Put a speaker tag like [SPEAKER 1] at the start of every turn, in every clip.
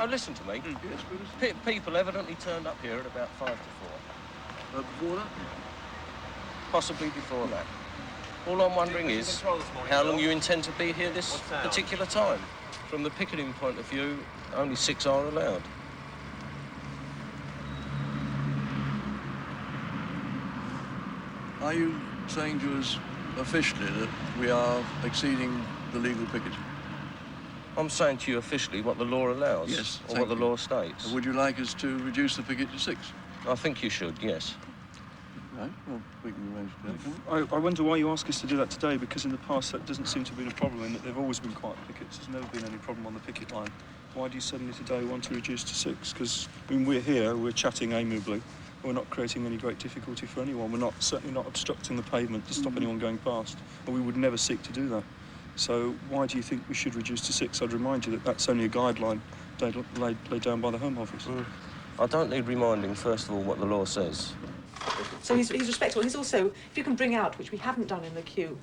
[SPEAKER 1] No, listen to me.
[SPEAKER 2] Yes,
[SPEAKER 1] People evidently turned up here at about 5 to 4.
[SPEAKER 2] before that?
[SPEAKER 1] Possibly before that. All I'm wondering is how long you intend to be here this particular time. From the picketing point of view, only 6 are allowed.
[SPEAKER 2] Are you saying to us officially that we are exceeding the legal picket?
[SPEAKER 1] I'm saying to you officially what the law allows.
[SPEAKER 2] Yes,
[SPEAKER 1] or what the law states.
[SPEAKER 2] Would you like us to reduce the picket to 6?
[SPEAKER 1] I think you should, yes.
[SPEAKER 2] Right, well, we can arrange that.
[SPEAKER 3] I wonder why you ask us to do that today, because in the past that doesn't seem to have been a problem, in that they've always been quiet pickets. There's never been any problem on the picket line. Why do you suddenly today want to reduce to 6? Because, I mean, we're here, we're chatting amiably. We're not creating any great difficulty for anyone. We're certainly not obstructing the pavement to stop anyone going past, and we would never seek to do that. So why do you think we should reduce to 6? I'd remind you that that's only a guideline laid down by the Home Office.
[SPEAKER 1] I don't need reminding, first of all, what the law says.
[SPEAKER 4] So he's respectable. He's also, if you can bring out, which we haven't done in the queue,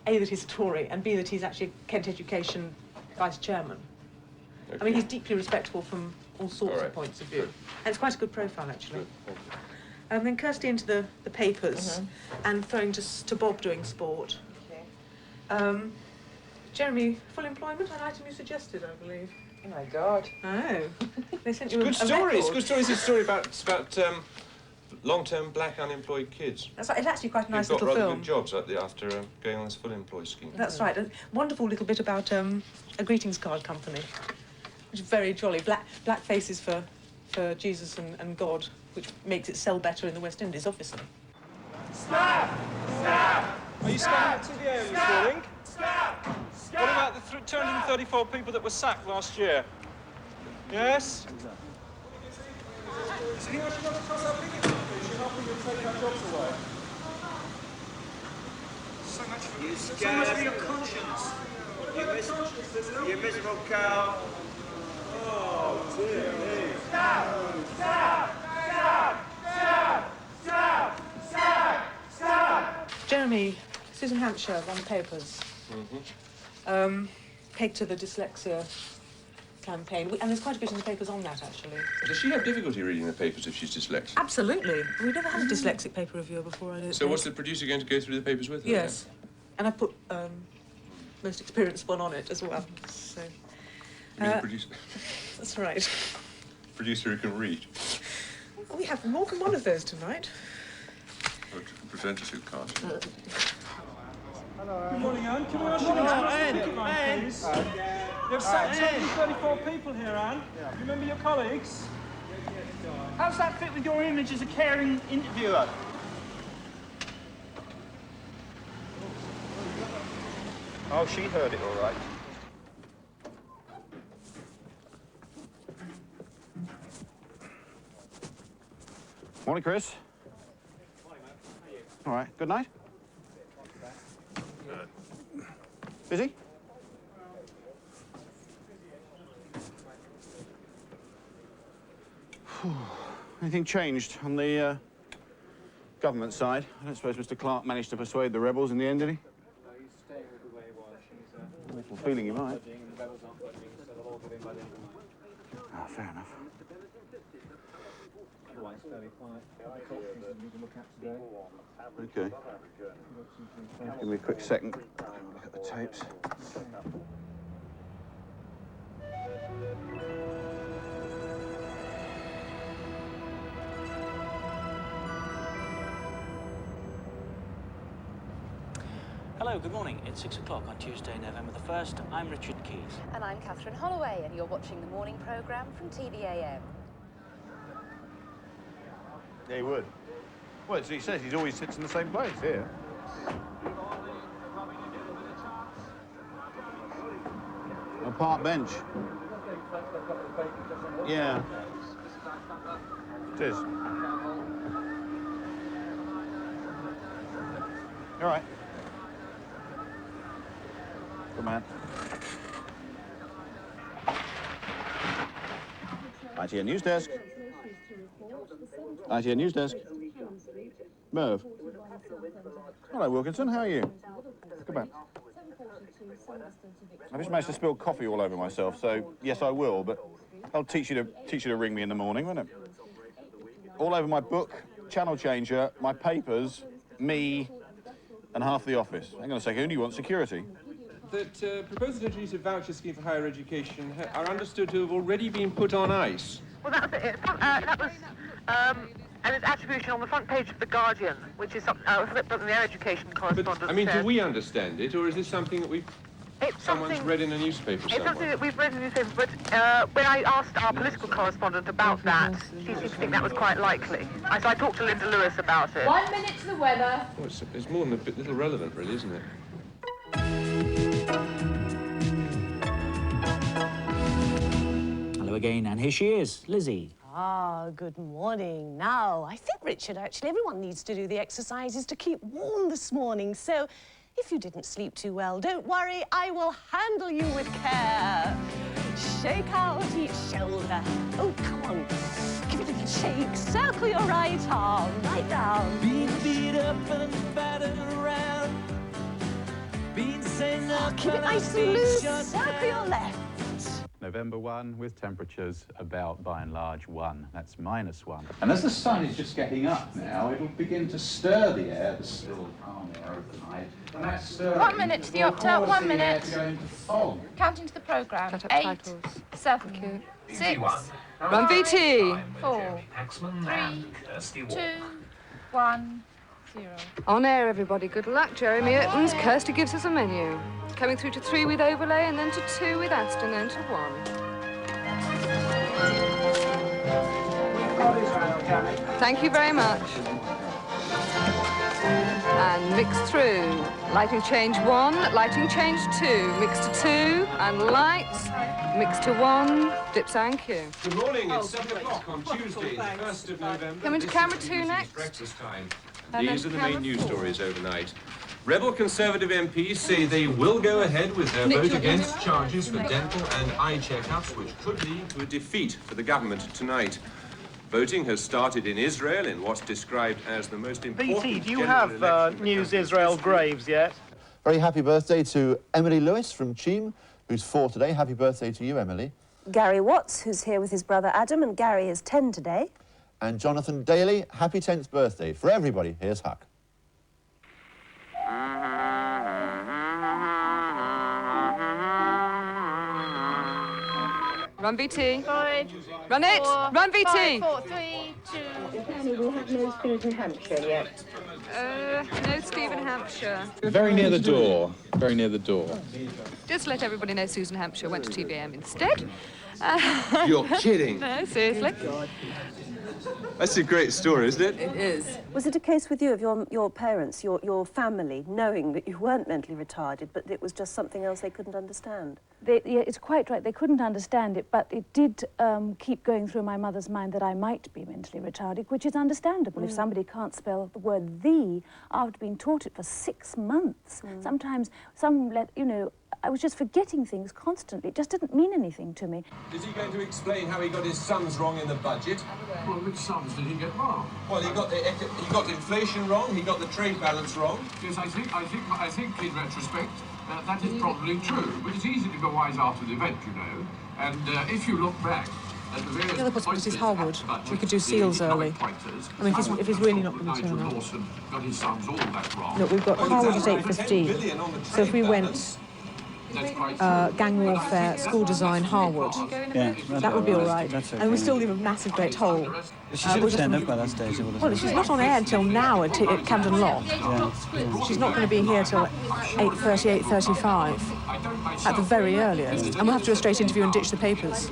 [SPEAKER 4] A, that he's a Tory, and B, that he's actually Kent Education Vice-Chairman. Okay. I mean, he's deeply respectable from all sorts of points of view. Good. And it's quite a good profile, actually. And then Kirsty into the papers, and throwing to Bob doing sport. Okay. Jeremy, full employment, an item you suggested, I believe.
[SPEAKER 5] Oh, my God.
[SPEAKER 4] Oh. They sent you
[SPEAKER 6] Good story. It's a good story. It's a story about long-term black unemployed kids.
[SPEAKER 4] That's right. It's actually quite a nice little
[SPEAKER 6] film. Got
[SPEAKER 4] film.
[SPEAKER 6] rather good jobs after going on this full employed scheme.
[SPEAKER 4] That's right. A wonderful little bit about a greetings card company, which is very jolly. Black faces for Jesus and God, which makes it sell better in the West Indies, obviously.
[SPEAKER 7] Stop! Stop!
[SPEAKER 3] Are you standing at TVA this morning?
[SPEAKER 7] Stop!
[SPEAKER 3] What about the 234 people that were sacked last year? Yes? Is anyone going to cross our picket line? You're helping them take our jobs away. So much for your conscience.
[SPEAKER 7] You miserable cow. Oh, dear me. Stop! Stop! Stop! Stop! Stop! Stop! Stop!
[SPEAKER 4] Jeremy, Susan Hampshire on the papers. Pegged to the dyslexia campaign. And there's quite a bit in the papers on that, actually.
[SPEAKER 6] Does she have difficulty reading the papers if she's dyslexic?
[SPEAKER 4] Absolutely. We've never had a dyslexic paper reviewer before, I don't think.
[SPEAKER 6] So what's the producer going to go through the papers with her?
[SPEAKER 4] Yes. And I put most experienced one on it as well. So.
[SPEAKER 6] Producer?
[SPEAKER 4] That's right.
[SPEAKER 6] Producer who can read.
[SPEAKER 4] We have more than one of those tonight.
[SPEAKER 6] Or presenters who can't.
[SPEAKER 3] Good morning, Anne. Can we ask you to picket line, please? You've sacked 234 people here, Anne. Yeah. You remember your colleagues?
[SPEAKER 7] How's that fit with your image as a caring interviewer? Oh, she heard it all right.
[SPEAKER 8] Morning, Chris.
[SPEAKER 7] Morning, mate. How are you?
[SPEAKER 8] All right. Good night. Busy? Anything changed on the government side? I don't suppose Mr. Clark managed to persuade the rebels in the end, did he?
[SPEAKER 7] No, he's staying with the way he was. He's
[SPEAKER 8] awful feeling he might.
[SPEAKER 7] and the rebels aren't budging, so they'll all give in by the end of the month.
[SPEAKER 8] Ah, fair enough.
[SPEAKER 7] Otherwise, fairly quiet. We can look at today.
[SPEAKER 8] Okay. Give me a quick second. Look at the tapes.
[SPEAKER 9] Hello, good morning. It's 6 o'clock on Tuesday, November the 1st. I'm Richard Keys.
[SPEAKER 10] And I'm Catherine Holloway, and you're watching the morning programme from TVAM.
[SPEAKER 8] Yeah, he would. Well, as he says, he always sits in the same place here. A park bench. Yeah. It is. All right. Good man. ITN News Desk. ITN News Desk. Merv. Hello, Wilkinson. How are you? Come back. I just managed to spill coffee all over myself, so yes, I will, but I'll teach you to ring me in the morning, won't it? All over my book, channel changer, my papers, me, and half the office. Hang on a second, who do you want security?
[SPEAKER 6] That proposals to introduce a voucher scheme for higher education are understood to have already been put on ice.
[SPEAKER 4] Well, that was it. That was and its attribution on the front page of The Guardian, which is something their education correspondent
[SPEAKER 6] But, I mean,
[SPEAKER 4] said.
[SPEAKER 6] do we understand it, or is this something that someone's read in a newspaper somewhere?
[SPEAKER 4] It's something that we've read in the newspaper, but when I asked our political correspondent about that, she seemed to think that was quite likely. So I talked to Linda Lewis about it.
[SPEAKER 10] 1 minute to the weather.
[SPEAKER 6] Well, it's more than a bit little relevant, really, isn't it?
[SPEAKER 9] Hello again, and here she is, Lizzie.
[SPEAKER 5] Ah, good morning. Now, I think, Richard, actually, everyone needs to do the exercises to keep warm this morning. So, if you didn't sleep too well, don't worry, I will handle you with care. Shake out each shoulder. Oh, come on. Give it a little shake. Circle your right arm, right down.
[SPEAKER 11] Being beat up and battered around. Being sent up.
[SPEAKER 5] Keep it nice and loose. Circle your left.
[SPEAKER 12] November 1 with temperatures about, by and large, 1. That's -1. And as the sun is just getting up now, it'll begin to stir the air, the still calm air of the night. And that stirring
[SPEAKER 10] 1 minute to the opta, 1 minute.
[SPEAKER 12] To go into fog.
[SPEAKER 10] Counting to the programme. 8, 7, 6,
[SPEAKER 7] Run VT.
[SPEAKER 10] 4, 3, 2, 1, 0.
[SPEAKER 7] On air, everybody. Good luck, Jeremy Irtons. Kirsty gives us a menu. Coming through to 3 with overlay, and then to 2 with Aston, and to 1. Thank you very much. And mix through. Lighting change 1, lighting change 2. Mix to 2, and lights. Mix to 1, dip and cue.
[SPEAKER 6] Good morning, it's 7 o'clock on Tuesday, the 1st of November.
[SPEAKER 7] Coming to
[SPEAKER 6] This
[SPEAKER 7] camera
[SPEAKER 6] is
[SPEAKER 7] 2
[SPEAKER 6] BBC
[SPEAKER 7] next.
[SPEAKER 6] Breakfast time.
[SPEAKER 7] And
[SPEAKER 6] These are
[SPEAKER 7] then
[SPEAKER 6] the main
[SPEAKER 7] camera
[SPEAKER 6] news
[SPEAKER 7] 4.
[SPEAKER 6] stories overnight. Rebel Conservative MPs say they will go ahead with their vote against charges for dental and eye checkups, which could lead to a defeat for the government tonight. Voting has started in Israel in what's described as the most important.
[SPEAKER 13] BT, do you have News Israel Graves yet?
[SPEAKER 14] Very happy birthday to Emily Lewis from Cheam, who's 4 today. Happy birthday to you, Emily.
[SPEAKER 5] Gary Watts, who's here with his brother Adam, and Gary is 10 today.
[SPEAKER 14] And Jonathan Daly, happy 10th birthday. For everybody, here's Huck.
[SPEAKER 7] Run VT.
[SPEAKER 10] 5,
[SPEAKER 7] Run it.
[SPEAKER 10] 4,
[SPEAKER 7] Run VT.
[SPEAKER 10] 5, 4, 3, 2.
[SPEAKER 5] We have no Stephen Hampshire yet.
[SPEAKER 7] No Stephen Hampshire.
[SPEAKER 12] Very near the door. Very near the door.
[SPEAKER 7] Just let everybody know Susan Hampshire went to TVM instead.
[SPEAKER 6] You're kidding.
[SPEAKER 7] No, seriously.
[SPEAKER 6] That's a great story, isn't it?
[SPEAKER 7] It is.
[SPEAKER 5] Was it a case with you of your parents, your family, knowing that you weren't mentally retarded, but it was just something else they couldn't understand?
[SPEAKER 15] Yeah, it's quite right. They couldn't understand it, but it did keep going through my mother's mind that I might be mentally retarded, which is understandable. If somebody can't spell the word "the" after being taught it for 6 months, sometimes I was just forgetting things constantly. It just didn't mean anything to me.
[SPEAKER 6] Is he going to explain how he got his sums wrong in the budget?
[SPEAKER 2] Well, which sums did he get wrong?
[SPEAKER 6] Well, he got inflation wrong, he got the trade balance wrong.
[SPEAKER 2] Yes, I think in retrospect, that is probably true. But it's easy to go wise after the event, you know. And if you look back at the various...
[SPEAKER 4] The other possibility is Harwood. We could do Seals early. I mean, if he's really not going to turn up.
[SPEAKER 2] Lawson got his sums all that wrong.
[SPEAKER 4] Look, we've got Harwood at 8:15. So if we went gang warfare, school design, Harwood, that would be all right. Okay. And we still leave a massive great hole.
[SPEAKER 3] She should have turned up by that stage.
[SPEAKER 4] Well, she's not on air until now at Camden Lock. She's not going to be here till 8:30, 8:35 at the very earliest. And we'll have to do a straight interview and ditch the papers.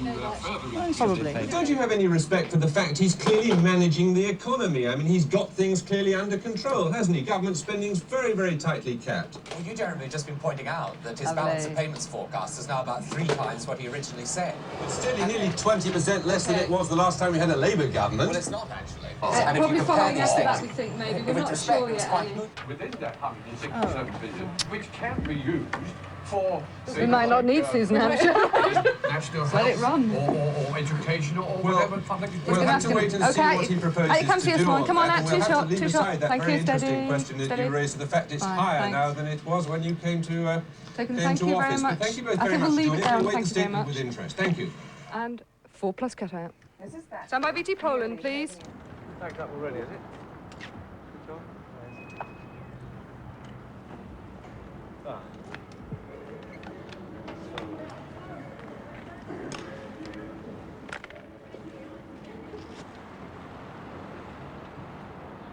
[SPEAKER 4] Probably.
[SPEAKER 6] Don't you have any respect for the fact he's clearly managing the economy? I mean, he's got things clearly under control, hasn't he? Government spending's very, very tightly capped.
[SPEAKER 16] Well, you, Jeremy, have just been pointing out that his balance of payments forecast is now about 3 times what he originally said.
[SPEAKER 6] It's still nearly 20% less than it was the last time we had a Labour government.
[SPEAKER 16] Well, it's not, actually.
[SPEAKER 7] And if you compare these things, we think maybe we're not sure yet.
[SPEAKER 2] Within that 167 billion, which can be used for...
[SPEAKER 7] We might not need Susan Hampshire.
[SPEAKER 2] National
[SPEAKER 7] Let it run.
[SPEAKER 2] Or education or whatever public...
[SPEAKER 6] We'll have to wait and see what he proposes
[SPEAKER 7] come to
[SPEAKER 6] do
[SPEAKER 7] this one.
[SPEAKER 6] on
[SPEAKER 7] Come on
[SPEAKER 6] that,
[SPEAKER 7] out,
[SPEAKER 6] and we'll
[SPEAKER 7] two
[SPEAKER 6] have
[SPEAKER 7] shot,
[SPEAKER 6] to leave
[SPEAKER 7] two
[SPEAKER 6] aside
[SPEAKER 7] shot.
[SPEAKER 6] that
[SPEAKER 7] Thank
[SPEAKER 6] very
[SPEAKER 7] you,
[SPEAKER 6] interesting
[SPEAKER 7] steady,
[SPEAKER 6] question that
[SPEAKER 7] steady.
[SPEAKER 6] you raised. The fact it's
[SPEAKER 7] Fine,
[SPEAKER 6] higher
[SPEAKER 7] thanks.
[SPEAKER 6] now than it was when you came to
[SPEAKER 7] Thank you
[SPEAKER 6] office.
[SPEAKER 7] very much.
[SPEAKER 6] But thank you both
[SPEAKER 7] I
[SPEAKER 6] very
[SPEAKER 7] think
[SPEAKER 6] much
[SPEAKER 7] we'll
[SPEAKER 6] for
[SPEAKER 7] leave
[SPEAKER 6] joining
[SPEAKER 7] it
[SPEAKER 6] us.
[SPEAKER 7] down.
[SPEAKER 6] We'll wait
[SPEAKER 7] Thank
[SPEAKER 6] the
[SPEAKER 7] you very
[SPEAKER 6] statement
[SPEAKER 7] much.
[SPEAKER 6] with interest. Thank you.
[SPEAKER 7] And 4+ cutout. Stand by BT Poland, please.
[SPEAKER 13] Packed up already, is it? Ah.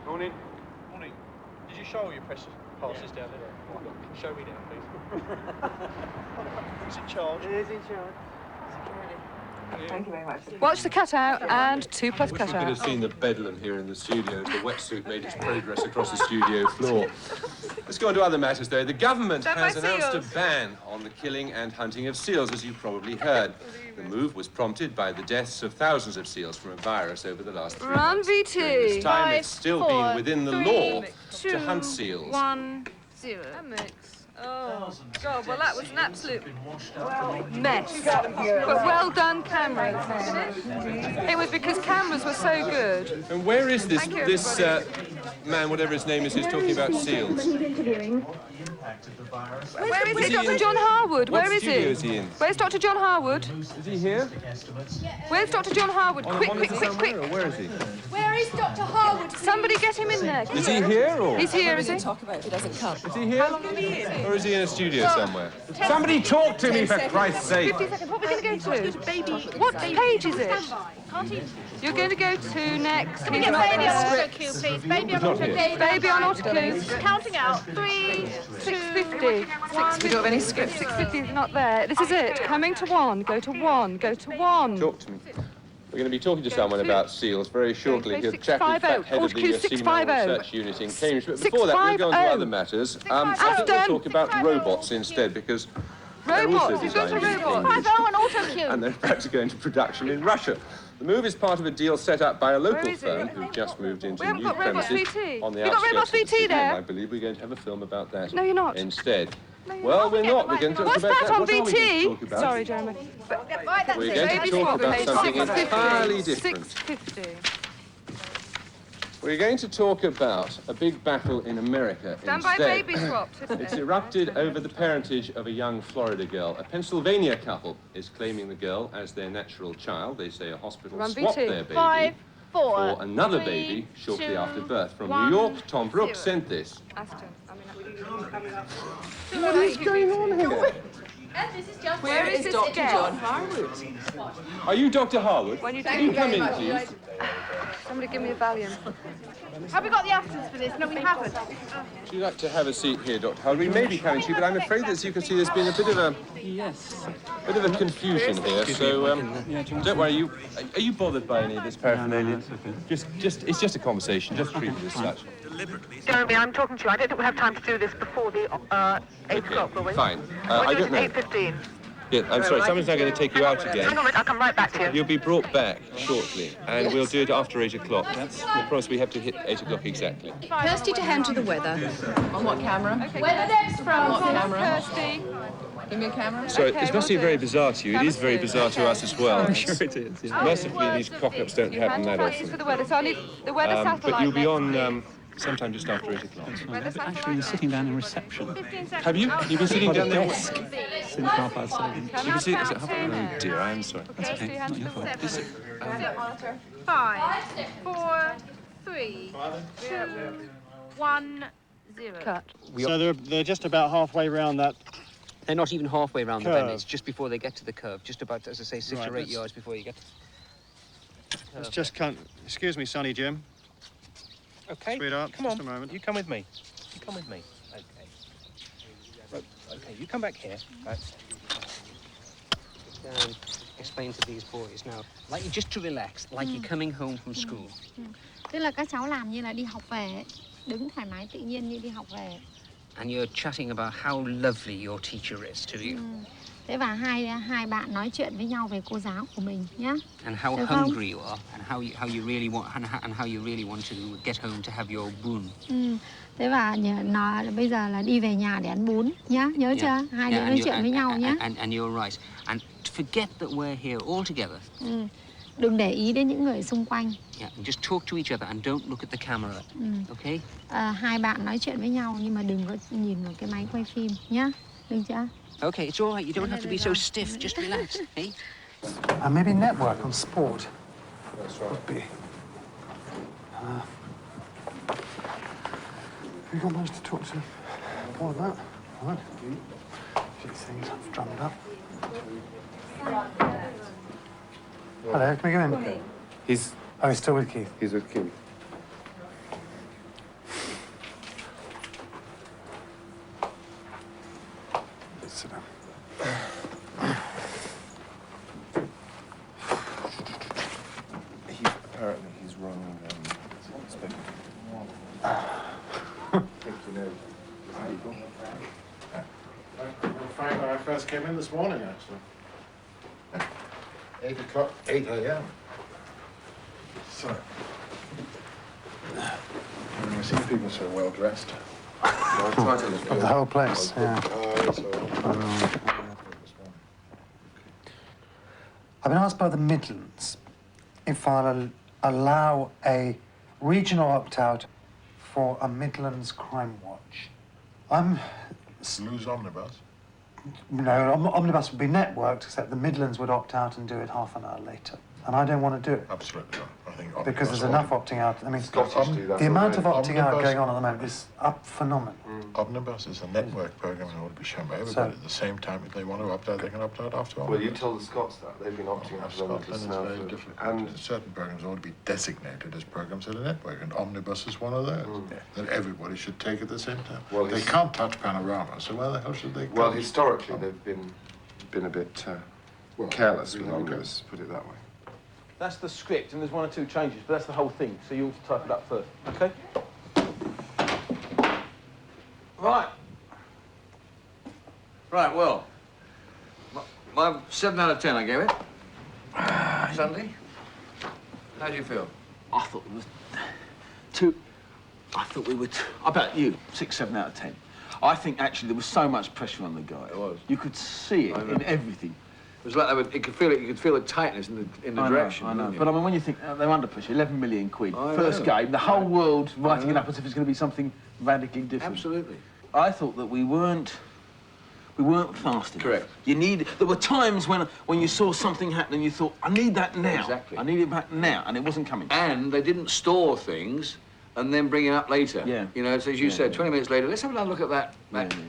[SPEAKER 13] Morning. Morning. Did you show all your press passes down there? Show me now, please. Is it charged? It is in charge.
[SPEAKER 7] Thank you very much. Watch the cutout and 2+
[SPEAKER 6] Wish you could
[SPEAKER 7] cutout.
[SPEAKER 6] have seen the bedlam here in the studio as the wetsuit made its progress across the studio floor. Let's go on to other matters, though. The government has announced a ban on the killing and hunting of seals, as you probably heard. The move was prompted by the deaths of thousands of seals from a virus over the last 3
[SPEAKER 7] Run,
[SPEAKER 6] months.
[SPEAKER 7] VT.
[SPEAKER 6] During this time, it's still been within the law
[SPEAKER 7] 2,
[SPEAKER 6] to hunt seals.
[SPEAKER 7] 1, 0. A mix. Oh, God, well, that was an absolute mess. But well done, cameras. It was because cameras were so good.
[SPEAKER 6] And where is this
[SPEAKER 7] Thank you,
[SPEAKER 6] this man, whatever his name is, who's talking about seals?
[SPEAKER 7] Where is it, Dr. John Harwood? Where is
[SPEAKER 6] studio
[SPEAKER 7] he?
[SPEAKER 6] is he in?
[SPEAKER 7] Where's Dr. John Harwood?
[SPEAKER 6] Is he here?
[SPEAKER 7] Where's Dr. John Harwood?
[SPEAKER 6] On a
[SPEAKER 7] Quick,
[SPEAKER 6] monitor
[SPEAKER 7] quick, quick, quick.
[SPEAKER 6] somewhere, or where is he?
[SPEAKER 7] Where is Dr. Harwood? Somebody get him in there.
[SPEAKER 6] Is he here, or?
[SPEAKER 7] He's here, is he?
[SPEAKER 10] Talk about if he doesn't come.
[SPEAKER 6] Is he here?
[SPEAKER 7] How long will he be in?
[SPEAKER 6] Or is he in a studio somewhere?
[SPEAKER 11] Somebody talk to me, for Christ's sake.
[SPEAKER 7] 50 seconds. What are we going to go to? What page is it? You're going to go to next.
[SPEAKER 17] Can we get baby on auto cue, please? Baby on auto cue.
[SPEAKER 7] Baby on auto cue.
[SPEAKER 17] Counting out. 3,
[SPEAKER 7] 650. 650. We don't have any script. 650 is not there. This is it. Coming to 1. Go to 1. Go to 1.
[SPEAKER 6] Talk to me. We're going to be talking to someone about seals very shortly. He'll chat with that head of the Seaman Research Unit in Cambridge. But before that, we'll go on to other matters. I think we'll talk about robots instead, because they're also
[SPEAKER 7] Robots. We've got
[SPEAKER 6] designed
[SPEAKER 7] a
[SPEAKER 6] in
[SPEAKER 7] robot.
[SPEAKER 6] Cambridge,
[SPEAKER 17] 5-0 and auto cue.
[SPEAKER 6] and they're about to go into production in Russia. The move is part of a deal set up by a local
[SPEAKER 7] is it?
[SPEAKER 6] firm who've just moved into
[SPEAKER 7] We haven't
[SPEAKER 6] new
[SPEAKER 7] got Robots
[SPEAKER 6] premises
[SPEAKER 7] VT.
[SPEAKER 6] on the
[SPEAKER 7] We've got
[SPEAKER 6] outskirts
[SPEAKER 7] Robots
[SPEAKER 6] of the
[SPEAKER 7] VT
[SPEAKER 6] city,
[SPEAKER 7] there.
[SPEAKER 6] and I believe we're going to have a film about that
[SPEAKER 7] No, you're not.
[SPEAKER 6] instead. Well, we're not. We're going to talk
[SPEAKER 7] What's
[SPEAKER 6] about
[SPEAKER 7] that on
[SPEAKER 6] What are we going to
[SPEAKER 7] BT?
[SPEAKER 6] talk about?
[SPEAKER 7] Sorry, Jeremy.
[SPEAKER 17] Right, that's
[SPEAKER 6] We're
[SPEAKER 17] it.
[SPEAKER 6] going to
[SPEAKER 7] Baby
[SPEAKER 6] talk
[SPEAKER 7] swap
[SPEAKER 6] about
[SPEAKER 7] page
[SPEAKER 6] something
[SPEAKER 7] 650.
[SPEAKER 6] entirely different.
[SPEAKER 7] 650.
[SPEAKER 6] We're going to talk about a big battle in America
[SPEAKER 7] Stand by
[SPEAKER 6] instead.
[SPEAKER 7] baby swap.
[SPEAKER 6] It's erupted over the parentage of a young Florida girl. A Pennsylvania couple is claiming the girl as their natural child. They say a hospital
[SPEAKER 7] Run
[SPEAKER 6] swapped
[SPEAKER 7] BT.
[SPEAKER 6] their baby
[SPEAKER 17] 5, 4,
[SPEAKER 6] for another
[SPEAKER 17] 3,
[SPEAKER 6] baby shortly
[SPEAKER 17] 2,
[SPEAKER 6] after birth. From
[SPEAKER 17] 1,
[SPEAKER 6] New York, Tom Brooks
[SPEAKER 17] 0.
[SPEAKER 6] sent this.
[SPEAKER 7] Aston.
[SPEAKER 6] What is going on here?
[SPEAKER 17] This is just
[SPEAKER 7] Where is this
[SPEAKER 10] Dr.
[SPEAKER 7] girl?
[SPEAKER 10] John Harwood?
[SPEAKER 6] Are you Dr. Harwood?
[SPEAKER 7] When you
[SPEAKER 6] Can you come in, please?
[SPEAKER 7] Somebody give me a Valium.
[SPEAKER 17] Have we got the actors for this? No, we haven't.
[SPEAKER 6] Would you like to have a seat here, Dr. Harwood? We may be coming to you, but I'm afraid that, as you can see, there's been a bit of a confusion here. So don't worry. Are you bothered by any of this paraphernalia? It's just a conversation. Just treat it as such.
[SPEAKER 4] Jeremy, I'm talking to you. I don't think we have time to do this before the 8 o'clock, will we?
[SPEAKER 6] Fine. I don't know.
[SPEAKER 4] 8:15.
[SPEAKER 6] Yeah, I'm sorry. Someone's now going to take you out again.
[SPEAKER 4] Hang on a minute, I'll come right back to you.
[SPEAKER 6] You'll be brought back shortly, and we'll do it after 8 o'clock. We promise we have to hit 8 o'clock exactly.
[SPEAKER 10] Kirsty to hand to the weather. On what camera?
[SPEAKER 17] Weather next from
[SPEAKER 10] What camera?
[SPEAKER 7] Kirsty.
[SPEAKER 10] Give me a camera.
[SPEAKER 6] So this must be very bizarre to you. It is very bizarre to us as well.
[SPEAKER 3] I'm sure it is. Yeah.
[SPEAKER 6] Mercifully, these cock-ups don't
[SPEAKER 7] You
[SPEAKER 6] happen
[SPEAKER 7] hand
[SPEAKER 6] that
[SPEAKER 7] Francis for
[SPEAKER 6] often.
[SPEAKER 7] the weather. So I'll need the weather satellite.
[SPEAKER 6] But you'll be
[SPEAKER 7] next.
[SPEAKER 6] on sometime just after 8 o'clock.
[SPEAKER 3] Actually, you're sitting down in reception.
[SPEAKER 7] 15 seconds.
[SPEAKER 6] Have you? You've been sitting down there?
[SPEAKER 3] Desk since 7:30.
[SPEAKER 6] You can see it. Oh dear, I am sorry.
[SPEAKER 3] That's okay. Not your fault.
[SPEAKER 6] Is it?
[SPEAKER 17] 5, 4, 3, 2, 1, 0.
[SPEAKER 7] Cut.
[SPEAKER 13] So they're just about halfway round that.
[SPEAKER 18] They're not even halfway round the bend.
[SPEAKER 13] Curve.
[SPEAKER 18] It's just before they get to the curve. Just about, as I say, 6 or 8 yards before you get to the curve.
[SPEAKER 13] Let's just come. Excuse me, Sonny Jim.
[SPEAKER 1] Okay.
[SPEAKER 13] Sweetheart,
[SPEAKER 1] Come on.
[SPEAKER 13] just a moment.
[SPEAKER 1] You come with me. You come with me. Okay. Right. Okay. You come back here. Right.
[SPEAKER 18] Explain to these boys now, like you just to relax, like you're coming home from school.
[SPEAKER 17] Tức là các cháu làm như là đi học về, đứng thoải mái tự nhiên như đi học về.
[SPEAKER 18] And you're chatting about how lovely your teacher is to you.
[SPEAKER 17] Thế và hai bạn nói chuyện với nhau về cô giáo của mình nhé.
[SPEAKER 18] And how
[SPEAKER 17] Được không?
[SPEAKER 18] hungry you are, and how you really want, and how you really want to get home to have your bun.
[SPEAKER 17] Thế và nó bây giờ là đi về nhà để ăn bún nhá, nhớ chưa? Hai đứa nói chuyện với nhau nhé.
[SPEAKER 18] And you're right. And forget that we're here all together.
[SPEAKER 17] Đừng để ý đến những người xung quanh.
[SPEAKER 18] Yeah, and just talk to each other and don't look at the camera. Okay?
[SPEAKER 17] Hai bạn nói chuyện với nhau nhưng mà đừng có nhìn vào cái máy quay phim nhá. Được chưa?
[SPEAKER 18] Okay, it's all right. You don't have to be so stiff. Just relax, hey?
[SPEAKER 19] Maybe network on sport. Would be. Have you got much to talk to Paul about? All right. A few things I've drummed up. Hello, can we go in?
[SPEAKER 20] He's
[SPEAKER 19] still with Keith.
[SPEAKER 20] He's with Keith.
[SPEAKER 19] Sit down.
[SPEAKER 20] Apparently he's run Inspector. I think you know people.
[SPEAKER 21] Frank, when I first came in this morning, actually. 8 o'clock, 8 a.m. So, I've never seen people so well dressed.
[SPEAKER 19] The whole place, yeah. I've been asked by the Midlands if I'll allow a regional opt-out for a Midlands crime watch.
[SPEAKER 21] Lose Omnibus?
[SPEAKER 19] No, Omnibus would be networked, except the Midlands would opt out and do it half an hour later. And I don't want to do it.
[SPEAKER 21] Absolutely not. I think Omnibus
[SPEAKER 19] because there's enough opting out. I mean,
[SPEAKER 21] do that
[SPEAKER 19] the amount of
[SPEAKER 21] already.
[SPEAKER 19] opting out
[SPEAKER 21] Omnibus-
[SPEAKER 19] going on at the moment is up phenomenal.
[SPEAKER 21] Omnibus is a network program and ought to be shown by everybody at the same time. If they want to opt out, they can opt out after
[SPEAKER 20] Well, you
[SPEAKER 21] Omnibus.
[SPEAKER 20] tell the Scots that. They've been opting out of
[SPEAKER 21] Scotland
[SPEAKER 20] Omnibus
[SPEAKER 21] is
[SPEAKER 20] now
[SPEAKER 21] very
[SPEAKER 20] for...
[SPEAKER 21] different.
[SPEAKER 20] And
[SPEAKER 21] Certain programs ought to be designated as programs of the network, and Omnibus is one of those that everybody should take at the same time.
[SPEAKER 20] Well,
[SPEAKER 21] they can't touch Panorama, so why the hell should they?
[SPEAKER 20] well,
[SPEAKER 21] touch
[SPEAKER 20] historically, they've been a bit careless with Omnibus, put it that way.
[SPEAKER 13] That's the script, and there's 1 or 2 changes, but that's the whole thing. So you ought to type it up first, okay?
[SPEAKER 22] Right. Right, well, my 7 out of 10 I gave it. Sunday. How do you feel?
[SPEAKER 13] I thought it was I thought we were I bet you 6, 7 out of 10. I think actually there was so much pressure on the guy.
[SPEAKER 22] It was.
[SPEAKER 13] You could see it in everything.
[SPEAKER 22] It was like they were, you could feel the tightness in the direction.
[SPEAKER 13] I know.
[SPEAKER 22] didn't you?
[SPEAKER 13] But I mean, when you think they're under pressure, 11 million quid,
[SPEAKER 22] I
[SPEAKER 13] first
[SPEAKER 22] know.
[SPEAKER 13] game, the whole world writing it up as if it's going to be something radically different.
[SPEAKER 22] Absolutely.
[SPEAKER 13] I thought that we weren't fast enough.
[SPEAKER 22] Correct.
[SPEAKER 13] There were times when you saw something happen and you thought, I need that now.
[SPEAKER 22] Exactly.
[SPEAKER 13] I need it back now, and it wasn't coming.
[SPEAKER 22] And they didn't store things and then bring it up later.
[SPEAKER 13] Yeah.
[SPEAKER 22] You know, so as you said, 20 minutes later, let's have another look at that.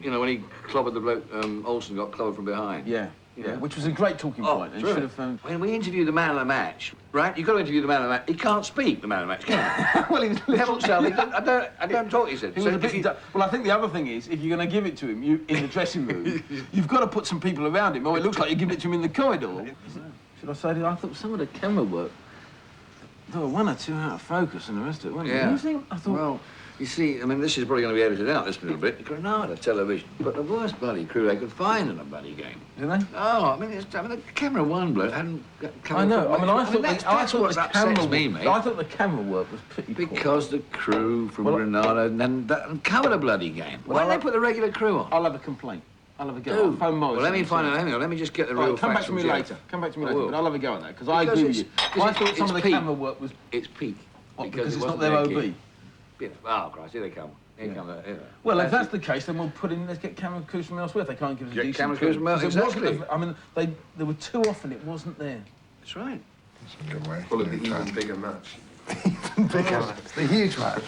[SPEAKER 22] You know, when he clobbered the bloke, Olsen got clobbered from behind.
[SPEAKER 13] Yeah. Yeah, which was a great talking point. And
[SPEAKER 22] terrific.
[SPEAKER 13] should have,
[SPEAKER 22] When we interview the man of the match, right? You've got to interview the man of the match. He can't speak, the man of the match, can he?
[SPEAKER 13] well, he was
[SPEAKER 22] I don't talk, he said.
[SPEAKER 13] He was a bit well, I think the other thing is, if you're going to give it to him in the dressing room, you've got to put some people around him, or it looks like you're giving it to him in the corridor. Should I say, I thought some of the camera work, there were 1 or 2 out of focus and the rest of it, wasn't it?
[SPEAKER 22] Yeah.
[SPEAKER 13] You think? I thought...
[SPEAKER 22] Well, you see, I mean, this is probably going to be edited out, this little bit. Granada television. But the worst bloody crew they could find in a bloody game.
[SPEAKER 13] Did they?
[SPEAKER 22] Oh, I mean, the camera one bloke hadn't got
[SPEAKER 13] I know. I mean, I thought
[SPEAKER 22] that's
[SPEAKER 13] the
[SPEAKER 22] what
[SPEAKER 13] camera
[SPEAKER 22] upsets me, mate.
[SPEAKER 13] I thought the camera work was pretty
[SPEAKER 22] Because the crew from Granada and covered a bloody game. Why don't they put the regular crew on?
[SPEAKER 13] I'll have a complaint. I'll have a go.
[SPEAKER 22] Do.
[SPEAKER 13] I'll phone Morris.
[SPEAKER 22] Well, let me find out. Hang on, let me just get the
[SPEAKER 13] All
[SPEAKER 22] real
[SPEAKER 13] right, come
[SPEAKER 22] facts
[SPEAKER 13] back to me
[SPEAKER 22] from Jeff.
[SPEAKER 13] later. Come back to me
[SPEAKER 22] I
[SPEAKER 13] later.
[SPEAKER 22] will.
[SPEAKER 13] But I'll have a go at that because I agree with you. I thought some of the camera work was.
[SPEAKER 22] It's peak.
[SPEAKER 13] Because it's not
[SPEAKER 22] wasn't
[SPEAKER 13] their OB.
[SPEAKER 22] key. Yeah. Oh, Christ, here they come. Here come the...
[SPEAKER 13] Well, if that's the case, then we'll put in. Let's get camera crews from elsewhere. If they can't give us a decent
[SPEAKER 22] camera
[SPEAKER 13] crew.
[SPEAKER 22] crews from elsewhere,
[SPEAKER 13] Because it wasn't-
[SPEAKER 22] exactly.
[SPEAKER 13] I mean, there were too often it wasn't there.
[SPEAKER 22] That's right.
[SPEAKER 21] That's a good way.
[SPEAKER 20] Well, it'd be even bigger match.
[SPEAKER 19] Bigger match. The huge match.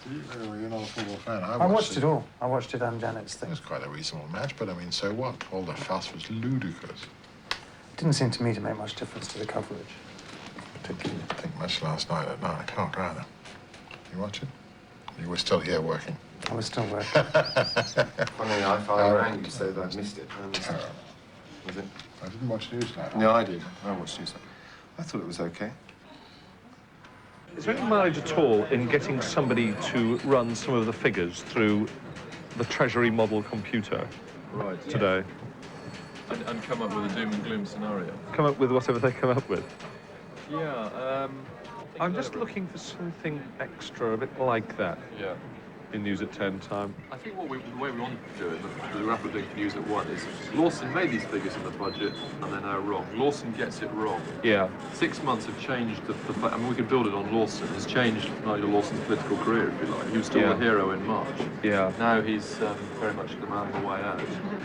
[SPEAKER 21] You're not a football fan.
[SPEAKER 19] I watched it all. I watched it and Janet's thing.
[SPEAKER 21] It was quite a reasonable match, but I mean, so what? All the fuss was ludicrous.
[SPEAKER 19] Didn't seem to me to make much difference to the coverage, particularly.
[SPEAKER 21] I think much last night at 9 o'clock, rather. You watch it? You were still here working.
[SPEAKER 19] I was still working.
[SPEAKER 20] Funny, I rang you to say that I missed it. I missed it. Was it?
[SPEAKER 21] I didn't watch Newsnight.
[SPEAKER 20] No, I did. I watched Newsnight. I thought it was okay.
[SPEAKER 23] Is there any mileage at all in getting somebody to run some of the figures through the Treasury model computer today? and come up with a doom and gloom scenario. Come up with whatever they come up with? Yeah, I'm just looking for something extra, a bit like that. Yeah. In News at 10 time. I think the way we want to do it, the rapid link News at 1 is Lawson made these figures in the budget and they're now wrong. Lawson gets it wrong. Yeah. 6 months have changed I mean, we could build it on Lawson. It's changed Nigel Lawson's political career, if you like. He was still a hero in March. Yeah. Now he's very much the man on the way out.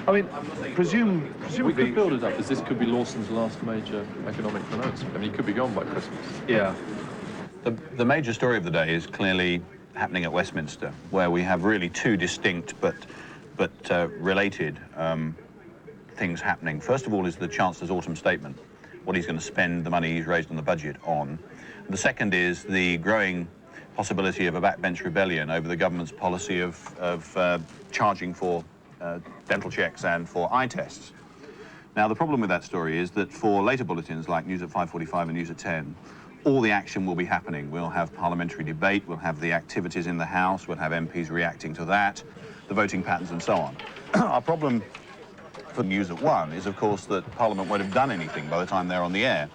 [SPEAKER 23] I mean, presumably we could build it up as this could be Lawson's last major economic pronouncement. I mean, he could be gone by Christmas. Yeah.
[SPEAKER 12] The major story of the day is clearly happening at Westminster, where we have really two distinct but related things happening. First of all is the Chancellor's autumn statement, what he's going to spend the money he's raised on the budget on. The second is the growing possibility of a backbench rebellion over the government's policy of charging for dental checks and for eye tests. Now, the problem with that story is that for later bulletins like News at 5:45 and News at 10, all the action will be happening. We'll have parliamentary debate, we'll have the activities in the House, we'll have MPs reacting to that, the voting patterns and so on. Our problem for News at 1 is, of course, that Parliament won't have done anything by the time they're on the air.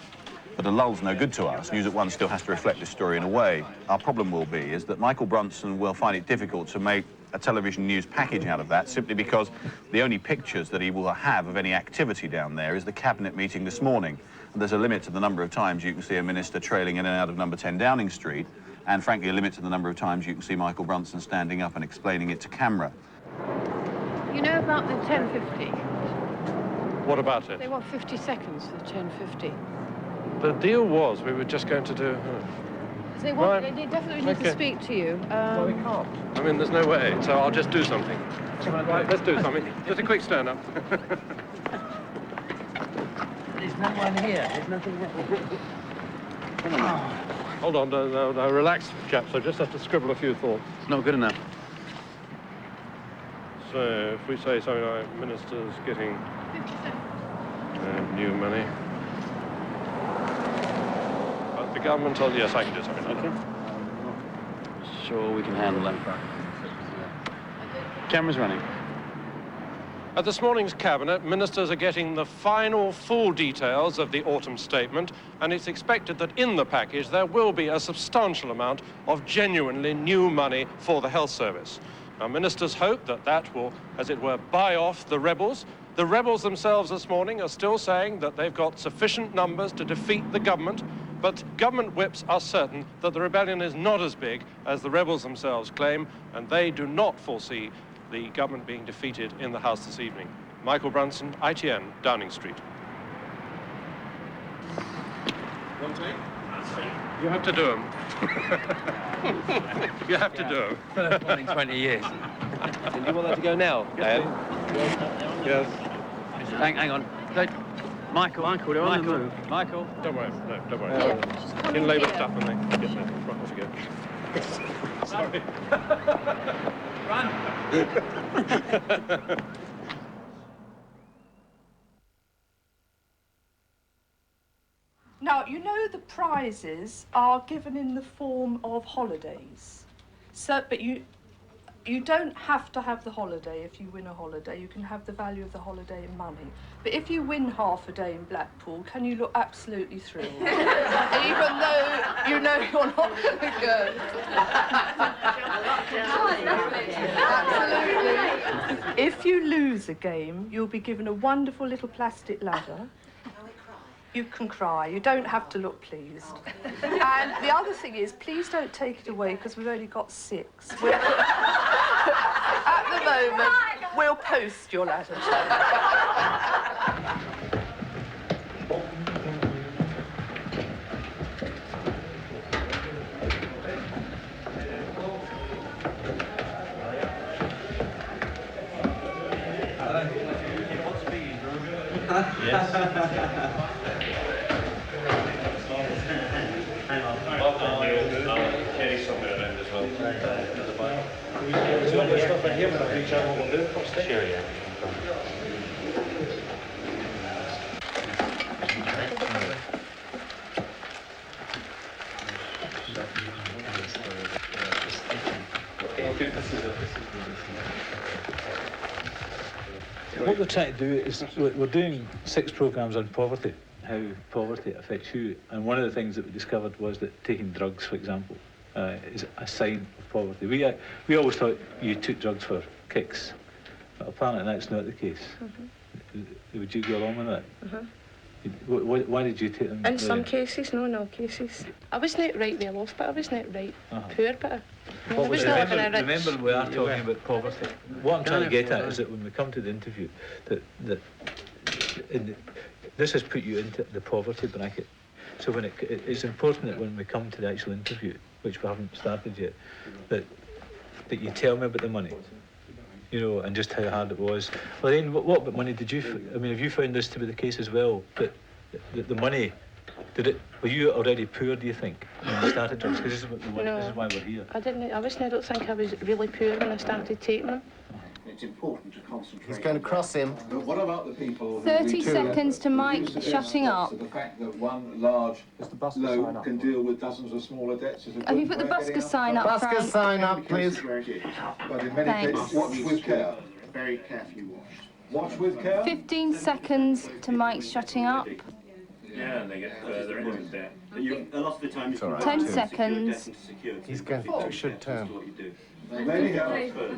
[SPEAKER 12] But a lull's no good to us. News at 1 still has to reflect this story in a way. Our problem will be is that Michael Brunson will find it difficult to make a television news package out of that, simply because the only pictures that he will have of any activity down there is the cabinet meeting this morning. And there's a limit to the number of times you can see a minister trailing in and out of number 10 Downing Street, and frankly a limit to the number of times you can see Michael Brunson standing up and explaining it to camera.
[SPEAKER 8] You know about the 10:50?
[SPEAKER 23] What about it?
[SPEAKER 8] They want 50 seconds for the 10:50.
[SPEAKER 23] The deal was we were just going to do...
[SPEAKER 8] They definitely need to speak to you.
[SPEAKER 23] Well, they can't. I mean, there's no way, so I'll just do something. Right, let's do something. Just a quick stand-up.
[SPEAKER 9] There's no one here. There's nothing here.
[SPEAKER 23] Hold on, no, relax, chaps. I just have to scribble a few thoughts.
[SPEAKER 12] It's not good enough.
[SPEAKER 23] So, if we say something like ministers getting new money. But the government told... Yes, I can do something like that.
[SPEAKER 12] Sure, we can handle that. Camera's running.
[SPEAKER 23] At this morning's Cabinet, ministers are getting the final full details of the autumn statement, and it's expected that in the package there will be a substantial amount of genuinely new money for the health service. Now, ministers hope that that will, as it were, buy off the rebels. The rebels themselves this morning are still saying that they've got sufficient numbers to defeat the government, but government whips are certain that the rebellion is not as big as the rebels themselves claim, and they do not foresee the government being defeated in the House this evening. Michael Brunson, ITN, Downing Street. One take? You have to do them. You have to do them.
[SPEAKER 9] First one in 20 years.
[SPEAKER 18] Do you want that to go now, Dan?
[SPEAKER 23] Yes.
[SPEAKER 9] Hang on. Michael, don't move. Michael.
[SPEAKER 23] Don't worry, no, don't worry. In labour stuff and then get there. Right, off you go. Sorry.
[SPEAKER 9] Run!
[SPEAKER 14] Now, you know the prizes are given in the form of holidays. So, but you don't have to have the holiday if you win a holiday. You can have the value of the holiday in money. But if you win half a day in Blackpool, can you look absolutely thrilled? Even though you know you're not going to go. Absolutely. If you lose a game, you'll be given a wonderful little plastic ladder. You can cry. You don't have to look pleased. And the other thing is, please don't take it away because we've only got 6. At the moment, we'll post your ladder.
[SPEAKER 23] Yes. Case on their end as well. Stuff in here, but I think what we'll do. Sure, yeah.
[SPEAKER 5] What we're trying to do is, we're doing 6 programmes on poverty, how poverty affects you, and one of the things that we discovered was that taking drugs, for example, is a sign of poverty. We always thought you took drugs for kicks, but apparently that's not the case. Would you go along with that? Why did you take them?
[SPEAKER 14] In some cases, no, in all cases. I wasn't right well off, but I wasn't right poor, but I was not living a rich...
[SPEAKER 5] Remember, we are talking about poverty. What I'm trying to get at is that when we come to the interview, this has put you into the poverty bracket. So when it's important that when we come to the actual interview, which we haven't started yet, that you tell me about the money, you know, and just how hard it was. Lorraine, what about money did you? I mean, have you found this to be the case as well? That the money, were you already poor? Do you think when you started drugs? Because this is why we're here.
[SPEAKER 14] I don't think I was really poor when I started taking them.
[SPEAKER 15] It's important to concentrate.
[SPEAKER 16] He's going to cross him.
[SPEAKER 15] But what about the people who
[SPEAKER 8] 30 seconds to Mike shutting up.
[SPEAKER 15] So the fact that one large loan can deal with dozens of smaller debts is a good
[SPEAKER 8] Have you put the busker sign up, Frank?
[SPEAKER 16] Busker sign up, please.
[SPEAKER 15] But in many cases, watch with care. Very carefully watched. Watch with care.
[SPEAKER 8] 15 seconds to Mike shutting up.
[SPEAKER 24] Yeah, and they get further into debt. A lot of the time, it's
[SPEAKER 8] 10 seconds.
[SPEAKER 16] He's going to should turn.
[SPEAKER 15] There you go.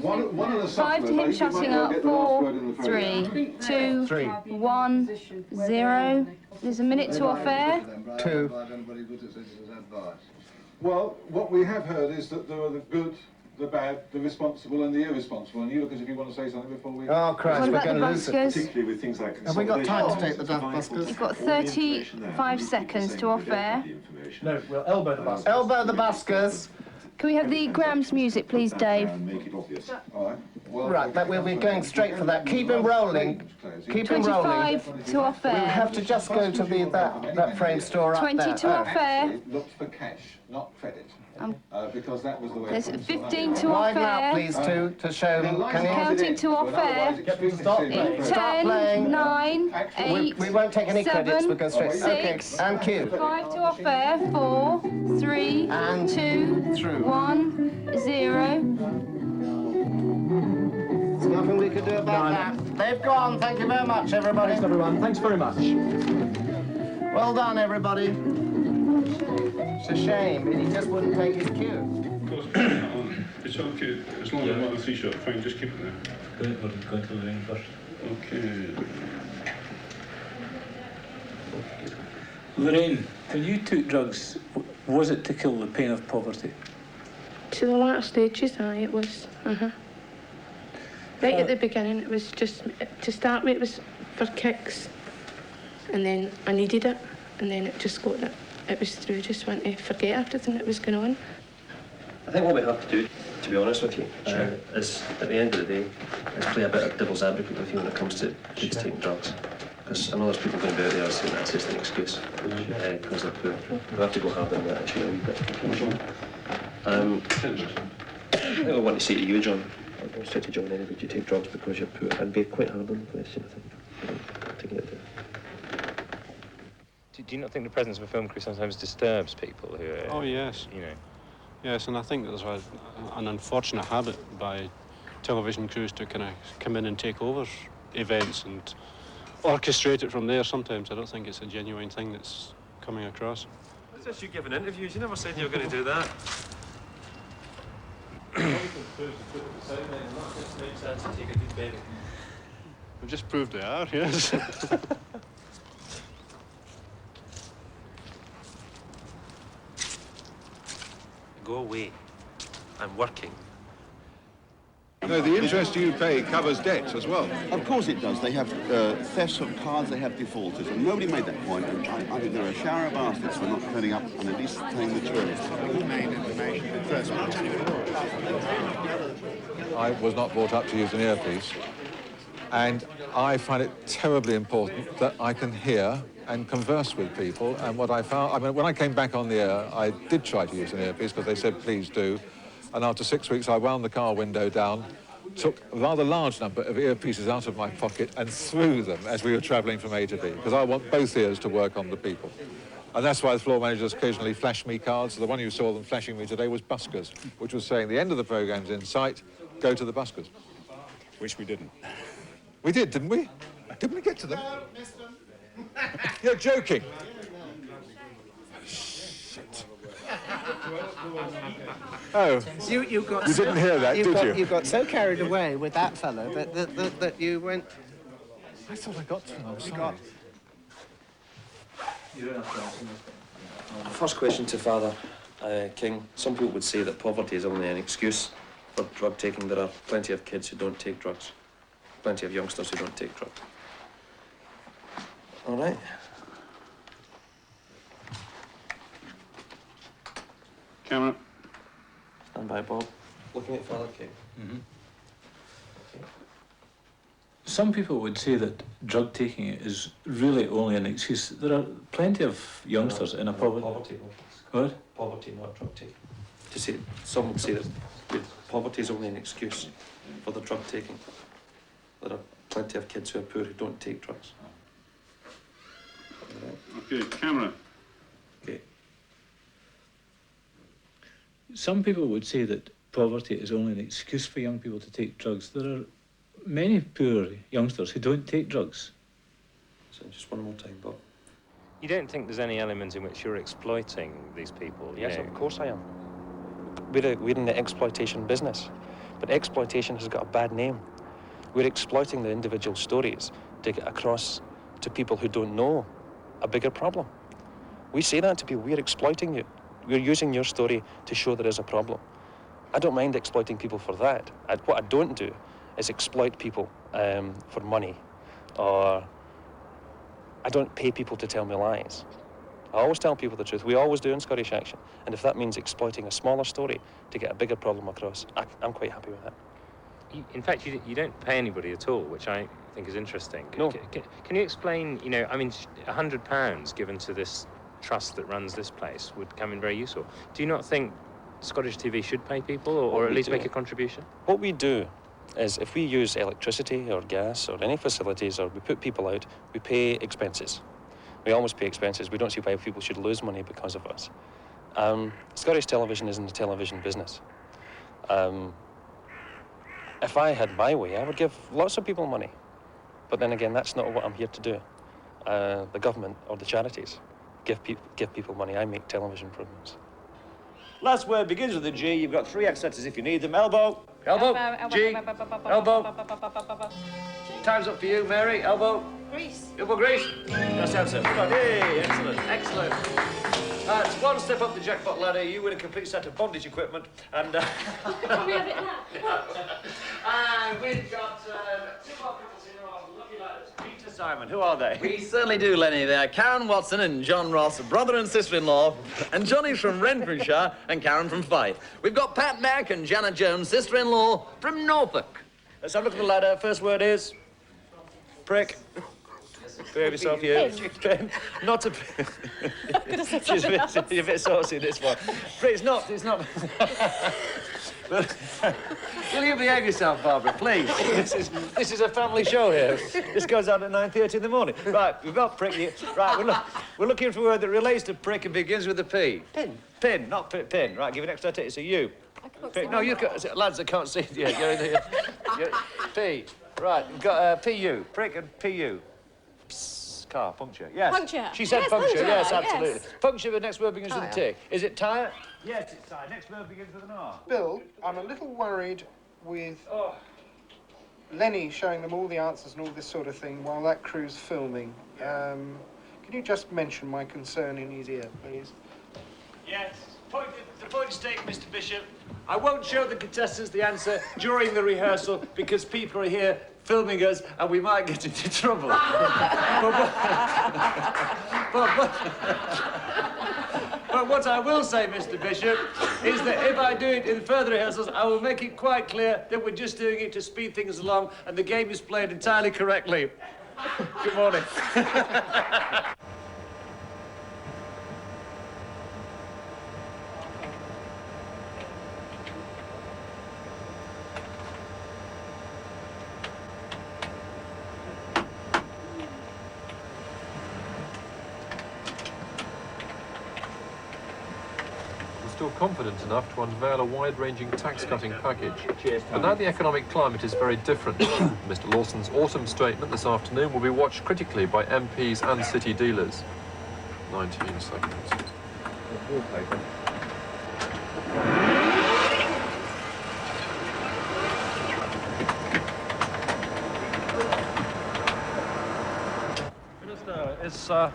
[SPEAKER 15] One of the
[SPEAKER 8] 5 to him shutting up. 4, 3, 2, 1, 0. There's a minute to off air.
[SPEAKER 16] 2.
[SPEAKER 15] Well, what we have heard is that there are the good, the bad, the responsible and the irresponsible. And you look as if you want to say something before we...
[SPEAKER 16] Oh, Christ, we're going to lose it.
[SPEAKER 15] Particularly with things like...
[SPEAKER 16] Have we got time to take the buskers?
[SPEAKER 8] You've got 35 seconds to off air.
[SPEAKER 3] No, we'll elbow the buskers.
[SPEAKER 16] Elbow the buskers.
[SPEAKER 8] Can we have the Graham's music, please, Dave?
[SPEAKER 16] Right, but we'll be going straight for that. Keep him rolling. Keep him rolling.
[SPEAKER 8] 25 to off air.
[SPEAKER 16] We'll have to just go to that frame store up
[SPEAKER 8] 20
[SPEAKER 16] there.
[SPEAKER 8] to off air.
[SPEAKER 15] Looked for cash, not credit. Because that was the way...
[SPEAKER 8] There's 15 to off
[SPEAKER 16] Widen
[SPEAKER 8] air.
[SPEAKER 16] up, please, to show... Can you...
[SPEAKER 8] Counting to off air.
[SPEAKER 16] Stop
[SPEAKER 8] 10, 9, 8,
[SPEAKER 16] we won't take any
[SPEAKER 8] 7,
[SPEAKER 16] credits, we'll go straight.
[SPEAKER 8] 6,
[SPEAKER 16] Okay, and cue.
[SPEAKER 8] 5 to off air. 4, 3, 2, 1, 0.
[SPEAKER 16] There's nothing we could do about that. They've gone. Thank you very much, everybody.
[SPEAKER 3] Thanks, everyone. Thanks very much.
[SPEAKER 16] Well done, everybody. It's a shame. He just wouldn't take his cue.
[SPEAKER 3] Of course, it's okay. As long as I'm not a 3-shot, fine, just keep it there.
[SPEAKER 5] Going to Lorraine first.
[SPEAKER 3] Okay.
[SPEAKER 5] Lorraine, when you took drugs, was it to kill the pain of poverty?
[SPEAKER 14] To the latter stages, aye, it was. Right at the beginning, it was just, to start with, it was for kicks. And then I needed it, and then it just got it. It was through, just want to forget everything that was going on.
[SPEAKER 25] I think what we have to do, to be honest with you, is, at the end of the day, is play a bit of devil's advocate with you when it comes to kids taking drugs. Because I know there's people going to be out there saying that's just an excuse, because they're poor. We have to go hard on that issue a wee bit. I think I want to say to you, John, I don't say to John anyway, would you take drugs because you're poor? And be quite hard on the question, I think. Taking it there.
[SPEAKER 26] Do you not think the presence of a film crew sometimes disturbs people who are...
[SPEAKER 27] Oh, yes.
[SPEAKER 26] You know?
[SPEAKER 27] Yes, and I think there's an unfortunate habit by television crews to kind of come in and take over events and orchestrate it from there sometimes. I don't think it's a genuine thing that's coming across.
[SPEAKER 6] What's this, you giving interviews? You never said you were going to do that.
[SPEAKER 27] We've just proved they are, yes.
[SPEAKER 6] Go away. I'm working.
[SPEAKER 28] No, the interest you pay covers debts as well.
[SPEAKER 29] Of course it does. They have thefts of cards, they have defaulters, and nobody made that point. And I think they're a shower of bastards for not turning up and at least paying the tourists.
[SPEAKER 28] I was not brought up to use an earpiece, and I find it terribly important that I can hear and converse with people. And what I found, I mean, when I came back on the air, I did try to use an earpiece because they said, please do. And after 6 weeks, I wound the car window down, took a rather large number of earpieces out of my pocket and threw them as we were travelling from A to B, because I want both ears to work on the people. And that's why the floor managers occasionally flash me cards. The one you saw them flashing me today was buskers, which was saying the end of the programme's in sight, go to the buskers. Which we didn't. We did, didn't we? Didn't we get to them? You're joking. Shit. Oh, you didn't hear that, did you?
[SPEAKER 16] You got so carried away with that fellow that you went...
[SPEAKER 28] I thought I got to them, I'm sorry.
[SPEAKER 25] First question to Father King. Some people would say that poverty is only an excuse for drug taking. There are plenty of kids who don't take drugs. Plenty of youngsters who don't take drugs. All right.
[SPEAKER 24] Camera.
[SPEAKER 25] Stand by, Bob. Looking at Father King.
[SPEAKER 5] Mm-hmm. Some people would say that drug taking is really only an excuse. There are plenty of youngsters in a poverty. What?
[SPEAKER 25] Poverty, not drug taking. To say, some would say that poverty is only an excuse for the drug taking. There are plenty of kids who are poor who don't take drugs.
[SPEAKER 24] Okay, camera.
[SPEAKER 25] Okay.
[SPEAKER 5] Some people would say that poverty is only an excuse for young people to take drugs. There are many poor youngsters who don't take drugs.
[SPEAKER 25] So just one more time, Bob.
[SPEAKER 26] You don't think there's any element in which you're exploiting these people?
[SPEAKER 25] Yes, of course I am. We're in the exploitation business, but exploitation has got a bad name. We're exploiting the individual stories to get across to people who don't know a bigger problem. We say that to people, we're exploiting you. We're using your story to show there is a problem. I don't mind exploiting people for that. What I don't do is exploit people for money, or I don't pay people to tell me lies. I always tell people the truth. We always do in Scottish Action. And if that means exploiting a smaller story to get a bigger problem across, I'm quite happy with that.
[SPEAKER 26] In fact, you don't pay anybody at all, which I think is interesting.
[SPEAKER 25] No.
[SPEAKER 26] Can you explain, you know, I mean, £100 given to this trust that runs this place would come in very useful. Do you not think Scottish TV should pay people, or at least make a contribution?
[SPEAKER 25] What we do is if we use electricity or gas or any facilities, or we put people out, we pay expenses. We always pay expenses. We don't see why people should lose money because of us. Scottish television is in the television business. If I had my way, I would give lots of people money. But then again, that's not what I'm here to do. The government or the charities give people money. I make television programs.
[SPEAKER 1] Last word begins with a G. You've got 3 accents if you need them. Elbow. Elbow. G. Elbow. Time's up for you, Mary. Elbow.
[SPEAKER 14] Grease.
[SPEAKER 1] Elbow grease. That's the answer. Come on. Hey, excellent. Excellent. It's one step up the jackpot ladder. You win a complete set of bondage equipment. And,
[SPEAKER 14] Can we have it now?
[SPEAKER 1] and we've got 2 more couples here on lucky ladders. Peter, Simon, who are they?
[SPEAKER 2] We certainly do, Lenny. They're Karen Watson and John Ross, brother and sister-in-law, and Johnny's from Renfrewshire and Karen from Fife. We've got Pat Mack and Janet Jones, sister-in-law, from Norfolk.
[SPEAKER 1] Let's have a look at the ladder. First word is prick. Behave yourself, you. Pin. Not a pin. She's a bit saucy, this one. But it's not. Will you behave yourself, Barbara, please? This is a family show here. This goes out at 9:30 in the morning. Right, we've got prick here. Right, we're looking for a word that relates to prick and begins with a P. Pin. Pin, not pin. Right, give an extra tick. It's a U. Prick. No, you lads that can't see. Yeah, you're in here. P. Right, we've got PU. Prick and PU. Psst, car, puncture. Yes.
[SPEAKER 14] Puncture.
[SPEAKER 1] She said
[SPEAKER 14] Yes,
[SPEAKER 1] puncture.
[SPEAKER 14] puncture,
[SPEAKER 1] Yes,
[SPEAKER 14] yes.
[SPEAKER 1] absolutely. Puncture, the next word begins with a
[SPEAKER 14] Tyre.
[SPEAKER 1] T. Is it tyre? Yes, it's tyre. Next word begins with an R.
[SPEAKER 4] Bill, I'm a little worried with Lenny showing them all the answers and all this sort of thing while that crew's filming. Can you just mention my concern in his ear, please?
[SPEAKER 1] Yes. The point is taken, Mr. Bishop. I won't show the contestants the answer during the rehearsal because people are here filming us and we might get into trouble. but what I will say, Mr. Bishop, is that if I do it in further rehearsals, I will make it quite clear that we're just doing it to speed things along and the game is played entirely correctly. Good morning.
[SPEAKER 23] still confident enough to unveil a wide-ranging tax-cutting package. But now the economic climate is very different. Mr Lawson's autumn statement this afternoon will be watched critically by MPs and city dealers. 19 seconds. Minister,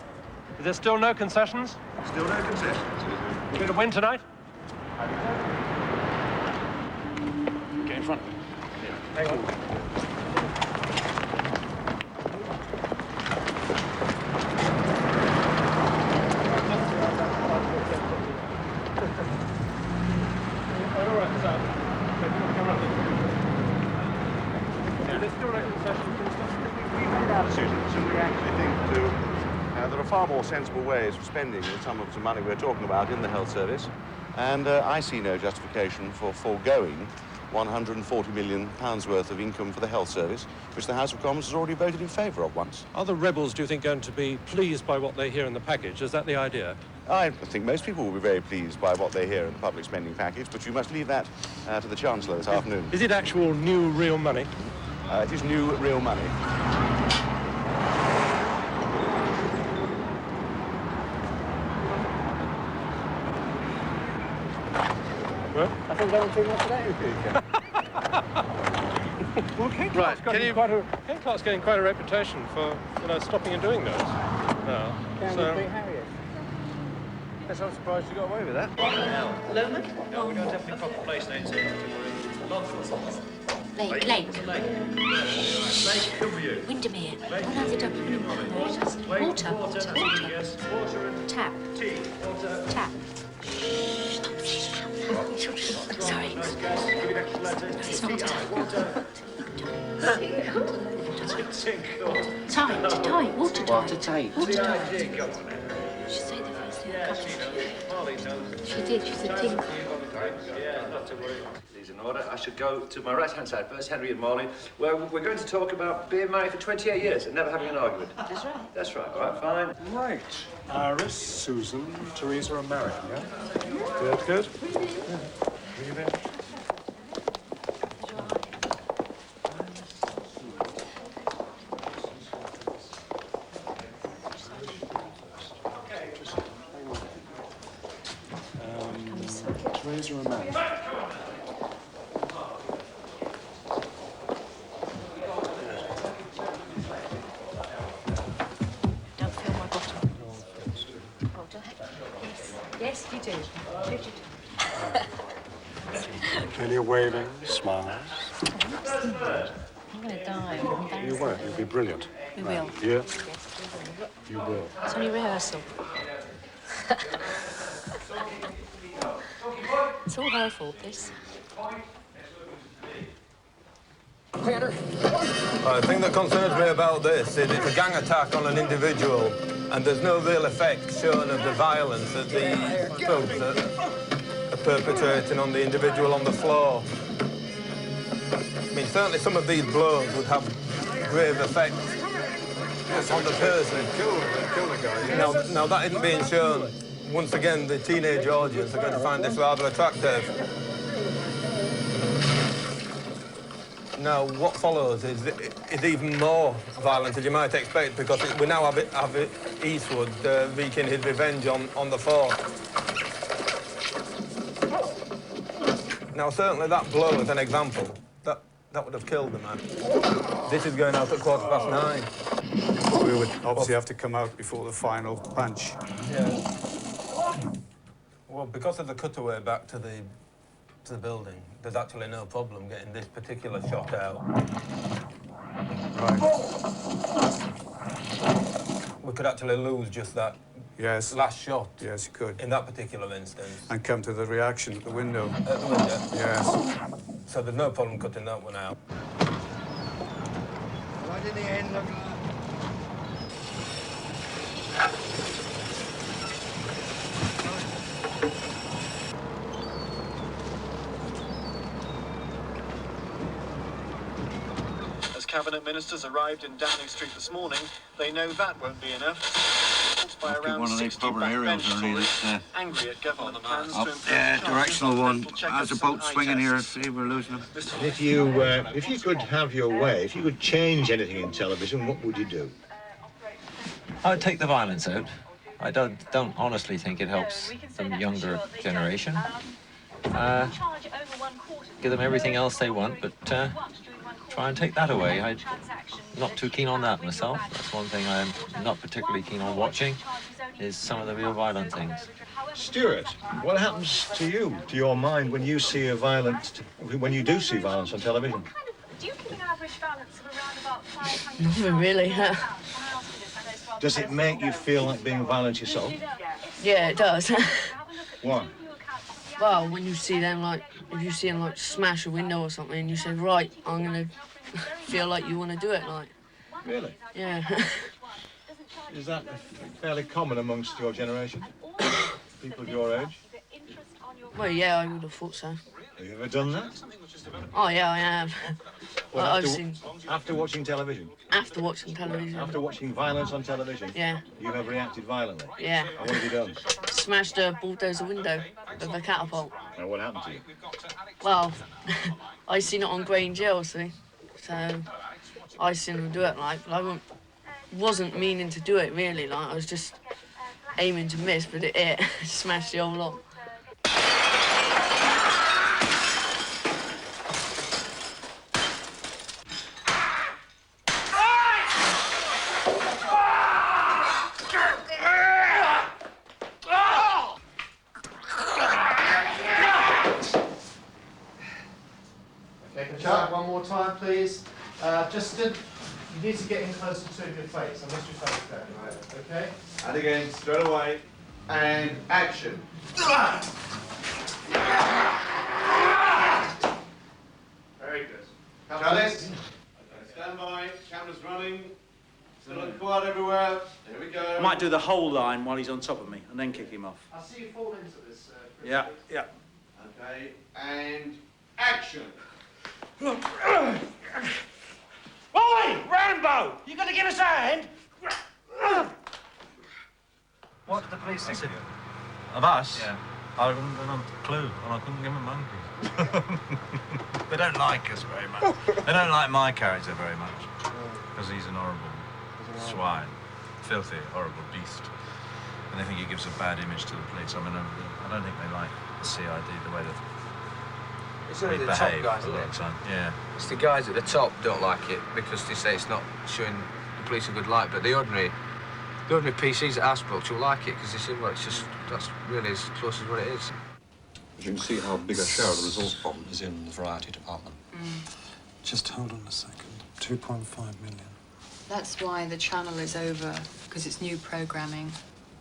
[SPEAKER 23] is there still no concessions?
[SPEAKER 7] Still no concessions.
[SPEAKER 23] We're going to win tonight?
[SPEAKER 7] Get in front.
[SPEAKER 23] Hang on.
[SPEAKER 7] We actually think there are far more sensible ways of spending some of the money we're talking about in the health service, and I see no justification for foregoing £140 million worth of income for the health service, which the House of Commons has already voted in favour of once.
[SPEAKER 23] Are the rebels, do you think, going to be pleased by what they hear in the package? Is that the idea?
[SPEAKER 7] I think most people will be very pleased by what they hear in the public spending package, but you must leave that to the Chancellor this afternoon.
[SPEAKER 23] Is it actual new real money?
[SPEAKER 7] It is new real money.
[SPEAKER 23] Well,
[SPEAKER 7] I think I don't think much of that in future.
[SPEAKER 23] Well, Ken Clark's getting quite a reputation for, stopping and doing those. No.
[SPEAKER 7] Harriet. Yes, I'm surprised you got away with that.
[SPEAKER 1] Hello, mate? No, we don't have any proper place names here.
[SPEAKER 10] Lake.
[SPEAKER 1] Lake, come here.
[SPEAKER 10] Windermere. What are the Water.
[SPEAKER 1] Yes, water and
[SPEAKER 10] Tap.
[SPEAKER 1] tea. Water.
[SPEAKER 10] Tap. Sorry.
[SPEAKER 1] Nice guys. Give it extra letters.
[SPEAKER 10] It's not tap.
[SPEAKER 1] Water.
[SPEAKER 10] Tight. Watertight.
[SPEAKER 1] Watertight.
[SPEAKER 10] Watertight.
[SPEAKER 1] Come on.
[SPEAKER 10] She said the first thing.
[SPEAKER 1] Yeah, she knows. Molly knows.
[SPEAKER 10] She did. She said ting.
[SPEAKER 1] Yeah, not to worry. These in order. I should go to my right-hand side first, Henry and Molly, where we're going to talk about being married for 28 years and never having an argument.
[SPEAKER 10] That's right.
[SPEAKER 1] That's right. All right, fine.
[SPEAKER 23] Right. Iris, Susan, Teresa are married, yeah? Good? Yeah. Will you be?
[SPEAKER 7] Teresa and Mary.
[SPEAKER 10] Don't feel my bottom. Oh, do I? Yes, you do.
[SPEAKER 23] Plenty of waving, smiles.
[SPEAKER 10] I'm going to die. I'm embarrassed.
[SPEAKER 23] You won't. You'll be brilliant.
[SPEAKER 10] We will.
[SPEAKER 23] Yeah. You will.
[SPEAKER 10] It's only rehearsal. It's all her fault, this.
[SPEAKER 11] The thing that concerns me about this is it's a gang attack on an individual, and there's no real effect shown of the violence that the thugs are perpetrating on the individual on the floor. I mean, certainly some of these blows would have grave effects on the person.
[SPEAKER 23] Kill the guy.
[SPEAKER 11] Now, that isn't being shown. Once again, the teenage audience are going to find this rather attractive. Now, what follows is even more violent, as you might expect, because we now have Eastwood wreaking his revenge on the fort. Now, certainly that blow as an example, that would have killed the man. This is going out at 9:15.
[SPEAKER 23] We would obviously have to come out before the final punch.
[SPEAKER 11] Yeah. Well, because of the cutaway back to the building, there's actually no problem getting this particular shot out.
[SPEAKER 23] Right.
[SPEAKER 11] We could actually lose just that last shot.
[SPEAKER 23] Yes, you could.
[SPEAKER 11] In that particular instance.
[SPEAKER 23] And come to the reaction at the window.
[SPEAKER 11] At the window?
[SPEAKER 23] Yes.
[SPEAKER 11] So there's no problem cutting that one out.
[SPEAKER 16] Right in the end, look.
[SPEAKER 3] As Cabinet Ministers arrived in Downing Street this morning, they know that won't be enough.
[SPEAKER 1] Let's get one of these proper aerials already that's directional one. How's the boat swinging here? See, we're losing them.
[SPEAKER 9] If you could have your way, if you could change anything in television, what would you do?
[SPEAKER 12] I would take the violence out. I don't honestly think it helps the younger generation. Give them everything else they want, but try and take that away. I'm not too keen on that myself. That's one thing I'm not particularly keen on watching, is some of the real violent things.
[SPEAKER 9] Stuart, what happens to you, to your mind, when you see when you do see violence on television?
[SPEAKER 10] Do you keep an average balance of around about 500?
[SPEAKER 13] Not really.
[SPEAKER 9] Does it make you feel like being violent yourself?
[SPEAKER 13] Yeah, it does.
[SPEAKER 9] Why?
[SPEAKER 13] Well, when you see them, like, if you see them, like, smash a window or something, and you say, right, I'm gonna feel like you want to do it, like.
[SPEAKER 9] Really?
[SPEAKER 13] Yeah.
[SPEAKER 9] Is that fairly common amongst your generation? People of your age?
[SPEAKER 13] Well, yeah, I would have thought so.
[SPEAKER 9] Have you ever done that?
[SPEAKER 13] Oh, yeah, I have.
[SPEAKER 9] Well,
[SPEAKER 13] I've seen...
[SPEAKER 9] After watching television?
[SPEAKER 13] After watching television.
[SPEAKER 9] After watching violence on television?
[SPEAKER 13] Yeah.
[SPEAKER 9] You have reacted violently?
[SPEAKER 13] Yeah.
[SPEAKER 9] And what have you done?
[SPEAKER 13] Smashed a bulldozer window with a catapult.
[SPEAKER 9] Now, what happened to you?
[SPEAKER 13] Well, I seen it on Grange Hill, see? So, I seen them do it, like, but I wasn't meaning to do it, really, like, I was just aiming to miss, but it smashed the whole lot.
[SPEAKER 4] Okay, can I one more time, please? You need to get in closer to your face. I missed your face there. Right. Okay?
[SPEAKER 7] And again, straight away. And action. Very good. Charles, stand by. Camera's running. Still look quiet everywhere. Here we go.
[SPEAKER 17] I might do the whole line while he's on top of me and then kick him off.
[SPEAKER 4] I'll see you fall into this.
[SPEAKER 17] Yeah, yeah.
[SPEAKER 7] Okay, and action.
[SPEAKER 17] Oi, Rambo! You gonna give us a hand?
[SPEAKER 1] What did the police think of you?
[SPEAKER 18] Of us?
[SPEAKER 1] Yeah.
[SPEAKER 18] I haven't got a clue, and I couldn't give them monkeys. They don't like us very much. They don't like my character very much, because he's an horrible swine, filthy, horrible beast. And they think he gives a bad image to the police. I mean, I don't think they like the CID, the way that
[SPEAKER 12] It's only the top guys, isn't it?
[SPEAKER 18] Yeah.
[SPEAKER 12] It's the guys at the top don't like it because they say it's not showing the police a good light, but the ordinary PCs at Asbrook will like it because they say, well, that's really as close as what it is.
[SPEAKER 19] As you can see how big a share of the resource problem is in the variety department.
[SPEAKER 20] Just hold on a second. 2.5 million.
[SPEAKER 10] That's why the channel is over, because it's new programming.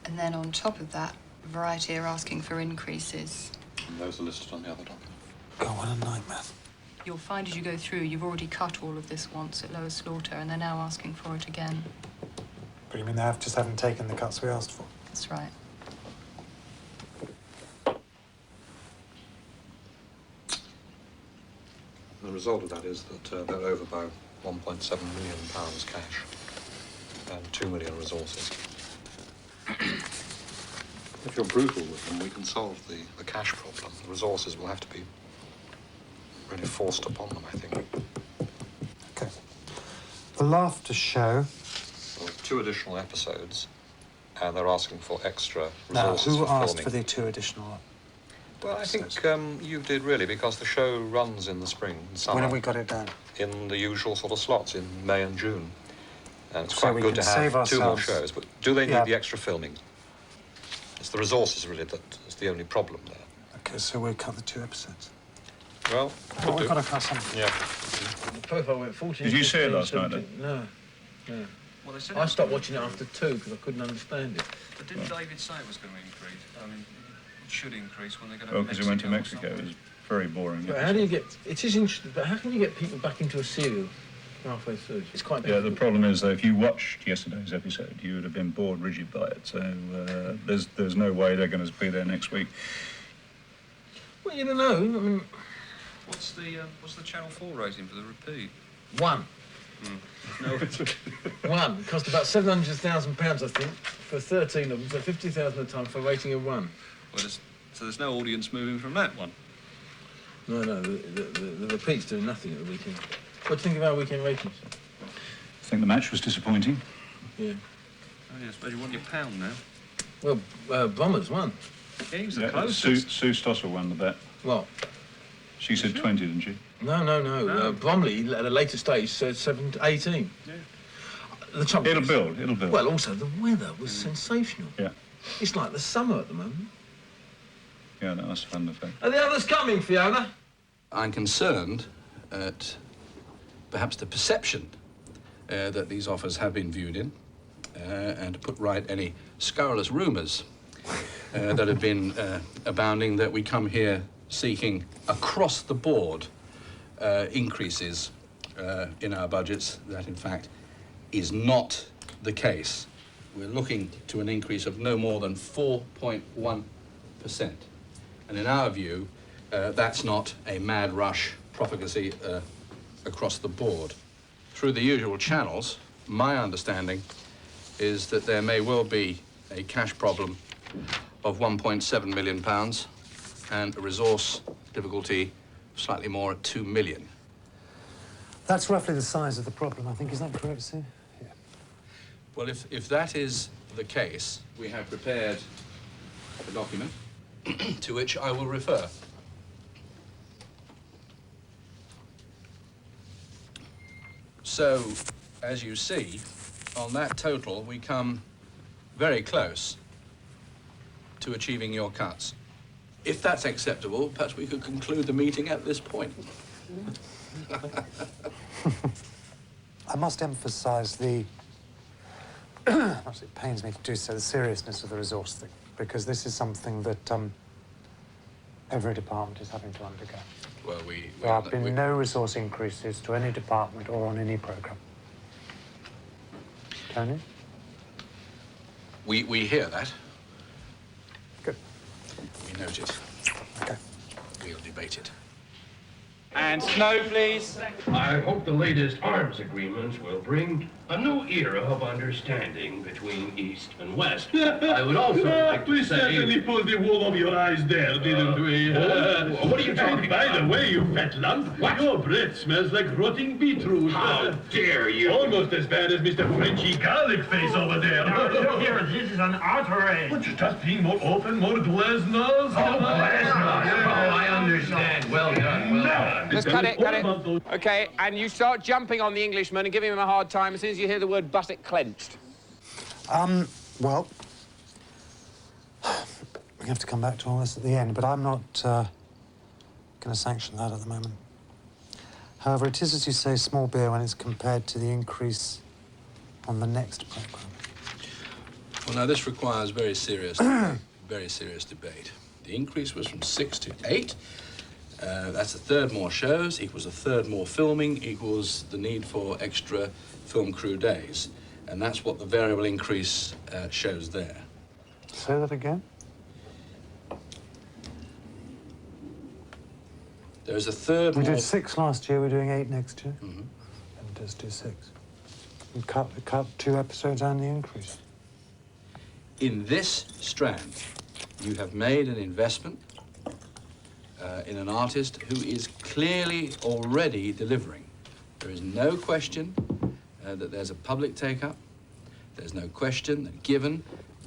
[SPEAKER 10] And then on top of that, Variety are asking for increases.
[SPEAKER 19] And those are listed on the other document.
[SPEAKER 20] God, what a nightmare.
[SPEAKER 10] You'll find as you go through, you've already cut all of this once at lower slaughter, and they're now asking for it again.
[SPEAKER 20] But you mean they just haven't taken the cuts we asked for?
[SPEAKER 10] That's right.
[SPEAKER 19] The result of that is that they're over by £1.7 million cash and 2 million resources. If you're brutal with them, we can solve the cash problem. The resources will have to be really forced upon them, I think.
[SPEAKER 20] Okay. The laughter show.
[SPEAKER 19] Well, 2 additional episodes, and they're asking for extra
[SPEAKER 20] Now,
[SPEAKER 19] resources
[SPEAKER 20] who
[SPEAKER 19] for
[SPEAKER 20] asked
[SPEAKER 19] filming.
[SPEAKER 20] for the 2 additional?
[SPEAKER 19] Well, I think you did really, because the show runs in the spring and summer.
[SPEAKER 20] When have we got it done?
[SPEAKER 19] In the usual sort of slots in May and June. And it's
[SPEAKER 20] So
[SPEAKER 19] quite
[SPEAKER 20] we
[SPEAKER 19] good
[SPEAKER 20] can
[SPEAKER 19] to
[SPEAKER 20] save
[SPEAKER 19] have 2 more
[SPEAKER 20] ourselves-
[SPEAKER 19] shows. But do they need
[SPEAKER 20] Yeah.
[SPEAKER 19] the extra filming? It's the resources really that is the only problem there.
[SPEAKER 20] Okay, so we'll cut the 2 episodes.
[SPEAKER 19] Well,
[SPEAKER 20] Oh, we've got to cut something.
[SPEAKER 19] Yeah.
[SPEAKER 23] The profile went 14. Did you see it 15, last night, 17. No. No.
[SPEAKER 27] Well, they said
[SPEAKER 23] I stopped watching it after 2 because I couldn't understand it.
[SPEAKER 27] But didn't David say it was going to increase? I mean, it should increase when they go to
[SPEAKER 23] Oh,
[SPEAKER 27] Mexico.
[SPEAKER 23] because we went to
[SPEAKER 27] or
[SPEAKER 23] Mexico.
[SPEAKER 27] something.
[SPEAKER 23] It was very boring. But how do you get... It is interesting, but how can you get people back into a serial halfway through? It's quite Yeah, difficult. the problem is that if you watched yesterday's episode, you would have been bored rigid by it. So there's no way they're going to be there next week. Well, you don't know. I mean,
[SPEAKER 27] What's the Channel 4 rating for the repeat?
[SPEAKER 23] 1.
[SPEAKER 3] No.
[SPEAKER 5] One cost about £700,000, I think, for 13 of them, so 50,000 a time for rating of 1.
[SPEAKER 3] Well, so there's no audience moving from that one?
[SPEAKER 5] No, the repeat's doing nothing at the weekend. What do you think of our weekend ratings?
[SPEAKER 6] I think the match was disappointing.
[SPEAKER 5] Yeah.
[SPEAKER 3] Oh, yeah, I suppose you want your pound now.
[SPEAKER 5] Well, Bombers won.
[SPEAKER 3] Yeah, he was the closest.
[SPEAKER 6] Sue Stossel won the bet.
[SPEAKER 5] What?
[SPEAKER 6] She said 20, didn't she?
[SPEAKER 5] No. Bromley, at a later stage, said 18.
[SPEAKER 3] Yeah.
[SPEAKER 5] The trouble
[SPEAKER 6] It'll
[SPEAKER 5] is-
[SPEAKER 6] build.
[SPEAKER 5] Well, also, the weather was sensational.
[SPEAKER 6] Yeah.
[SPEAKER 5] It's like the summer at the moment.
[SPEAKER 6] Yeah, that must have had an effect.
[SPEAKER 5] Are the others coming, Fiona?
[SPEAKER 8] I'm concerned at perhaps the perception that these offers have been viewed in, and to put right any scurrilous rumours that have been abounding, that we come here seeking across the board increases in our budgets. That, in fact, is not the case. We're looking to an increase of no more than 4.1%. And in our view, that's not a mad rush profligacy across the board. Through the usual channels, my understanding is that there may well be a cash problem of £1.7 million and a resource difficulty slightly more at £2 million.
[SPEAKER 20] That's roughly the size of the problem, I think. Is that correct, Sue? Yeah.
[SPEAKER 8] Well, if that is the case, we have prepared a document to which I will refer. So, as you see, on that total, we come very close to achieving your cuts. If that's acceptable, perhaps we could conclude the meeting at this point.
[SPEAKER 20] I must emphasise the, actually it pains me to do so, the seriousness of the resource thing, because this is something that every department is having to undergo.
[SPEAKER 8] Well,
[SPEAKER 20] There have been no resource increases to any department or on any programme. Tony?
[SPEAKER 8] We hear that.
[SPEAKER 20] Good.
[SPEAKER 8] We note it.
[SPEAKER 20] Okay.
[SPEAKER 8] We'll debate it.
[SPEAKER 17] And snow, please.
[SPEAKER 15] I hope the latest arms agreements will bring a new era of understanding between East and West. I would also like to
[SPEAKER 17] We
[SPEAKER 15] say...
[SPEAKER 17] certainly pulled the wool over your eyes there, didn't we?
[SPEAKER 15] What are you talking
[SPEAKER 17] By
[SPEAKER 15] about?
[SPEAKER 17] the way, you fat lump, your breath smells like rotting beetroot.
[SPEAKER 15] How dare you?
[SPEAKER 17] Almost as bad as Mr. Frenchy garlic face over there.
[SPEAKER 15] Look here, this is an outrage.
[SPEAKER 17] But you're just being more open, more glasnost.
[SPEAKER 15] I understand. Well done, well done.
[SPEAKER 21] Just cut it. OK, and you start jumping on the Englishman and giving him a hard time as soon as you hear the word buttock clenched.
[SPEAKER 20] Well, we have to come back to all this at the end, but I'm not going to sanction that at the moment. However, it is, as you say, small beer when it's compared to the increase on the next programme.
[SPEAKER 8] Well, now, this requires very serious debate. The increase was from 6 to 8. That's a third more shows, equals a third more filming, equals the need for extra film crew days. And that's what the variable increase shows there.
[SPEAKER 20] Say that again?
[SPEAKER 8] There's a third
[SPEAKER 20] We
[SPEAKER 8] more...
[SPEAKER 20] did 6 last year, we're doing 8 next year.
[SPEAKER 8] Mm-hmm.
[SPEAKER 20] And just do 6. And cut 2 episodes and the increase.
[SPEAKER 8] In this strand, you have made an investment in an artist who is clearly already delivering. There is no question that there's a public take-up. There's no question that given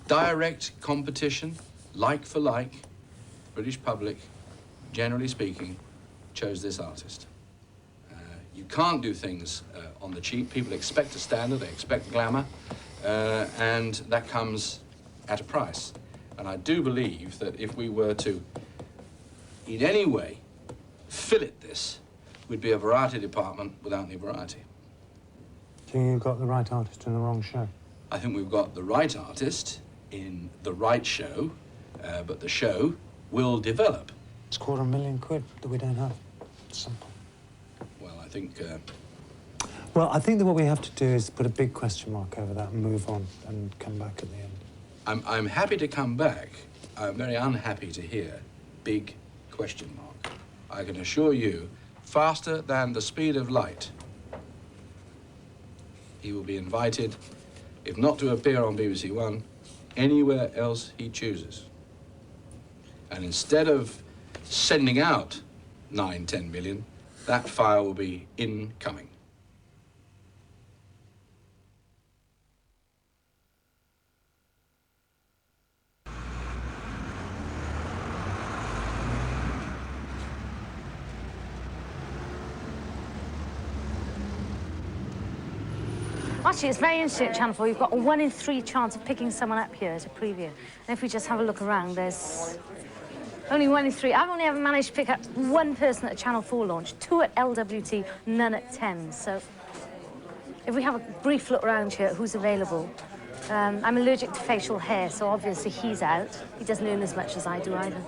[SPEAKER 8] direct competition, like for like, British public, generally speaking, chose this artist. You can't do things on the cheap. People expect a standard, they expect glamour, and that comes at a price. And I do believe that if we were to, in any way, fillet this, we'd be a variety department without any variety.
[SPEAKER 20] So you got the right artist in the wrong show?
[SPEAKER 8] I think we've got the right artist in the right show, but the show will develop.
[SPEAKER 20] It's £250,000 that we don't have. It's simple.
[SPEAKER 8] Well, I think...
[SPEAKER 20] Well, I think that what we have to do is put a big question mark over that and move on and come back at the end.
[SPEAKER 8] I'm happy to come back. I'm very unhappy to hear big question mark. I can assure you, faster than the speed of light, he will be invited, if not to appear on BBC One, anywhere else he chooses. And instead of sending out 9-10 million, that file will be incoming.
[SPEAKER 2] Actually, it's very interesting at Channel 4. You've got a 1 in 3 chance of picking someone up here as a preview. And if we just have a look around, there's only 1 in 3. I've only ever managed to pick up 1 person at a Channel 4 launch, 2 at LWT, none at 10. So if we have a brief look around here at who's available, I'm allergic to facial hair, so obviously he's out. He doesn't earn as much as I do either.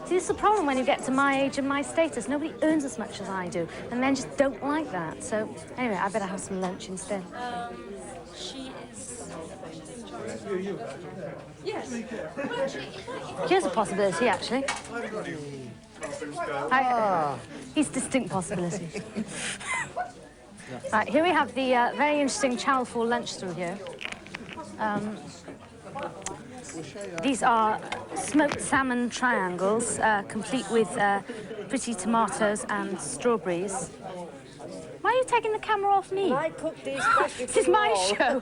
[SPEAKER 2] See, this is the problem when you get to my age and my status. Nobody earns as much as I do, and men just don't like that. So, anyway, I better have some lunch instead.
[SPEAKER 11] She is...
[SPEAKER 2] Yes. Here's a possibility, actually. He's distinct possibility. Right, here we have the very interesting Channel 4 lunch through here. These are smoked salmon triangles, complete with pretty tomatoes and strawberries. Why are you taking the camera off me?
[SPEAKER 11] I cooked these especially
[SPEAKER 2] This is my show.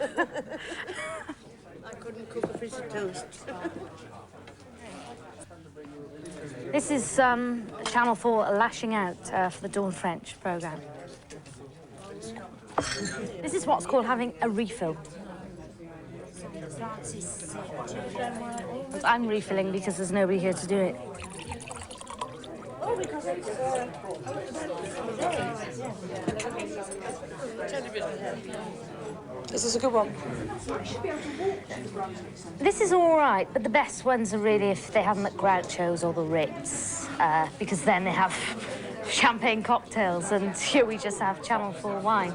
[SPEAKER 11] I couldn't cook a piece of toast.
[SPEAKER 2] This is Channel 4 lashing out for the Dawn French programme. This is what's called having a refill. I'm refilling because there's nobody here to do it.
[SPEAKER 11] Oh, because it's... This is a good one.
[SPEAKER 2] This is all right, but the best ones are really if they have them at Groucho's or the Ritz, because then they have champagne cocktails, and here we just have Channel 4 wine.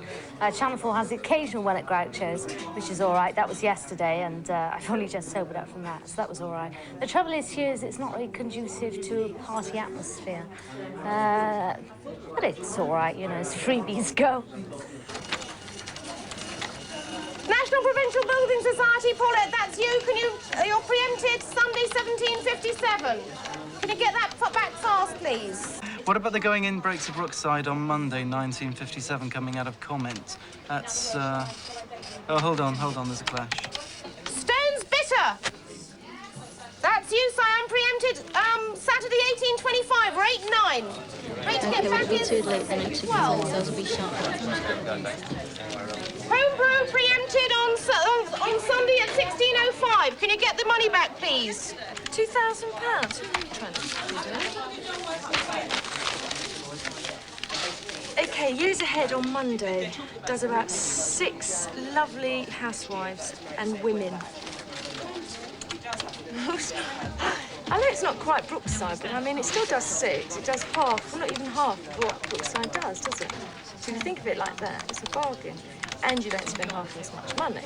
[SPEAKER 2] Channel 4 has the occasional one at Groucho's, which is all right. That was yesterday, and I've only just sobered up from that, so that was all right. The trouble is here is it's not really conducive to a party atmosphere. But it's all right, you know, as freebies go.
[SPEAKER 14] National Provincial Building Society, Paulette, that's you. You're preempted Sunday 1757. Can you get that back fast, please?
[SPEAKER 22] What about the going in breaks of Brookside on Monday, 1957, coming out of comments? That's, Oh, hold on, there's a clash.
[SPEAKER 14] Stones Bitter. That's you, Cyan, preempted Saturday 1825, or 8-9. Great to get back in.
[SPEAKER 11] Too late then, actually, because those will be sharp.
[SPEAKER 14] Homebrew preempted on Sunday at 16:05. Can you get the money back, please?
[SPEAKER 11] £2,000? Who are you trying to do? OK, Years Ahead on Monday does about 6 lovely housewives and women. I know it's not quite Brookside, but I mean, it still does 6. It does half, well, not even half of what Brookside does it? So if you think of it like that, it's a bargain. And you don't spend half as much money.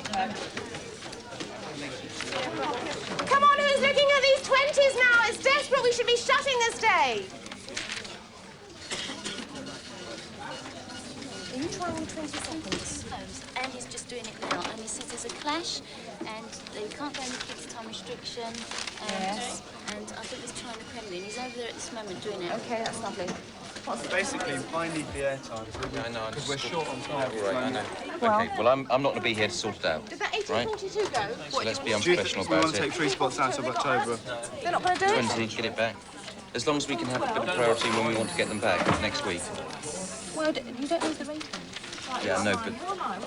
[SPEAKER 14] Come on, who's looking at these 20s now? It's desperate. We should be shutting this day.
[SPEAKER 11] Are you trying on 20 seconds? And he's just doing it now, and he says there's a clash, and they can't go in the kids' time restriction, and I think he's trying the Kremlin. He's over there at this moment doing it.
[SPEAKER 14] OK, that's lovely.
[SPEAKER 22] Basically, I need the airtime.
[SPEAKER 18] I know.
[SPEAKER 22] Because we're short on time.
[SPEAKER 18] All right, I know.
[SPEAKER 14] Well-
[SPEAKER 18] OK, well, I'm not going to be here to sort it out.
[SPEAKER 14] Did that
[SPEAKER 18] Right?
[SPEAKER 14] 1842 go?
[SPEAKER 18] So let's be
[SPEAKER 22] Do you
[SPEAKER 18] unprofessional
[SPEAKER 22] we want
[SPEAKER 18] about
[SPEAKER 22] to take
[SPEAKER 18] it.
[SPEAKER 22] 3 spots out of October?
[SPEAKER 14] They're not going to do it?
[SPEAKER 18] 20, get it back. As long as we can have a bit of priority when we want to get them back next week.
[SPEAKER 11] Well, you don't need the rating.
[SPEAKER 18] Yeah, I know,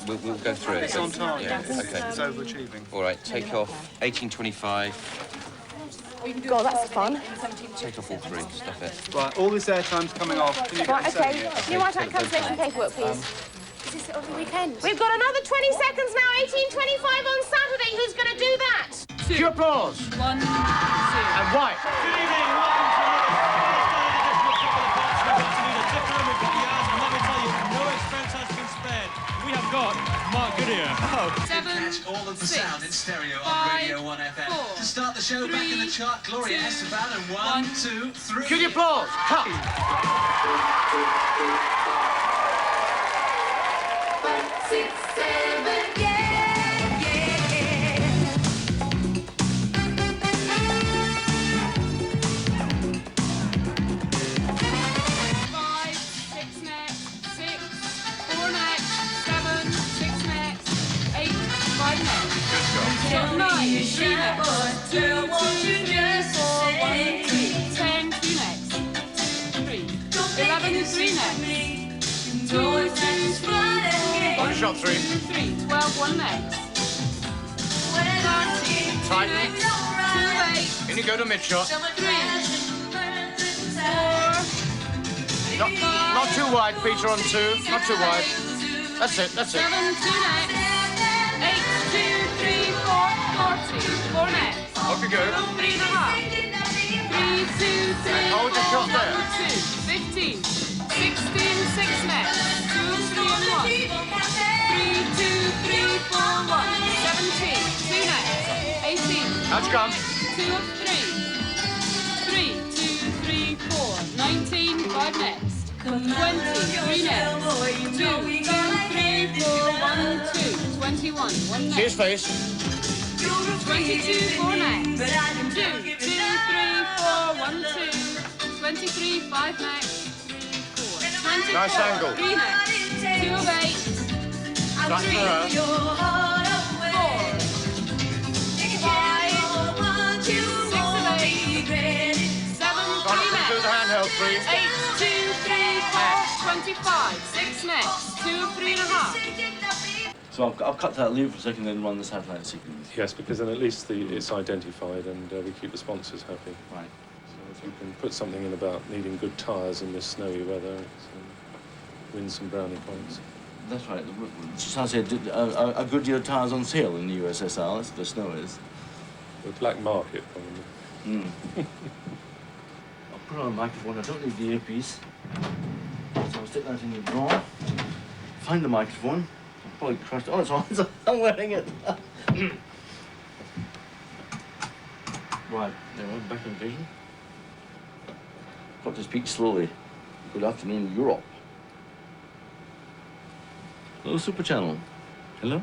[SPEAKER 18] but we'll go through it.
[SPEAKER 22] It's on time.
[SPEAKER 18] Yeah, OK.
[SPEAKER 22] It's overachieving.
[SPEAKER 18] All right, take off 1825.
[SPEAKER 14] God, that's fun.
[SPEAKER 18] Take off all 3. Stuff it.
[SPEAKER 22] Right, all this airtime's coming off. Can you get
[SPEAKER 14] Right,
[SPEAKER 22] the
[SPEAKER 14] OK.
[SPEAKER 22] second?
[SPEAKER 14] Can you write out cancellation paperwork, please?
[SPEAKER 11] Is this over the weekend?
[SPEAKER 14] We've got another 20 seconds now, 1825 on Saturday. Who's going to do that?
[SPEAKER 1] Cue applause.
[SPEAKER 11] 1, 2.
[SPEAKER 1] And white.
[SPEAKER 17] Good evening and welcome to another We've got the tell you, no expense has been spared. We have got Mark Goodyear. Oh.
[SPEAKER 11] 7,
[SPEAKER 24] Catch all of the
[SPEAKER 11] 6,
[SPEAKER 24] sound in stereo
[SPEAKER 11] 5,
[SPEAKER 24] on Radio 1 FM.
[SPEAKER 11] 4,
[SPEAKER 24] To start the show,
[SPEAKER 11] 3,
[SPEAKER 24] back in the chart, Gloria
[SPEAKER 11] 2,
[SPEAKER 24] Esteban, and 1, 2, 3.
[SPEAKER 1] Cue the applause. Cut.
[SPEAKER 11] 6, 7,
[SPEAKER 21] shot 3.
[SPEAKER 4] 3, 12, 1 next. 30.
[SPEAKER 21] Tighten.
[SPEAKER 4] 2, 8.
[SPEAKER 21] In you go to mid shot.
[SPEAKER 4] 3, 4.
[SPEAKER 21] Not too wide, Peter, on 2. Not too wide. That's it, that's it.
[SPEAKER 4] 7, 2 next. 8, 2, 3, 4, 40. 4 next.
[SPEAKER 21] Off you go.
[SPEAKER 4] 3 and a half. 3, 2, 3,
[SPEAKER 21] And hold the shot
[SPEAKER 4] 4,
[SPEAKER 21] there.
[SPEAKER 4] 1, 2. 15. 16, 6 next. 2, 3 and 1. 3, 2, 3, 4, 1. 17. 2 next. 18.
[SPEAKER 21] How's gone?
[SPEAKER 4] 2 of 3. 3, 2, 3, 4. 19. 5 next. 20. 3 next. 2, 2, 3, 4, 1, 2. 21. 1 next.
[SPEAKER 21] See his face.
[SPEAKER 4] 22, 4 next. 2, 2, 3, 4, 1, 2. 23, 5 next. 3, 4. 24,
[SPEAKER 21] Nice angle.
[SPEAKER 4] 3 next. 2 of 8.
[SPEAKER 21] Back to her.
[SPEAKER 4] 4. 5. 6 of 8. 7, 3 next.
[SPEAKER 21] Do the handheld 3.
[SPEAKER 4] 8, 2, 3, 4. 25. 6 next. 2 of 3 and a half.
[SPEAKER 7] So I'll cut that loop for a second, then run the satellite sequence.
[SPEAKER 23] Yes, because then at least it's identified and we keep the sponsors happy.
[SPEAKER 7] Right.
[SPEAKER 23] So if you can put something in about needing good tyres in this snowy weather, win some brownie points.
[SPEAKER 7] That's right. So I said, a good deal of tyres on sale in the USSR, as the snow is.
[SPEAKER 23] The black market, probably.
[SPEAKER 7] I'll put on a microphone. I don't need the earpiece. So I'll stick that in the drawer. Find the microphone. I'll probably crush it. Oh, it's on. I'm wearing it. Right, there we are, back in vision. Got to speak slowly. Good afternoon, Europe. Hello, Super Channel. Hello?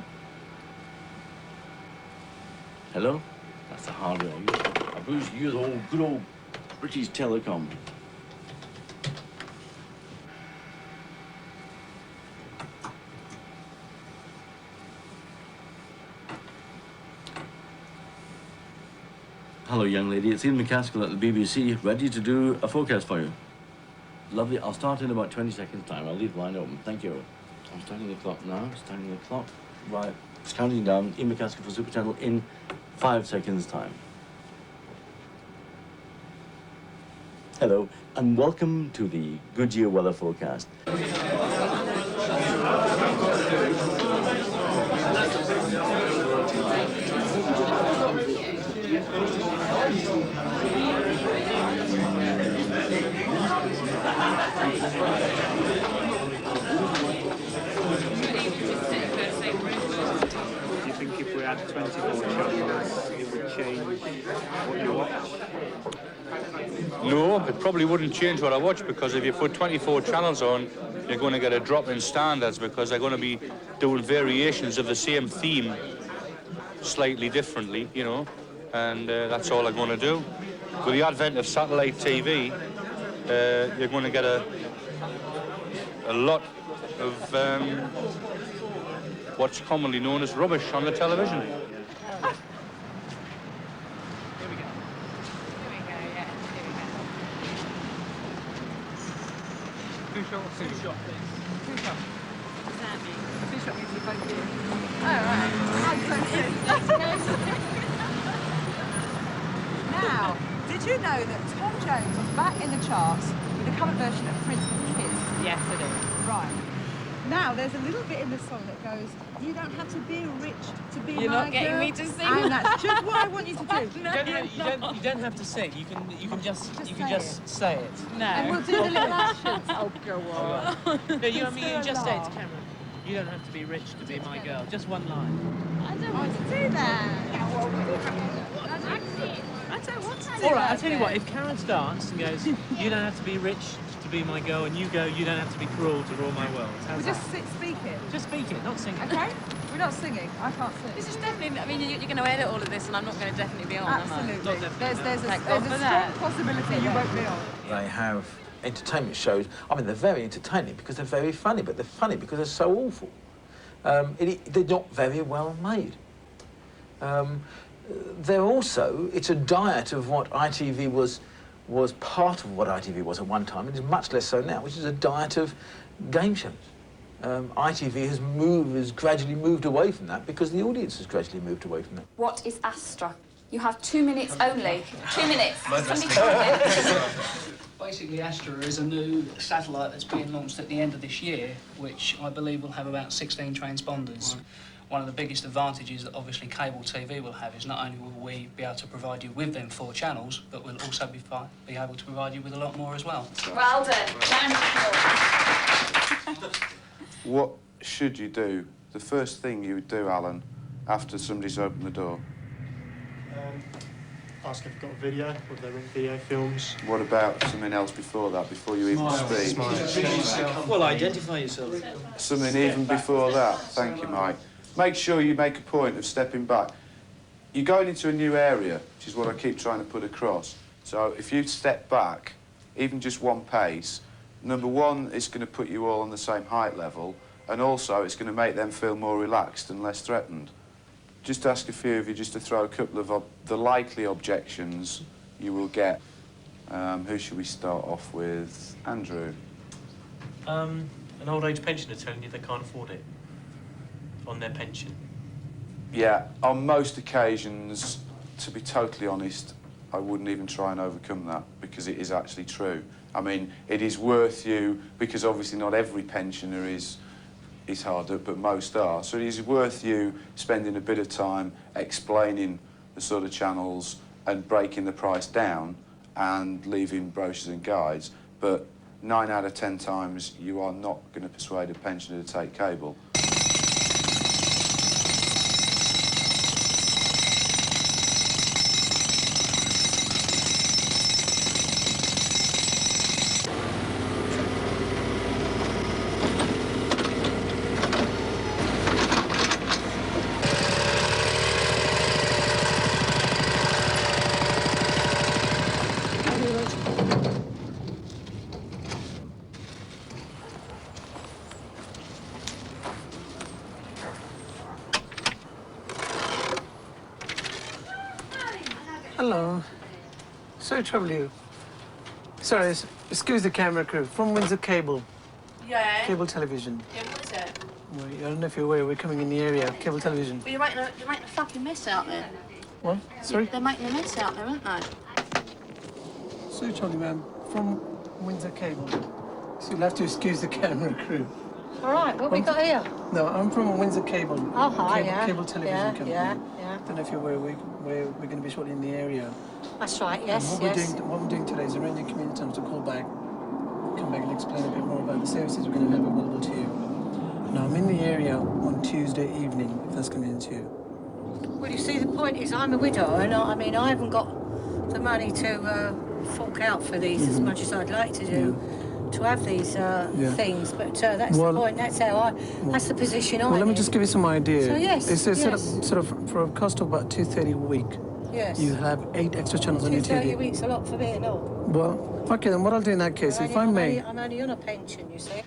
[SPEAKER 7] Hello? That's the hardware. I use old, good old British Telecom. Hello, young lady. It's Ian McCaskill at the BBC, ready to do a forecast for you. Lovely. I'll start in about 20 seconds' time. I'll leave the line open. Thank you. I'm starting the clock now. Starting the clock. Right. It's counting down. Ian McCaskill for Super Channel in 5 seconds' time. Hello, and welcome to the Goodyear weather forecast.
[SPEAKER 9] Do you think if we had 24 channels, it would change what you watch?
[SPEAKER 13] No, it probably wouldn't change what I watch, because if you put 24 channels on, you're going to get a drop in standards, because they're going to be doing variations of the same theme slightly differently, you know, and that's all they're going to do. With the advent of satellite TV, you're going to get a lot of what's commonly known as rubbish on the television.
[SPEAKER 9] Two shots, please. Two shots. Two shots means the phone to you.
[SPEAKER 16] Now, did you know that Tom Jones is back in the charts with the current version of Prince's Kiss?
[SPEAKER 25] Yes, it is.
[SPEAKER 16] Right. Now, there's a little bit in the song that goes, you don't have to be rich to be
[SPEAKER 25] You're
[SPEAKER 16] my
[SPEAKER 25] not getting
[SPEAKER 16] girl.
[SPEAKER 25] me to sing
[SPEAKER 16] And
[SPEAKER 25] that.
[SPEAKER 16] that's just what I want you to do.
[SPEAKER 25] You
[SPEAKER 16] don't
[SPEAKER 25] have to sing. You can just
[SPEAKER 16] say
[SPEAKER 25] it.
[SPEAKER 16] No. And we'll do the little actions. Oh, go on.
[SPEAKER 25] No, you
[SPEAKER 16] It's
[SPEAKER 25] just
[SPEAKER 16] so
[SPEAKER 25] say it to
[SPEAKER 16] long.
[SPEAKER 25] Cameron. You don't have to be rich to be my girl. Just one line.
[SPEAKER 16] I don't want to do that.
[SPEAKER 25] I don't want to do All right, I'll tell you what. If Karen starts and goes, you don't have to be rich to be my girl, and you go, you don't have to be cruel to rule my world. How's
[SPEAKER 16] We'll
[SPEAKER 25] that?
[SPEAKER 16] just speak it.
[SPEAKER 25] Just speak it, not sing it.
[SPEAKER 16] Okay? We're not singing. I can't sing.
[SPEAKER 25] This is definitely. I mean, you're going to edit all of this, and I'm not going to definitely be on.
[SPEAKER 16] Absolutely. There's a
[SPEAKER 25] Thank God for
[SPEAKER 16] strong
[SPEAKER 25] that.
[SPEAKER 16] possibility you won't be on.
[SPEAKER 5] They have entertainment shows. I mean, they're very entertaining because they're very funny, but they're funny because they're so awful. They're not very well made. They're also, it's a diet of what ITV was part of what ITV was at one time, and is much less so now, which is a diet of game shows. ITV has gradually moved away from that because the audience has gradually moved away from that.
[SPEAKER 3] What is Astra? You have 2 minutes only. 2 minutes. Somebody time it.
[SPEAKER 6] Basically, Astra is a new satellite that's being launched at the end of this year, which I believe will have about 16 transponders. One of the biggest advantages that obviously cable TV will have is not only will we be able to provide you with them 4 channels, but we'll also be able to provide you with a lot more as well.
[SPEAKER 3] Well done.
[SPEAKER 10] What should you do? The first thing you would do, Alan, after somebody's opened the door?
[SPEAKER 9] Ask if they've got a video, or they rent video films.
[SPEAKER 10] What about something else before that, before you even speak?
[SPEAKER 22] Well, identify yourself.
[SPEAKER 10] Something even before that. Thank you, Mike. Make sure you make a point of stepping back. You're going into a new area, which is what I keep trying to put across. So if you step back, even just one pace, number one, it's going to put you all on the same height level, and also it's going to make them feel more relaxed and less threatened. Just ask a few of you just to throw a couple of the likely objections you will get. Who should we start off with? Andrew?
[SPEAKER 25] An old age pensioner telling you they can't afford it on their pension.
[SPEAKER 10] Yeah, on most occasions, to be totally honest, I wouldn't even try and overcome that because it is actually true. I mean, it is worth you, because obviously not every pensioner is hard up, but most are. So it is worth you spending a bit of time explaining the sort of channels and breaking the price down and leaving brochures and guides. But 9 out of 10 times, you are not going to persuade a pensioner to take cable.
[SPEAKER 12] Hello. Sorry to trouble you. Sorry, excuse the camera crew. From Windsor Cable.
[SPEAKER 14] Yeah.
[SPEAKER 12] Cable television.
[SPEAKER 14] Yeah, what is it?
[SPEAKER 12] Well, I don't know if you're aware, we're coming in the area. Cable television.
[SPEAKER 14] Well, you're making a fucking mess out there.
[SPEAKER 12] What? Sorry?
[SPEAKER 14] They're making a mess out there, aren't they?
[SPEAKER 12] Sorry to trouble you, ma'am. From Windsor Cable. So you'll have to excuse the camera crew.
[SPEAKER 14] All right, what we got here?
[SPEAKER 12] No, I'm from Windsor Cable.
[SPEAKER 14] Oh, hi,
[SPEAKER 12] Cable television company.
[SPEAKER 14] yeah.
[SPEAKER 12] Don't know if you're aware, we're going to be shortly in the area.
[SPEAKER 14] That's right, yes,
[SPEAKER 12] And what we're doing today is arranging community times to call back, come back and explain a bit more about the services we're going to have available to you. Now, I'm in the area on Tuesday evening, if that's convenient to you.
[SPEAKER 14] Well, you see, the point is I'm a widow, and I mean, I haven't got the money to fork out for these as much as I'd like to do, to have these things. But that's the point. That's that's the position I'm in.
[SPEAKER 12] Well, let me just give you some ideas.
[SPEAKER 14] So, yes,
[SPEAKER 12] It's sort of for a cost of about $2.30 a week.
[SPEAKER 14] Yes.
[SPEAKER 12] You have 8 extra channels on your TV.
[SPEAKER 14] 2.30 weeks a lot for me and all.
[SPEAKER 12] Well, okay, then what I'll do in that case, if I may...
[SPEAKER 14] I'm only on a pension, you see.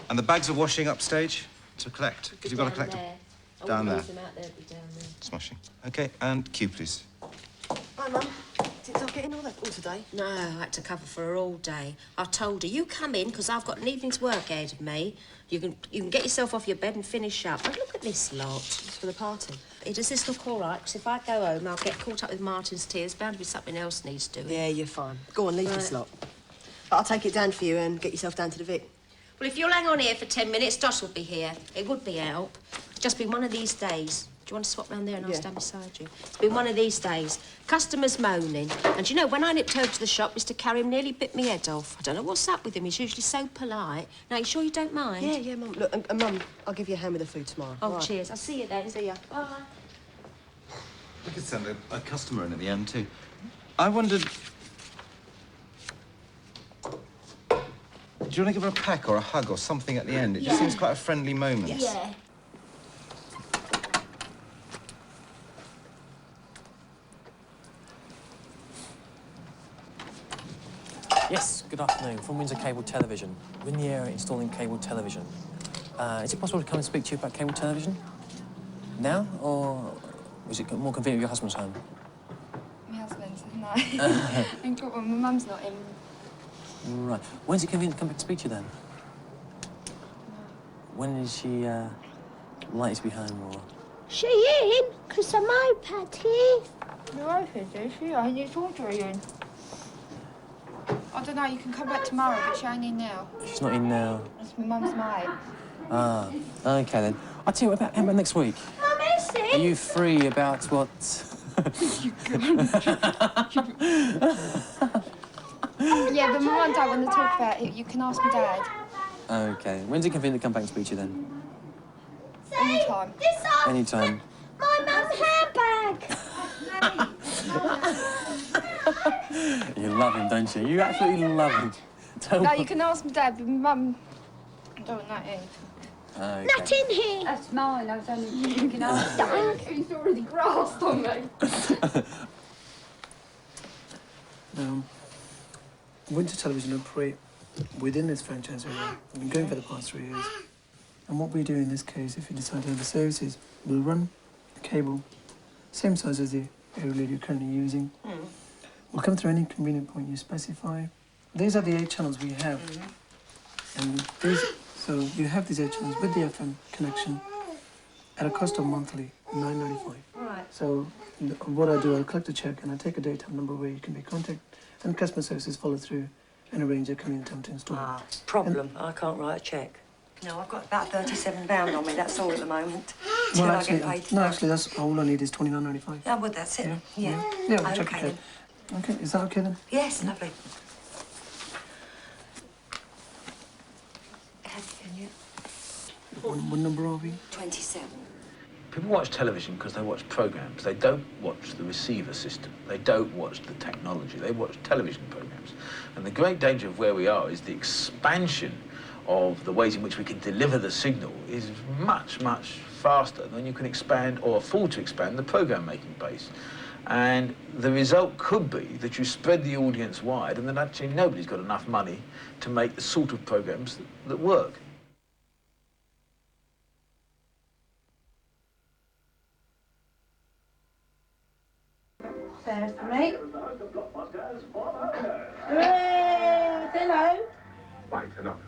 [SPEAKER 19] And the bags of washing upstage to collect, because you've got to collect them down there. Smashing. Okay, and cue, please.
[SPEAKER 26] Hi, Mum. Did I get in all that all today?
[SPEAKER 27] No, I had to cover for her all day. I told her, you come in, because I've got an evening's work ahead of me. You can get yourself off your bed and finish up. But look at this lot.
[SPEAKER 26] It's for the party.
[SPEAKER 27] Does this look all right? Because if I go home, I'll get caught up with Martin's tears. Bound to be something else needs doing.
[SPEAKER 26] Yeah, you're fine. Go on, leave this lot. But I'll take it down for you and get yourself down to the Vic.
[SPEAKER 27] Well, if you'll hang on here for 10 minutes, Doss will be here. It would be a help. It's just been one of these days. Do you want to swap round there and I'll stand beside you? It's been one of these days. Customers moaning. And you know, when I nipped over to the shop, Mr. Carriam nearly bit me head off. I don't know what's up with him. He's usually so polite. Now, you sure you don't mind?
[SPEAKER 26] Yeah, Mum. Look, and Mum, I'll give you a hand with the food tomorrow.
[SPEAKER 27] Oh,
[SPEAKER 26] right.
[SPEAKER 27] cheers. I'll see you then. See ya. Bye.
[SPEAKER 19] We could send a customer in at the end, too. I wondered... Do you want to give her a peck or a hug or something at the end? It just seems quite a friendly moment.
[SPEAKER 27] Yeah.
[SPEAKER 2] Yes, good afternoon. From Windsor Cable Television. We're in the area installing cable television. Is it possible to come and speak to you about cable television? Now, or is it more convenient with your husband's home?
[SPEAKER 8] My husband's, no. My mum's not in.
[SPEAKER 2] Right. When's it convenient to come back to speak to you then? When is she likely to be home, or...?
[SPEAKER 27] She in? Because I'm iPad here.
[SPEAKER 8] Your iPad, is she? I need to talk to her in. I don't know, you can come back tomorrow, but she ain't in now.
[SPEAKER 2] She's not in now.
[SPEAKER 8] That's my mum's mate.
[SPEAKER 2] Ah, OK then. I'll tell you what, how about next week?
[SPEAKER 27] Mum, is it?
[SPEAKER 2] Are you free about what...
[SPEAKER 8] Yeah, but my mum and dad want to talk about it. You can ask my dad.
[SPEAKER 2] OK. When's it convenient to come back and speak to you then?
[SPEAKER 8] Anytime.
[SPEAKER 2] Anytime.
[SPEAKER 27] My mum's handbag.
[SPEAKER 2] You love him, don't you? You absolutely love him.
[SPEAKER 8] No, you can ask my dad, but my mum don't want that in.
[SPEAKER 2] Okay.
[SPEAKER 27] Not in here.
[SPEAKER 8] That's mine. I was only thinking after. He's already grasped on me.
[SPEAKER 12] Winter Television operate within this franchise area. We've been going for the past 3 years. And what we do in this case, if you decide to have the services, we'll run a cable, same size as the aerial you're currently using. We'll come through any convenient point you specify. These are the 8 channels we have. And these, so you have these 8 channels with the FM connection at a cost of monthly $9.95.
[SPEAKER 27] Right.
[SPEAKER 12] So what I do, I'll collect a check and I take a daytime number where you can be contacted, and customer services follow through and arrange a convenient time to install.
[SPEAKER 26] Problem, I can't write a cheque. No, I've got about £37 on me, that's all at the moment. Till
[SPEAKER 12] Well,
[SPEAKER 27] I
[SPEAKER 12] actually,
[SPEAKER 27] get paid.
[SPEAKER 12] no, actually, that's all I need is $29.95.
[SPEAKER 26] Yeah, well, that's it.
[SPEAKER 12] Yeah, we'll check
[SPEAKER 27] Okay,
[SPEAKER 12] it
[SPEAKER 27] then.
[SPEAKER 12] out. Okay, is that okay then?
[SPEAKER 26] Yes, lovely.
[SPEAKER 12] What number are we?
[SPEAKER 26] 27.
[SPEAKER 5] People watch television because they watch programs. They don't watch the receiver system. They don't watch the technology. They watch television programs. And the great danger of where we are is the expansion of the ways in which we can deliver the signal is much, much faster than you can expand or afford to expand the program-making base. And the result could be that you spread the audience wide and then actually nobody's got enough money to make the sort of programs that work.
[SPEAKER 27] There's the meat. Hooray! Hello.
[SPEAKER 15] Right, enough.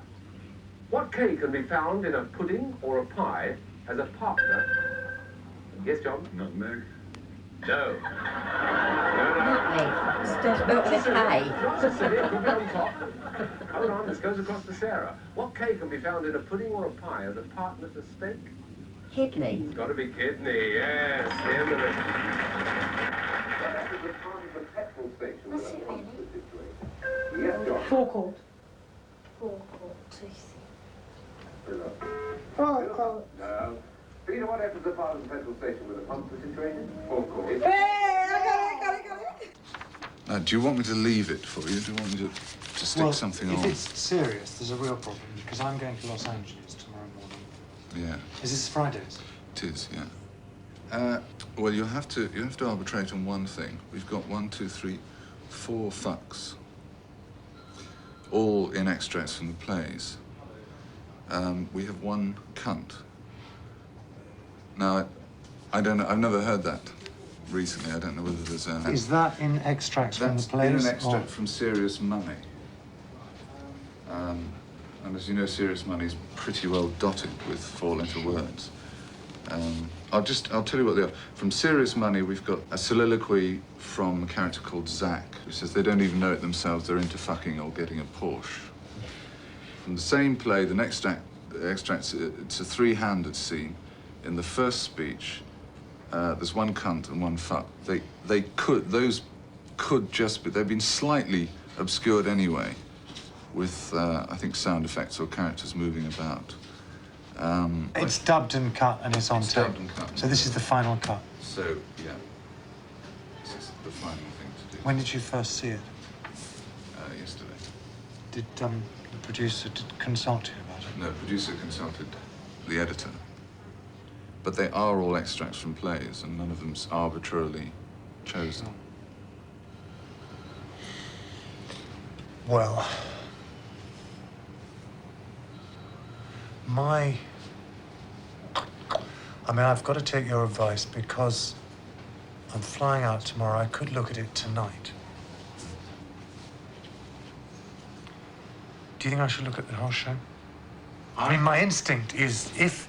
[SPEAKER 15] What cake can be found in a pudding or a pie as a partner? Yes, John? Nutmeg. No.
[SPEAKER 27] Not
[SPEAKER 15] necessary, it could be on top. Hold on, this goes across to Sarah. What cake can be found in a pudding or a pie as a partner for steak?
[SPEAKER 27] Kidney.
[SPEAKER 15] It's got to be kidney, yes. The end of it.
[SPEAKER 27] What's it really?
[SPEAKER 15] Yes, John.
[SPEAKER 27] Forecourt. Forecourt. Forecourt.
[SPEAKER 15] No. Peter, what happens at Barton Petrol Station with a pump for situated? Forecourt.
[SPEAKER 27] Hey, I got it.
[SPEAKER 17] Do you want me to leave it for you? Do you want me to stick something on?
[SPEAKER 18] If it's serious, there's a real problem, because I'm going to Los Angeles tomorrow morning.
[SPEAKER 17] Yeah.
[SPEAKER 18] Is this Fridays?
[SPEAKER 17] It is, yeah. Well, you have to arbitrate on one thing. We've got 1, 2, 3, 4 fucks, all in extracts from the plays. We have 1 cunt. Now, I don't know. I've never heard that recently. I don't know whether there's a...
[SPEAKER 18] Is that in extracts from the plays?
[SPEAKER 17] That's in an extract from Serious Money. And as you know, Serious Money is pretty well dotted with 4-letter words. I'll tell you what they are. From Serious Money, we've got a soliloquy from a character called Zach, who says they don't even know it themselves, they're into fucking or getting a Porsche. From the same play, the next extracts, it's a 3-handed scene. In the first speech, there's 1 cunt and 1 fuck. Those could just be, they've been slightly obscured anyway, with, I think, sound effects or characters moving about.
[SPEAKER 18] It's dubbed and cut and it's on tape.
[SPEAKER 17] Dubbed and cut.
[SPEAKER 18] So this is the final cut.
[SPEAKER 17] So, yeah, this is the final thing to do.
[SPEAKER 18] When did you first see it?
[SPEAKER 17] Yesterday.
[SPEAKER 18] Did the producer consult you about it?
[SPEAKER 17] No, producer consulted the editor. But they are all extracts from plays, and none of them's arbitrarily chosen.
[SPEAKER 18] Well, I've got to take your advice because I'm flying out tomorrow. I could look at it tonight. Do you think I should look at the whole show? I mean, my instinct is if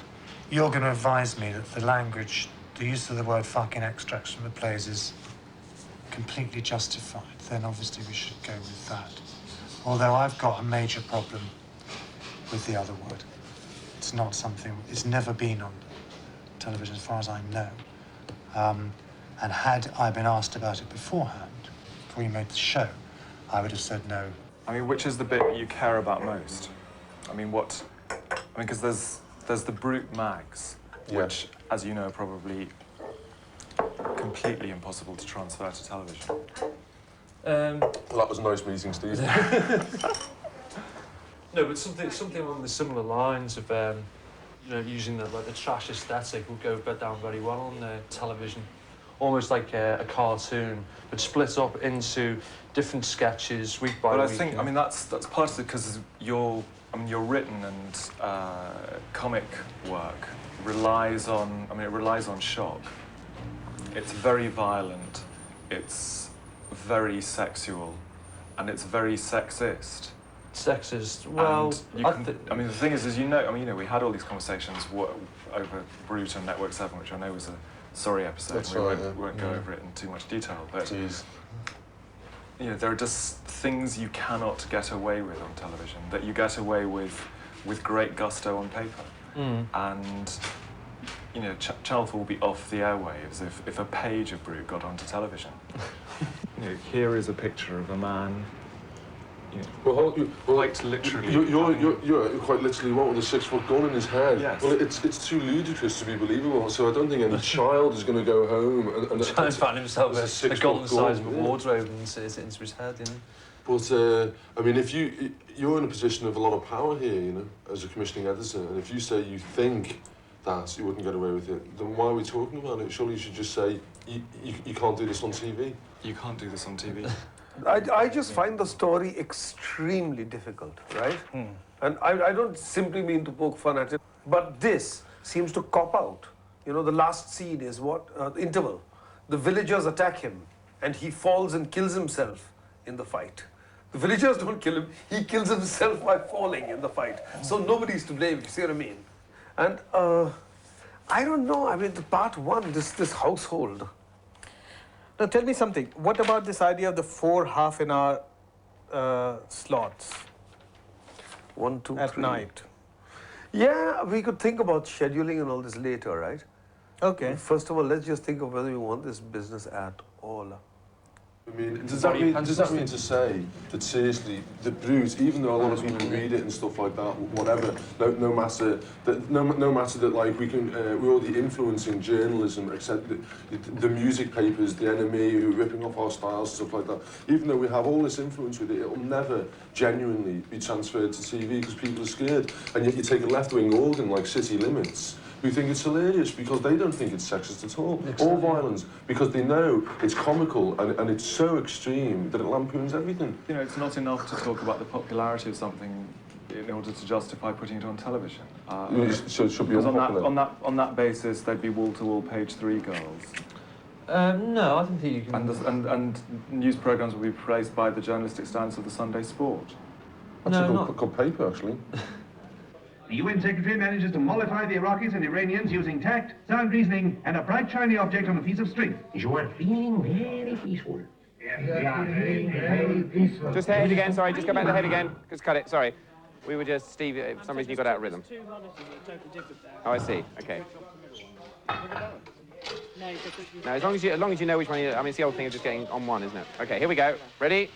[SPEAKER 18] you're going to advise me that the language, the use of the word fucking extracts from the plays is completely justified, then obviously we should go with that. Although I've got a major problem with the other word. It's not something, it's never been on television as far as I know. And had I been asked about it beforehand, before you made the show, I would have said no.
[SPEAKER 1] I mean, which is the bit you care about most? I mean, because there's the brute mags, which, as you know, are probably completely impossible to transfer to television.
[SPEAKER 4] Well, that was a nice meeting, Steve.
[SPEAKER 11] No, but something along the similar lines of, using the trash aesthetic would go down very well on television. Almost like a cartoon, but split up into different sketches week by week.
[SPEAKER 1] But I think, I mean, that's part of it because your written and comic work relies on, it relies on shock. It's very violent, it's very sexual, and it's very sexist.
[SPEAKER 11] Sexist, well...
[SPEAKER 1] the thing is, we had all these conversations over Brute and Network 7, which I know was a sorry episode.
[SPEAKER 4] That's
[SPEAKER 1] we
[SPEAKER 4] right,
[SPEAKER 1] won't go over it in too much detail, but there are just things you cannot get away with on television that you get away with great gusto on paper. And Channel 4 will be off the airwaves if a page of Brute got onto television. Here is a picture of a man. Quite literally.
[SPEAKER 4] You're quite literally one with a 6-foot gun in his head.
[SPEAKER 1] Yes.
[SPEAKER 4] Well, it's too ludicrous to be believable. So I don't think any child is going to go home and
[SPEAKER 11] try and find himself a gun the size of a wardrobe and sit it into his head.
[SPEAKER 4] But I mean, if you're in a position of a lot of power here, as a commissioning editor, and if you say you think that you wouldn't get away with it, then why are we talking about it? Surely you should just say you can't do this on TV.
[SPEAKER 1] You can't do this on TV.
[SPEAKER 20] I just find the story extremely difficult, right? And I don't simply mean to poke fun at it, but this seems to cop out. The last scene is what? Interval. The villagers attack him, and he falls and kills himself in the fight. The villagers don't kill him, he kills himself by falling in the fight. So nobody's to blame, you see what I mean? And I don't know, the part one, this household. Now tell me something, what about this idea of the 4 half-an-hour slots? 1, 2, 3. At night. Yeah, we could think about scheduling and all this later, right? Okay. First of all, let's just think of whether we want this business at all.
[SPEAKER 4] I mean, does that mean to say that seriously, the Brute, even though a lot of people read it and stuff like that, whatever, no matter that like we're already influencing journalism, except the music papers, the NME, who are ripping off our styles and stuff like that. Even though we have all this influence with it, it'll never genuinely be transferred to TV because people are scared. And yet you take a left-wing organ like City Limits, who think it's hilarious because they don't think it's sexist at all, or violence, because they know it's comical and it's so extreme that it lampoons everything.
[SPEAKER 1] It's not enough to talk about the popularity of something in order to justify putting it on television.
[SPEAKER 4] So it should be unpopular.
[SPEAKER 1] On that basis, they'd be wall-to-wall page 3 girls.
[SPEAKER 11] No, I don't think you can...
[SPEAKER 1] And news programmes will be praised by the journalistic standards of the Sunday Sport.
[SPEAKER 4] That's a good paper, actually.
[SPEAKER 15] The UN Secretary manages to mollify the Iraqis and Iranians using tact, sound reasoning, and a bright, shiny object on a piece of string. You are feeling very peaceful.
[SPEAKER 21] Yes, we are very peaceful. Just head again, sorry, just go back to the head again. Just cut it, sorry. We were just, Steve, for some reason you got out of rhythm. Oh, I see, okay. No, as long as you know which one it's the old thing of just getting on one, isn't it? Okay, here we go. Ready?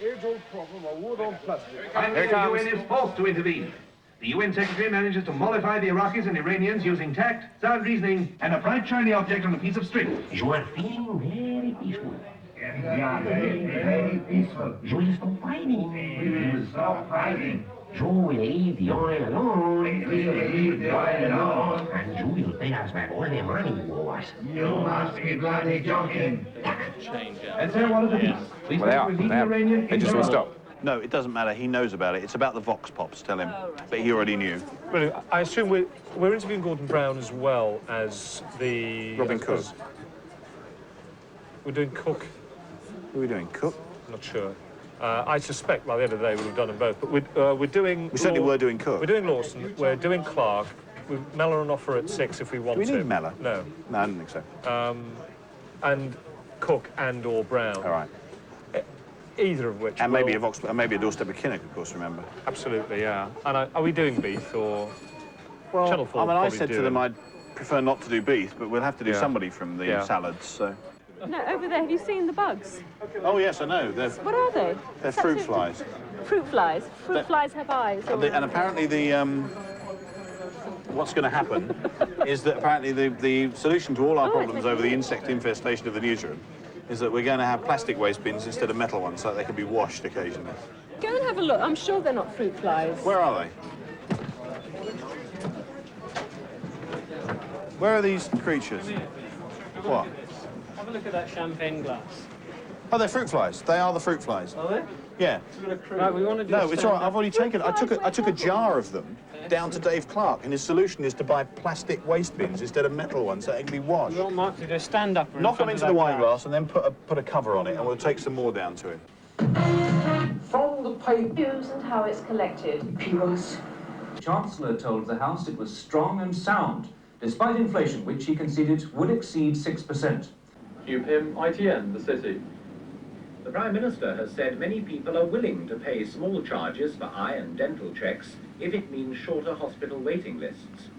[SPEAKER 15] Age-old problem of wood on plastic.
[SPEAKER 21] Here it comes.
[SPEAKER 15] The UN is forced to intervene. The UN Secretary manages to mollify the Iraqis and Iranians using tact, sound reasoning, and a bright, shiny object on a piece of string. You are feeling very peaceful. We are very, very peaceful. Joey, stop fighting. We will stop fighting. Joey, leave the oil alone. We will leave the oil alone. And Joey will pay us back all the money he owes us. You must be bloody joking.
[SPEAKER 3] And so what are the people?
[SPEAKER 21] Well, they are. They just will stop.
[SPEAKER 3] No, it doesn't matter. He knows about it. It's about the Vox Pops, tell him. But he already knew.
[SPEAKER 11] Really, I assume we're interviewing Gordon Brown as well as the...
[SPEAKER 3] Robin Cook.
[SPEAKER 11] We're doing Cook.
[SPEAKER 3] Who are we doing? Cook?
[SPEAKER 11] I'm not sure. I suspect by the end of the day we'll have done them both. But we're doing...
[SPEAKER 3] We certainly were doing Cook.
[SPEAKER 11] We're doing Lawson. We're doing Clark. We've Mellor on offer at 6 if we want to.
[SPEAKER 3] Do we need Mellor?
[SPEAKER 11] No.
[SPEAKER 3] No, I don't think so.
[SPEAKER 11] And Cook and/or Brown.
[SPEAKER 3] All right.
[SPEAKER 11] Either of which.
[SPEAKER 3] And maybe a doorstep of Kinnock, of course, remember.
[SPEAKER 11] Absolutely, yeah. And are we doing Beef or...
[SPEAKER 3] Well,
[SPEAKER 11] Channel 4
[SPEAKER 3] I mean, I said to them I'd prefer not to do Beef, but we'll have to do somebody from the salads, so...
[SPEAKER 6] No, over there, have you seen the bugs?
[SPEAKER 3] Oh, yes, I know.
[SPEAKER 6] What are they?
[SPEAKER 3] They're fruit flies.
[SPEAKER 6] Fruit flies. Fruit flies have eyes.
[SPEAKER 3] And apparently what's going to happen is that apparently the solution to all our problems over the insect infestation of the newsroom is that we're going to have plastic waste bins instead of metal ones so that they can be washed occasionally.
[SPEAKER 6] Go and have a look. I'm sure they're not fruit flies.
[SPEAKER 3] Where are they? Where are these creatures? What?
[SPEAKER 25] Have a look at that champagne glass.
[SPEAKER 3] Oh, they're fruit flies. They are the fruit flies.
[SPEAKER 25] Are they?
[SPEAKER 3] Yeah.
[SPEAKER 25] Right, we want to do
[SPEAKER 3] No, it's all right. I've already taken. I took a jar of them down to Dave Clark, and his solution is to buy plastic waste bins instead of metal ones so they can be washed.
[SPEAKER 25] We want Mark to go stand up.
[SPEAKER 3] Knock them into the wine glass and then put a cover on it, and we'll take some more down to him.
[SPEAKER 7] From the papers and how it's collected.
[SPEAKER 13] The Chancellor told the House it was strong and sound, despite inflation, which he conceded would exceed 6%.
[SPEAKER 15] UPIM ITN, the city. The Prime Minister has said many people are willing to pay small charges for eye and dental checks if it means shorter hospital waiting lists.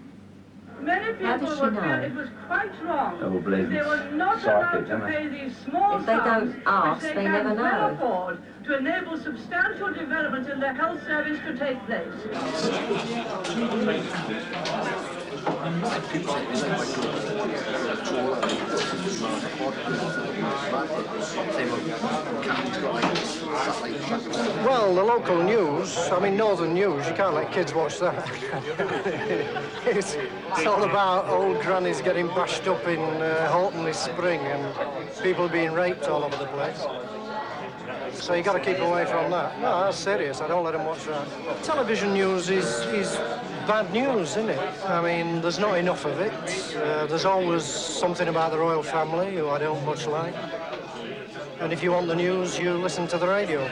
[SPEAKER 7] Many people would feel it was quite wrong if they were not allowed to pay these small
[SPEAKER 26] If they don't ask,
[SPEAKER 7] which
[SPEAKER 26] they
[SPEAKER 7] can
[SPEAKER 26] never
[SPEAKER 7] well
[SPEAKER 26] know.
[SPEAKER 7] afford to enable substantial development in the health service to take place.
[SPEAKER 16] Well, the local news, I mean Northern News, you can't let kids watch that. it's all about old grannies getting bashed up in Horton this spring and people being raped all over the place. So you got to keep away from that. No, that's serious. I don't let them watch that. Television news is bad news, isn't it? I mean, there's not enough of it. There's always something about the royal family, who I don't much like. And if you want the news, you listen to the radio.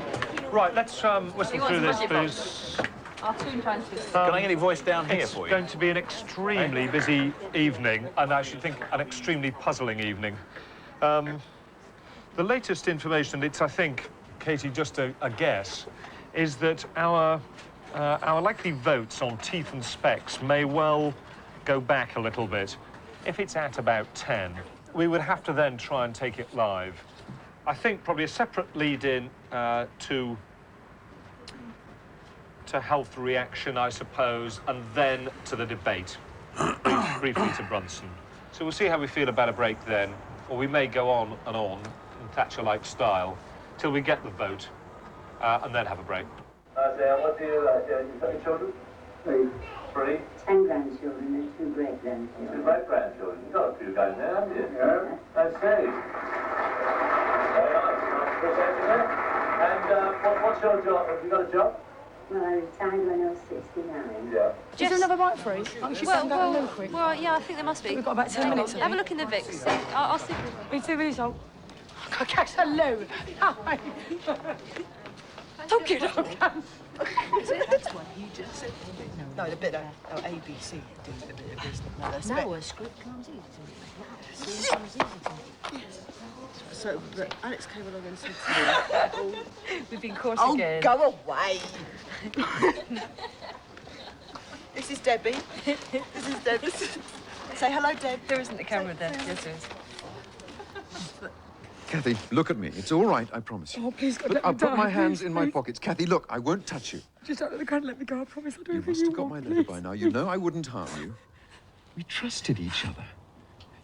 [SPEAKER 11] Right, let's listen through this, please.
[SPEAKER 7] Can
[SPEAKER 3] I get any voice down here for you?
[SPEAKER 11] It's going to be an extremely busy evening, and I should think an extremely puzzling evening. The latest information, it's, I think, Katie, just a guess, is that our likely votes on teeth and specs may well go back a little bit. If it's at about 10, we would have to then try and take it live. I think probably a separate lead-in to health reaction, I suppose, and then to the debate, briefly to Brunson. So we'll see how we feel about a break then, or we may go on in Thatcher-like style till we get the vote, and then have a break.
[SPEAKER 15] What do you like? You've got any children? 3. 3?
[SPEAKER 23] 10 grandchildren and 2 great-grandchildren.
[SPEAKER 15] 2 great-grandchildren. You've got a few going there, haven't you? Yeah. Okay. Very nice. Appreciate it. And what's your job? Have you got a job?
[SPEAKER 23] Well, I retired when I was 69.
[SPEAKER 15] Yeah.
[SPEAKER 24] Is there another bite for us?
[SPEAKER 6] Well, yeah, I think there must be.
[SPEAKER 24] We've got about 10 minutes.
[SPEAKER 6] Have a look in the Vix. I'll see.
[SPEAKER 24] Me too, really, so. Guys, hello. Hi. Don't get up.
[SPEAKER 28] Is it this one you just said? No, the bit of ABC doing a bit of business.
[SPEAKER 27] No, a script comes easy to me.
[SPEAKER 28] So, but Alex came along and said to me,
[SPEAKER 24] we've been caught again.
[SPEAKER 28] Go away. This is Debbie. This is Deb. Say hello, Deb.
[SPEAKER 24] There isn't a camera there. Yes, there is.
[SPEAKER 29] Kathy, look at me. It's all right, I promise you.
[SPEAKER 24] Oh, please, God,
[SPEAKER 29] Look,
[SPEAKER 24] let me
[SPEAKER 29] I'll put
[SPEAKER 24] die,
[SPEAKER 29] my hands
[SPEAKER 24] please,
[SPEAKER 29] in my
[SPEAKER 24] please.
[SPEAKER 29] pockets. Kathy, look, I won't touch you.
[SPEAKER 24] Just don't let the gun let me go. I promise I'll do
[SPEAKER 29] You
[SPEAKER 24] everything
[SPEAKER 29] must
[SPEAKER 24] you
[SPEAKER 29] have got my
[SPEAKER 24] want,
[SPEAKER 29] letter
[SPEAKER 24] please.
[SPEAKER 29] by now. You know I wouldn't harm you. We trusted each other.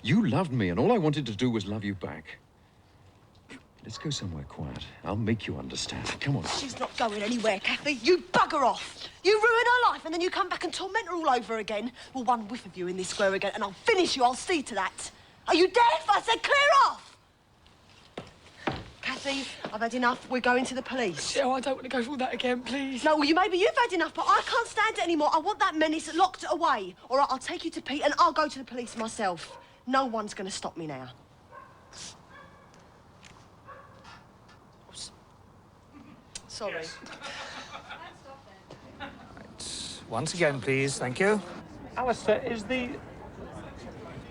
[SPEAKER 29] You loved me, and all I wanted to do was love you back. Let's go somewhere quiet. I'll make you understand. Come on.
[SPEAKER 28] She's not going anywhere, Kathy. You bugger off. You ruin her life and then you come back and torment her all over again. Well, one whiff of you in this square again and I'll finish you. I'll see to that. Are you deaf? I said clear off. Kathy, I've had enough. We're going to the police.
[SPEAKER 24] Cheryl, I don't want to go through that again, please.
[SPEAKER 28] No, well, maybe you've had enough, but I can't stand it anymore. I want that menace locked away. All right, I'll take you to Pete and I'll go to the police myself. No one's going to stop me now. Sorry.
[SPEAKER 2] Once again, please. Thank you.
[SPEAKER 11] Alistair, is the...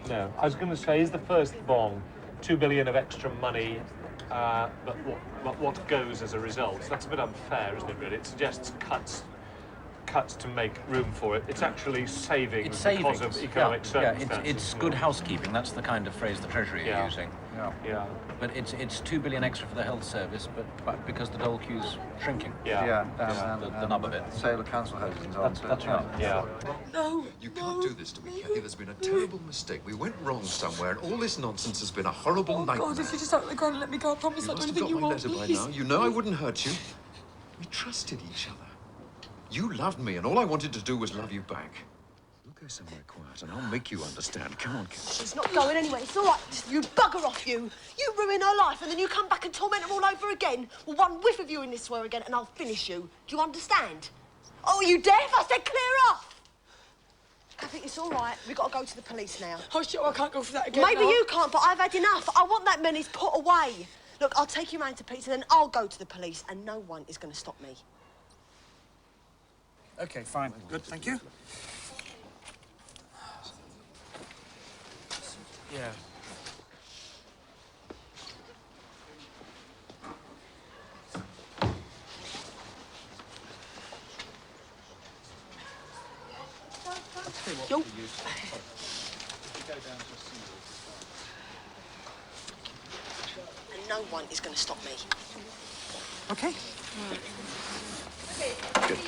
[SPEAKER 11] No, I was going to say, is the first bong 2 billion of extra money, but what goes as a result? That's a bit unfair, isn't it, really? It suggests cuts to make room for it. It's actually savings because of economic circumstances.
[SPEAKER 5] Yeah, it's good housekeeping. That's the kind of phrase the Treasury are using.
[SPEAKER 11] Yeah.
[SPEAKER 5] But it's 2 billion extra for the health service, but because the dole queue's shrinking.
[SPEAKER 3] The
[SPEAKER 5] nub of it.
[SPEAKER 3] Sale of council houses and so on.
[SPEAKER 5] That's right.
[SPEAKER 11] Yeah.
[SPEAKER 24] No.
[SPEAKER 29] You can't do this to me, Kathy. There's been a terrible mistake. We went wrong somewhere, and all this nonsense has been a horrible nightmare.
[SPEAKER 24] God, if you just let me go and let me go, I promise I'll do anything you want,
[SPEAKER 29] You must have got my letter by now. You know I wouldn't hurt you. We trusted each other. You loved me, and all I wanted to do was love you back. We'll go somewhere quiet, and I'll make you understand. Come on, Kathy.
[SPEAKER 28] She's not going anywhere. It's all right. Just you bugger off, you. You ruin her life, and then you come back and torment her all over again. Well, one whiff of you in this swear again, and I'll finish you. Do you understand? Oh, are you deaf? I said clear off. Kathy, it's all right. We've got to go to the police now.
[SPEAKER 24] Oh, shit, I can't go for that again.
[SPEAKER 28] Maybe
[SPEAKER 24] now.
[SPEAKER 28] you can't, but I've had enough. I want that menace put away. Look, I'll take you round to Pete's, and then I'll go to the police, and no one is going to stop me.
[SPEAKER 2] Okay, fine. Good, thank you. Yeah.
[SPEAKER 28] Yo. And no one is going to stop me.
[SPEAKER 2] Okay.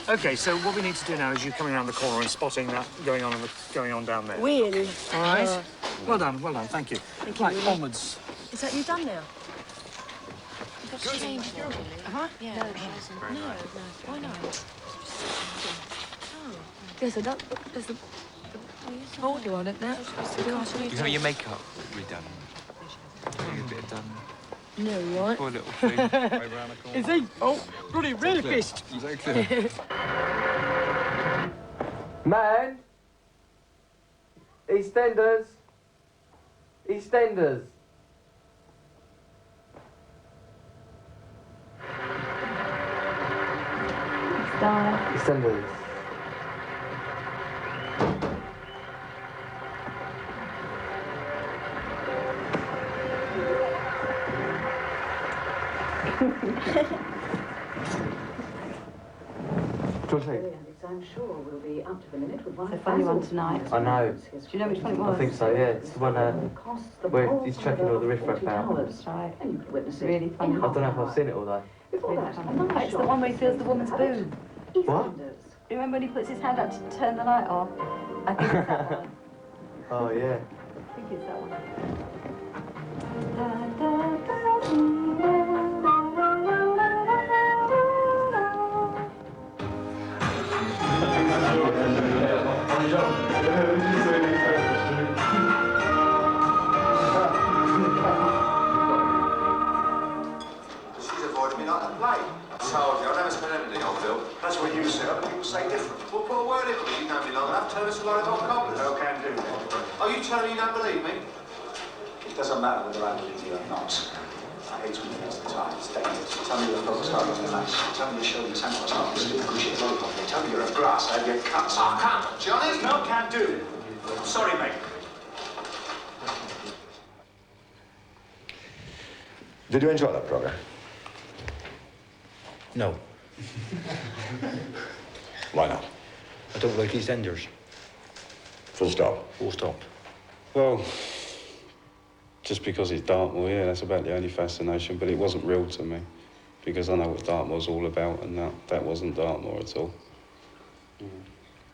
[SPEAKER 2] Okay, so what we need to do now is you coming around the corner and spotting that going on down there.
[SPEAKER 28] Will.
[SPEAKER 2] All right. Well done, thank you.
[SPEAKER 28] Thank you,
[SPEAKER 2] Right,
[SPEAKER 28] Willie.
[SPEAKER 2] onwards.
[SPEAKER 28] Is that you done now?
[SPEAKER 6] You've got to change it.
[SPEAKER 28] Uh-huh.
[SPEAKER 6] Yeah, no, she hasn't. No, why not?
[SPEAKER 24] Yes, I don't. There's the folder on it now.
[SPEAKER 8] You have your makeup redone. You a bit done.
[SPEAKER 24] No, right?
[SPEAKER 8] Poor little thing. Right round the corner.
[SPEAKER 24] Is he? Oh, bloody really pissed.
[SPEAKER 8] Exactly.
[SPEAKER 9] Man! EastEnders! EastEnders! EastEnders.
[SPEAKER 23] I'm sure we'll be up to the minute with one.
[SPEAKER 9] It's a funny one
[SPEAKER 23] tonight.
[SPEAKER 9] I know.
[SPEAKER 23] Do you know which one it was?
[SPEAKER 9] I think so, yeah. It's the one where he's checking all the riffraff out.
[SPEAKER 23] That's right. And you could witness it.
[SPEAKER 24] Really funny.
[SPEAKER 9] I don't know if I've seen it all though.
[SPEAKER 23] Before that, I'm not
[SPEAKER 24] It's the one where he feels the woman's boob.
[SPEAKER 23] What?
[SPEAKER 24] Remember when he puts his hand out to turn the light off? I think it's that one.
[SPEAKER 9] Oh, yeah.
[SPEAKER 24] I think it's that one.
[SPEAKER 10] She's avoided me like a plague. I told you, I never spent anything on Bill. That's what you say, other people say different. Well, put a word in with you, you know me long enough, turn us a load of old cobblers. No can do. Oh, you telling me you don't believe me?
[SPEAKER 12] It doesn't matter whether I believe you or not. I hate when it's the time, it's dangerous. Tell me you're focused on the match. Tell me you're showing the sample time. Push it very properly. Tell me you're a grass, I have your cuts.
[SPEAKER 10] I can't, Johnny.
[SPEAKER 12] No, can't do. Sorry, mate.
[SPEAKER 14] Did you enjoy that programme?
[SPEAKER 19] No.
[SPEAKER 14] Why not?
[SPEAKER 19] I don't like EastEnders.
[SPEAKER 14] Full stop.
[SPEAKER 19] Full stop.
[SPEAKER 22] Well, just because it's Dartmoor, yeah, that's about the only fascination, but it wasn't real to me, because I know what Dartmoor's all about, and that wasn't Dartmoor at all.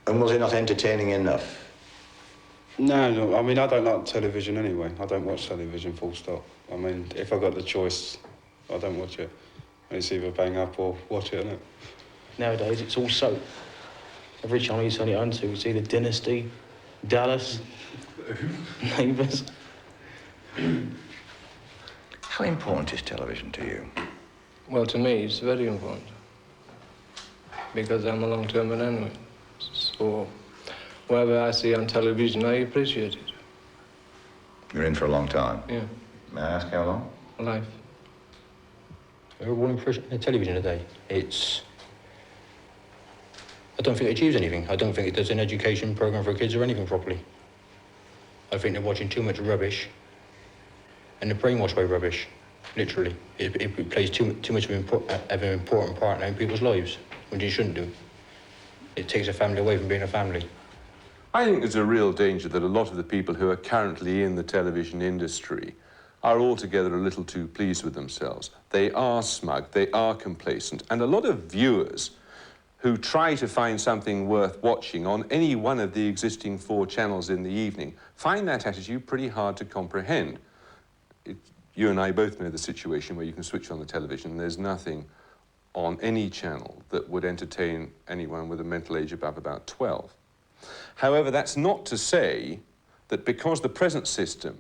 [SPEAKER 14] And was it not entertaining enough?
[SPEAKER 22] No, I mean, I don't like television anyway. I don't watch television, full stop. I mean, if I got the choice I don't watch it. It's either bang up or watch it, isn't it?
[SPEAKER 19] Nowadays, it's all soap. Every channel you turn it on to, it's either Dynasty, Dallas, Neighbours.
[SPEAKER 14] How important is television to you?
[SPEAKER 16] Well, to me, it's very important. Because I'm a long-termer anyway. So, whatever I see on television, I appreciate it.
[SPEAKER 14] You're in for a long time.
[SPEAKER 16] Yeah.
[SPEAKER 14] May I ask how long?
[SPEAKER 16] Life.
[SPEAKER 19] One impression in television today, it's... I don't think it achieves anything. I don't think it does an education programme for kids or anything properly. I think they're watching too much rubbish and they're brainwashed by rubbish, literally. It plays too much of an important part now in people's lives, which it shouldn't do. It takes a family away from being a family.
[SPEAKER 1] I think there's a real danger that a lot of the people who are currently in the television industry are altogether a little too pleased with themselves. They are smug, they are complacent, and a lot of viewers who try to find something worth watching on any one of the existing 4 channels in the evening find that attitude pretty hard to comprehend. You and I both know the situation where you can switch on the television and there's nothing on any channel that would entertain anyone with a mental age above about 12. However, that's not to say that because the present system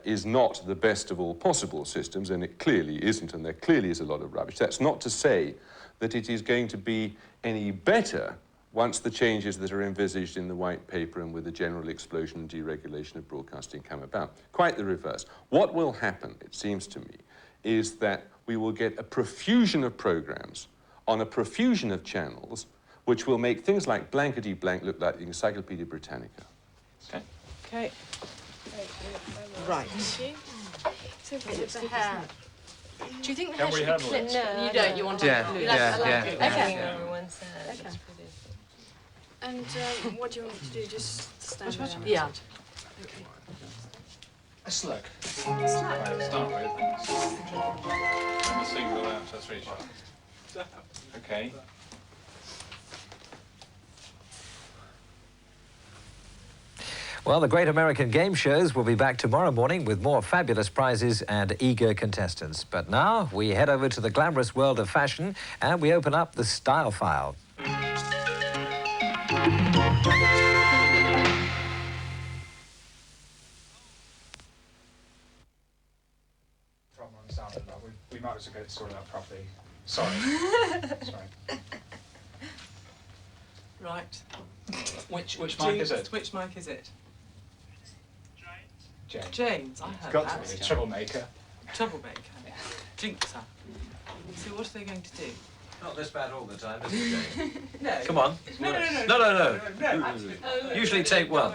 [SPEAKER 1] is not the best of all possible systems, and it clearly isn't, and there clearly is a lot of rubbish, that's not to say that it is going to be any better once the changes that are envisaged in the white paper and with the general explosion and deregulation of broadcasting come about. Quite the reverse. What will happen, it seems to me, is that we will get a profusion of programmes on a profusion of channels which will make things like blankety blank look like the Encyclopedia Britannica.
[SPEAKER 4] Okay. Okay. Right.
[SPEAKER 6] So it's the hair. Do you think the
[SPEAKER 2] Can
[SPEAKER 6] hair
[SPEAKER 2] we
[SPEAKER 6] should be
[SPEAKER 2] handle
[SPEAKER 6] clipped?
[SPEAKER 2] it?
[SPEAKER 6] No, you don't. You want it
[SPEAKER 4] Yeah,
[SPEAKER 6] loose.
[SPEAKER 4] yeah.
[SPEAKER 6] Okay.
[SPEAKER 4] Everyone
[SPEAKER 6] says. Okay.
[SPEAKER 13] And what do you want me to do? Just stand there?
[SPEAKER 6] Yeah.
[SPEAKER 13] Okay.
[SPEAKER 2] A slug. Start with. And a single out to 3 shots. Okay.
[SPEAKER 17] Well, the Great American Game Shows will be back tomorrow morning with more fabulous prizes and eager contestants. But now we head over to the glamorous world of fashion and we open up the Style File.
[SPEAKER 2] We might as well get it sorted out properly. Sorry. Sorry.
[SPEAKER 4] Right.
[SPEAKER 2] Which mic is it?
[SPEAKER 4] Which mic is it?
[SPEAKER 2] James.
[SPEAKER 4] James, I heard
[SPEAKER 2] Got
[SPEAKER 4] that.
[SPEAKER 2] to be a troublemaker.
[SPEAKER 4] Troublemaker. Jinxer. So what are they going to do?
[SPEAKER 5] Not this bad all the time, is it, James?
[SPEAKER 4] No.
[SPEAKER 5] Come on.
[SPEAKER 4] No.
[SPEAKER 5] Usually take one.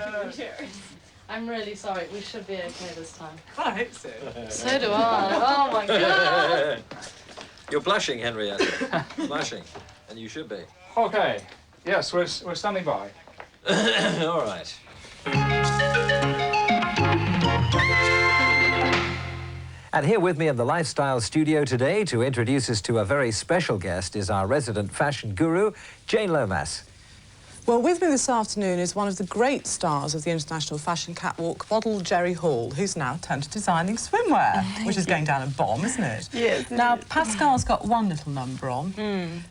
[SPEAKER 6] I'm really sorry. We should be okay this time.
[SPEAKER 4] I hope so.
[SPEAKER 6] So do I. Oh my God.
[SPEAKER 5] You're blushing, Henrietta. Blushing. And you should be.
[SPEAKER 2] Okay. Yes, we're standing by.
[SPEAKER 5] All right.
[SPEAKER 17] And here with me in the Lifestyle Studio today to introduce us to a very special guest is our resident fashion guru, Jane Lomas.
[SPEAKER 4] Well, with me this afternoon is one of the great stars of the International Fashion Catwalk, model Jerry Hall, who's now turned to designing swimwear, which is going down a bomb, isn't it?
[SPEAKER 6] Yes.
[SPEAKER 4] Now, Pascal's got one little number on.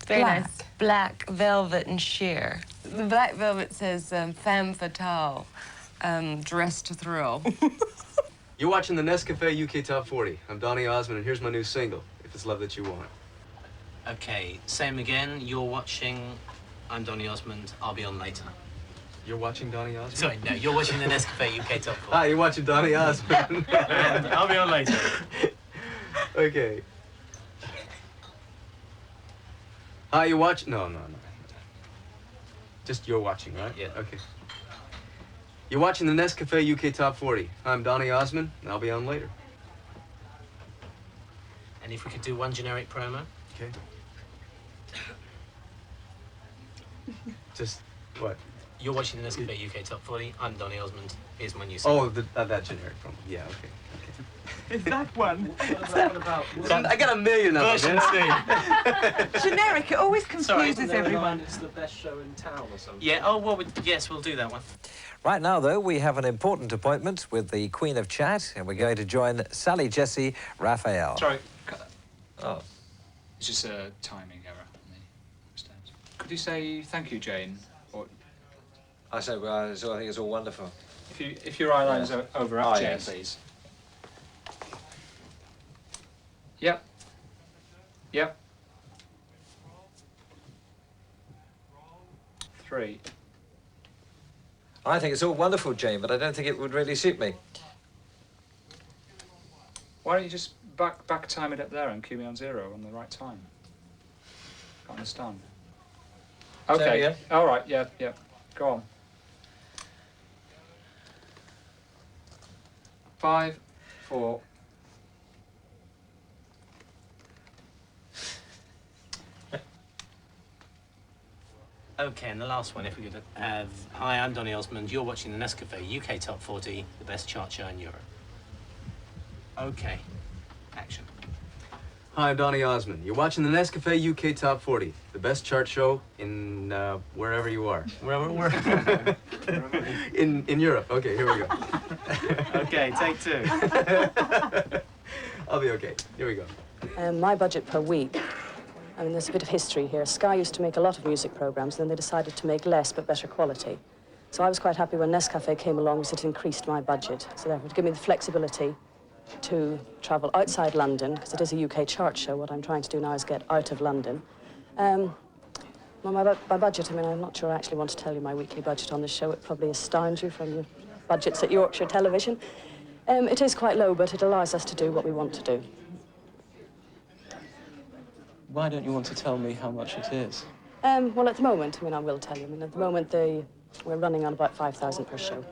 [SPEAKER 6] Very nice. Black velvet and sheer. The black velvet says femme fatale, dress to thrill.
[SPEAKER 8] You're watching the Nescafe UK Top 40. I'm Donny Osmond, and here's my new single, If It's Love That You Want.
[SPEAKER 5] Okay, same again. You're watching... I'm Donny Osmond. I'll be on later.
[SPEAKER 8] You're watching Donny Osmond?
[SPEAKER 5] Sorry, no, you're watching the Nescafe UK Top 40.
[SPEAKER 8] Ah, you're watching Donny Osmond.
[SPEAKER 5] And I'll be on later.
[SPEAKER 8] Okay. Ah, you watch? No. Just you're watching, right?
[SPEAKER 5] Yeah.
[SPEAKER 8] Okay. You're watching the Nescafe UK Top 40. I'm Donny Osmond, and I'll be on later.
[SPEAKER 5] And if we could do one generic promo?
[SPEAKER 8] Okay. Just what?
[SPEAKER 5] You're watching the Nescafe UK Top 40. I'm Donny Osmond. Here's my new single.
[SPEAKER 8] Oh, that generic promo. Yeah, okay.
[SPEAKER 4] Is that one?
[SPEAKER 8] I got a million of them.
[SPEAKER 4] Generic, it always confuses everyone.
[SPEAKER 5] It's the best show in town or something. Yeah, oh, well, yes, we'll do that one.
[SPEAKER 17] Right now, though, we have an important appointment with the Queen of Chat, and we're going to join Sally Jessy Raphael.
[SPEAKER 2] Sorry,
[SPEAKER 17] Oh.
[SPEAKER 3] It's just a timing error on the steps. Could you say thank you, Jane? Or
[SPEAKER 17] I say, well, I think it's all wonderful.
[SPEAKER 3] if your eyeliner's over up,
[SPEAKER 17] Oh,
[SPEAKER 3] Jane,
[SPEAKER 17] yes.
[SPEAKER 3] please. Yep. Yep. 3.
[SPEAKER 17] I think it's all wonderful, Jane, but I don't think it would really suit me.
[SPEAKER 3] Why don't you just back time it up there and cue me on 0 on the right time? Can't understand.
[SPEAKER 17] Say
[SPEAKER 3] Okay.
[SPEAKER 17] again?
[SPEAKER 3] All right. Yeah. Yeah. Go on. 5, 4.
[SPEAKER 5] Okay, and the last one, if we could have... Hi, I'm Donny Osmond. You're watching the Nescafe UK Top 40, the best chart show in Europe. Okay, action.
[SPEAKER 8] Hi, I'm Donny Osmond. You're watching the Nescafe UK Top 40, the best chart show in wherever you are. Wherever in Europe. Okay, here we go.
[SPEAKER 5] Okay, take 2.
[SPEAKER 8] I'll be okay. Here we go.
[SPEAKER 23] My budget per week. I mean, there's a bit of history here. Sky used to make a lot of music programs, then they decided to make less but better quality. So I was quite happy when Nescafe came along because it increased my budget. So therefore, to give me the flexibility to travel outside London, because it is a UK chart show, what I'm trying to do now is get out of London. Well, my budget, I mean, I'm not sure I actually want to tell you my weekly budget on this show. It probably astounds you from your budgets at Yorkshire Television. It is quite low, but it allows us to do what we want to do.
[SPEAKER 7] Why don't you want to tell me how much it is?
[SPEAKER 23] Well, at the moment, I mean, I will tell you. I mean, at the moment, we're running on about 5,000 per show.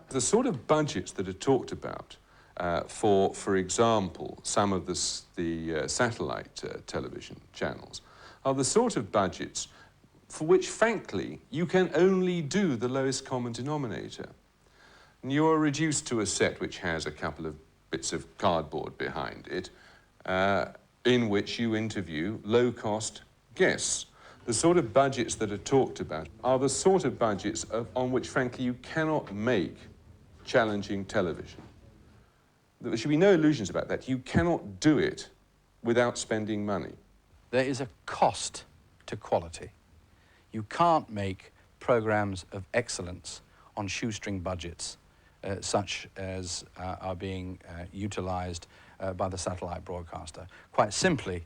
[SPEAKER 1] The sort of budgets that are talked about for example, some of the satellite television channels are the sort of budgets for which, frankly, you can only do the lowest common denominator. And you're reduced to a set which has a couple of bits of cardboard behind it, in which you interview low-cost guests. The sort of budgets that are talked about are the sort of budgets on which, frankly, you cannot make challenging television. There should be no illusions about that. You cannot do it without spending money.
[SPEAKER 15] There is a cost to quality. You can't make programs of excellence on shoestring budgets, such as are being utilised by the satellite broadcaster. Quite simply,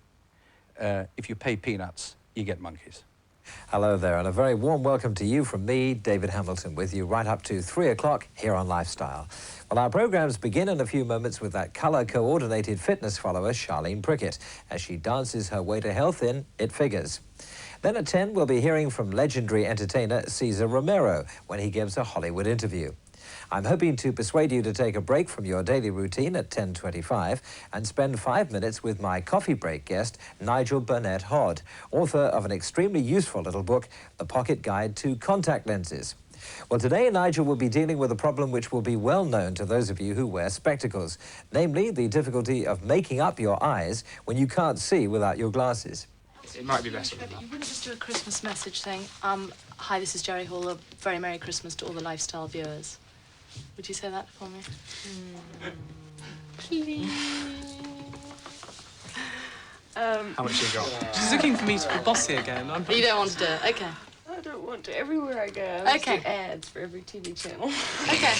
[SPEAKER 15] if you pay peanuts, you get monkeys.
[SPEAKER 17] Hello there, and a very warm welcome to you from me, David Hamilton, with you right up to 3 o'clock here on Lifestyle. Well, our programmes begin in a few moments with that colour-coordinated fitness follower, Charlene Prickett, as she dances her way to health in It Figures. Then at 10, we'll be hearing from legendary entertainer Cesar Romero when he gives a Hollywood interview. I'm hoping to persuade you to take a break from your daily routine at 10:25 and spend 5 minutes with my coffee break guest, Nigel Burnett Hodd, author of an extremely useful little book, The Pocket Guide to Contact Lenses. Well, today Nigel will be dealing with a problem which will be well known to those of you who wear spectacles, namely the difficulty of making up your eyes when you can't see without your glasses.
[SPEAKER 3] It might be better than
[SPEAKER 18] You
[SPEAKER 3] that.
[SPEAKER 18] wouldn't just do a Christmas message saying, hi, this is Jerry Hall, a very Merry Christmas to all the Lifestyle viewers. Would you say that for me? Please.
[SPEAKER 3] How much you got?
[SPEAKER 4] She's looking for me to be bossy again.
[SPEAKER 18] You don't want to do it? Okay.
[SPEAKER 6] I don't want to. Everywhere I go, I must
[SPEAKER 18] Okay.
[SPEAKER 6] do ads for every TV channel.
[SPEAKER 18] Okay.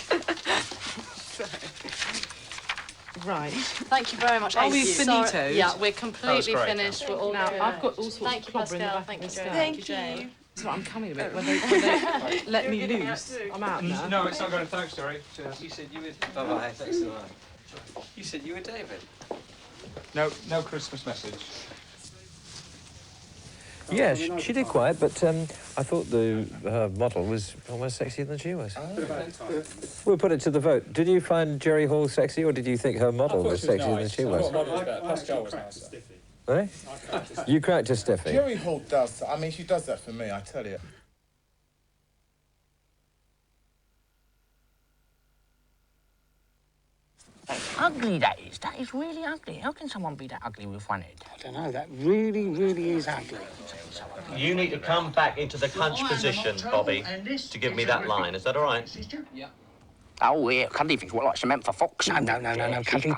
[SPEAKER 4] Right.
[SPEAKER 18] Thank you very much.
[SPEAKER 4] Are we
[SPEAKER 18] Sorry-
[SPEAKER 4] finitoed?
[SPEAKER 18] Yeah, we're completely
[SPEAKER 3] great.
[SPEAKER 18] finished. We're all
[SPEAKER 4] Now,
[SPEAKER 18] good.
[SPEAKER 4] I've got all sorts
[SPEAKER 18] Thank
[SPEAKER 4] of
[SPEAKER 18] you,
[SPEAKER 4] clobber in the
[SPEAKER 18] Pascal.
[SPEAKER 4] back
[SPEAKER 18] Thank
[SPEAKER 4] of
[SPEAKER 18] you,
[SPEAKER 4] my
[SPEAKER 18] Jane.
[SPEAKER 4] skirt.
[SPEAKER 18] Thank you, Jane.
[SPEAKER 4] So I'm coming a bit. When they let me loose, I'm out now.
[SPEAKER 3] No, it's not going. Thanks, Jerry. Cheers.
[SPEAKER 17] You said you were... Bye-bye, thanks a lot. You said you were David.
[SPEAKER 3] No Christmas message.
[SPEAKER 17] Yeah, she did quite, but I thought her model was almost sexier than she was. We'll put it to the vote. Did you find Jerry Hall sexy, or did you think her model was sexier than she was?
[SPEAKER 3] Pascal was nicer.
[SPEAKER 17] Really? You cracked her stiffy.
[SPEAKER 20] Jerry Hall does. I mean, she does that for me, I tell you.
[SPEAKER 21] Ugly that is. That is really ugly. How can someone be that ugly with one head?
[SPEAKER 25] I don't know, that really is ugly.
[SPEAKER 26] You need to come back into the hunch position, Bobby, to give me that line. Is that all right?
[SPEAKER 3] Yeah.
[SPEAKER 21] Oh, yeah, cuddly things, what, like cement for Foxy?
[SPEAKER 25] No. Cuddly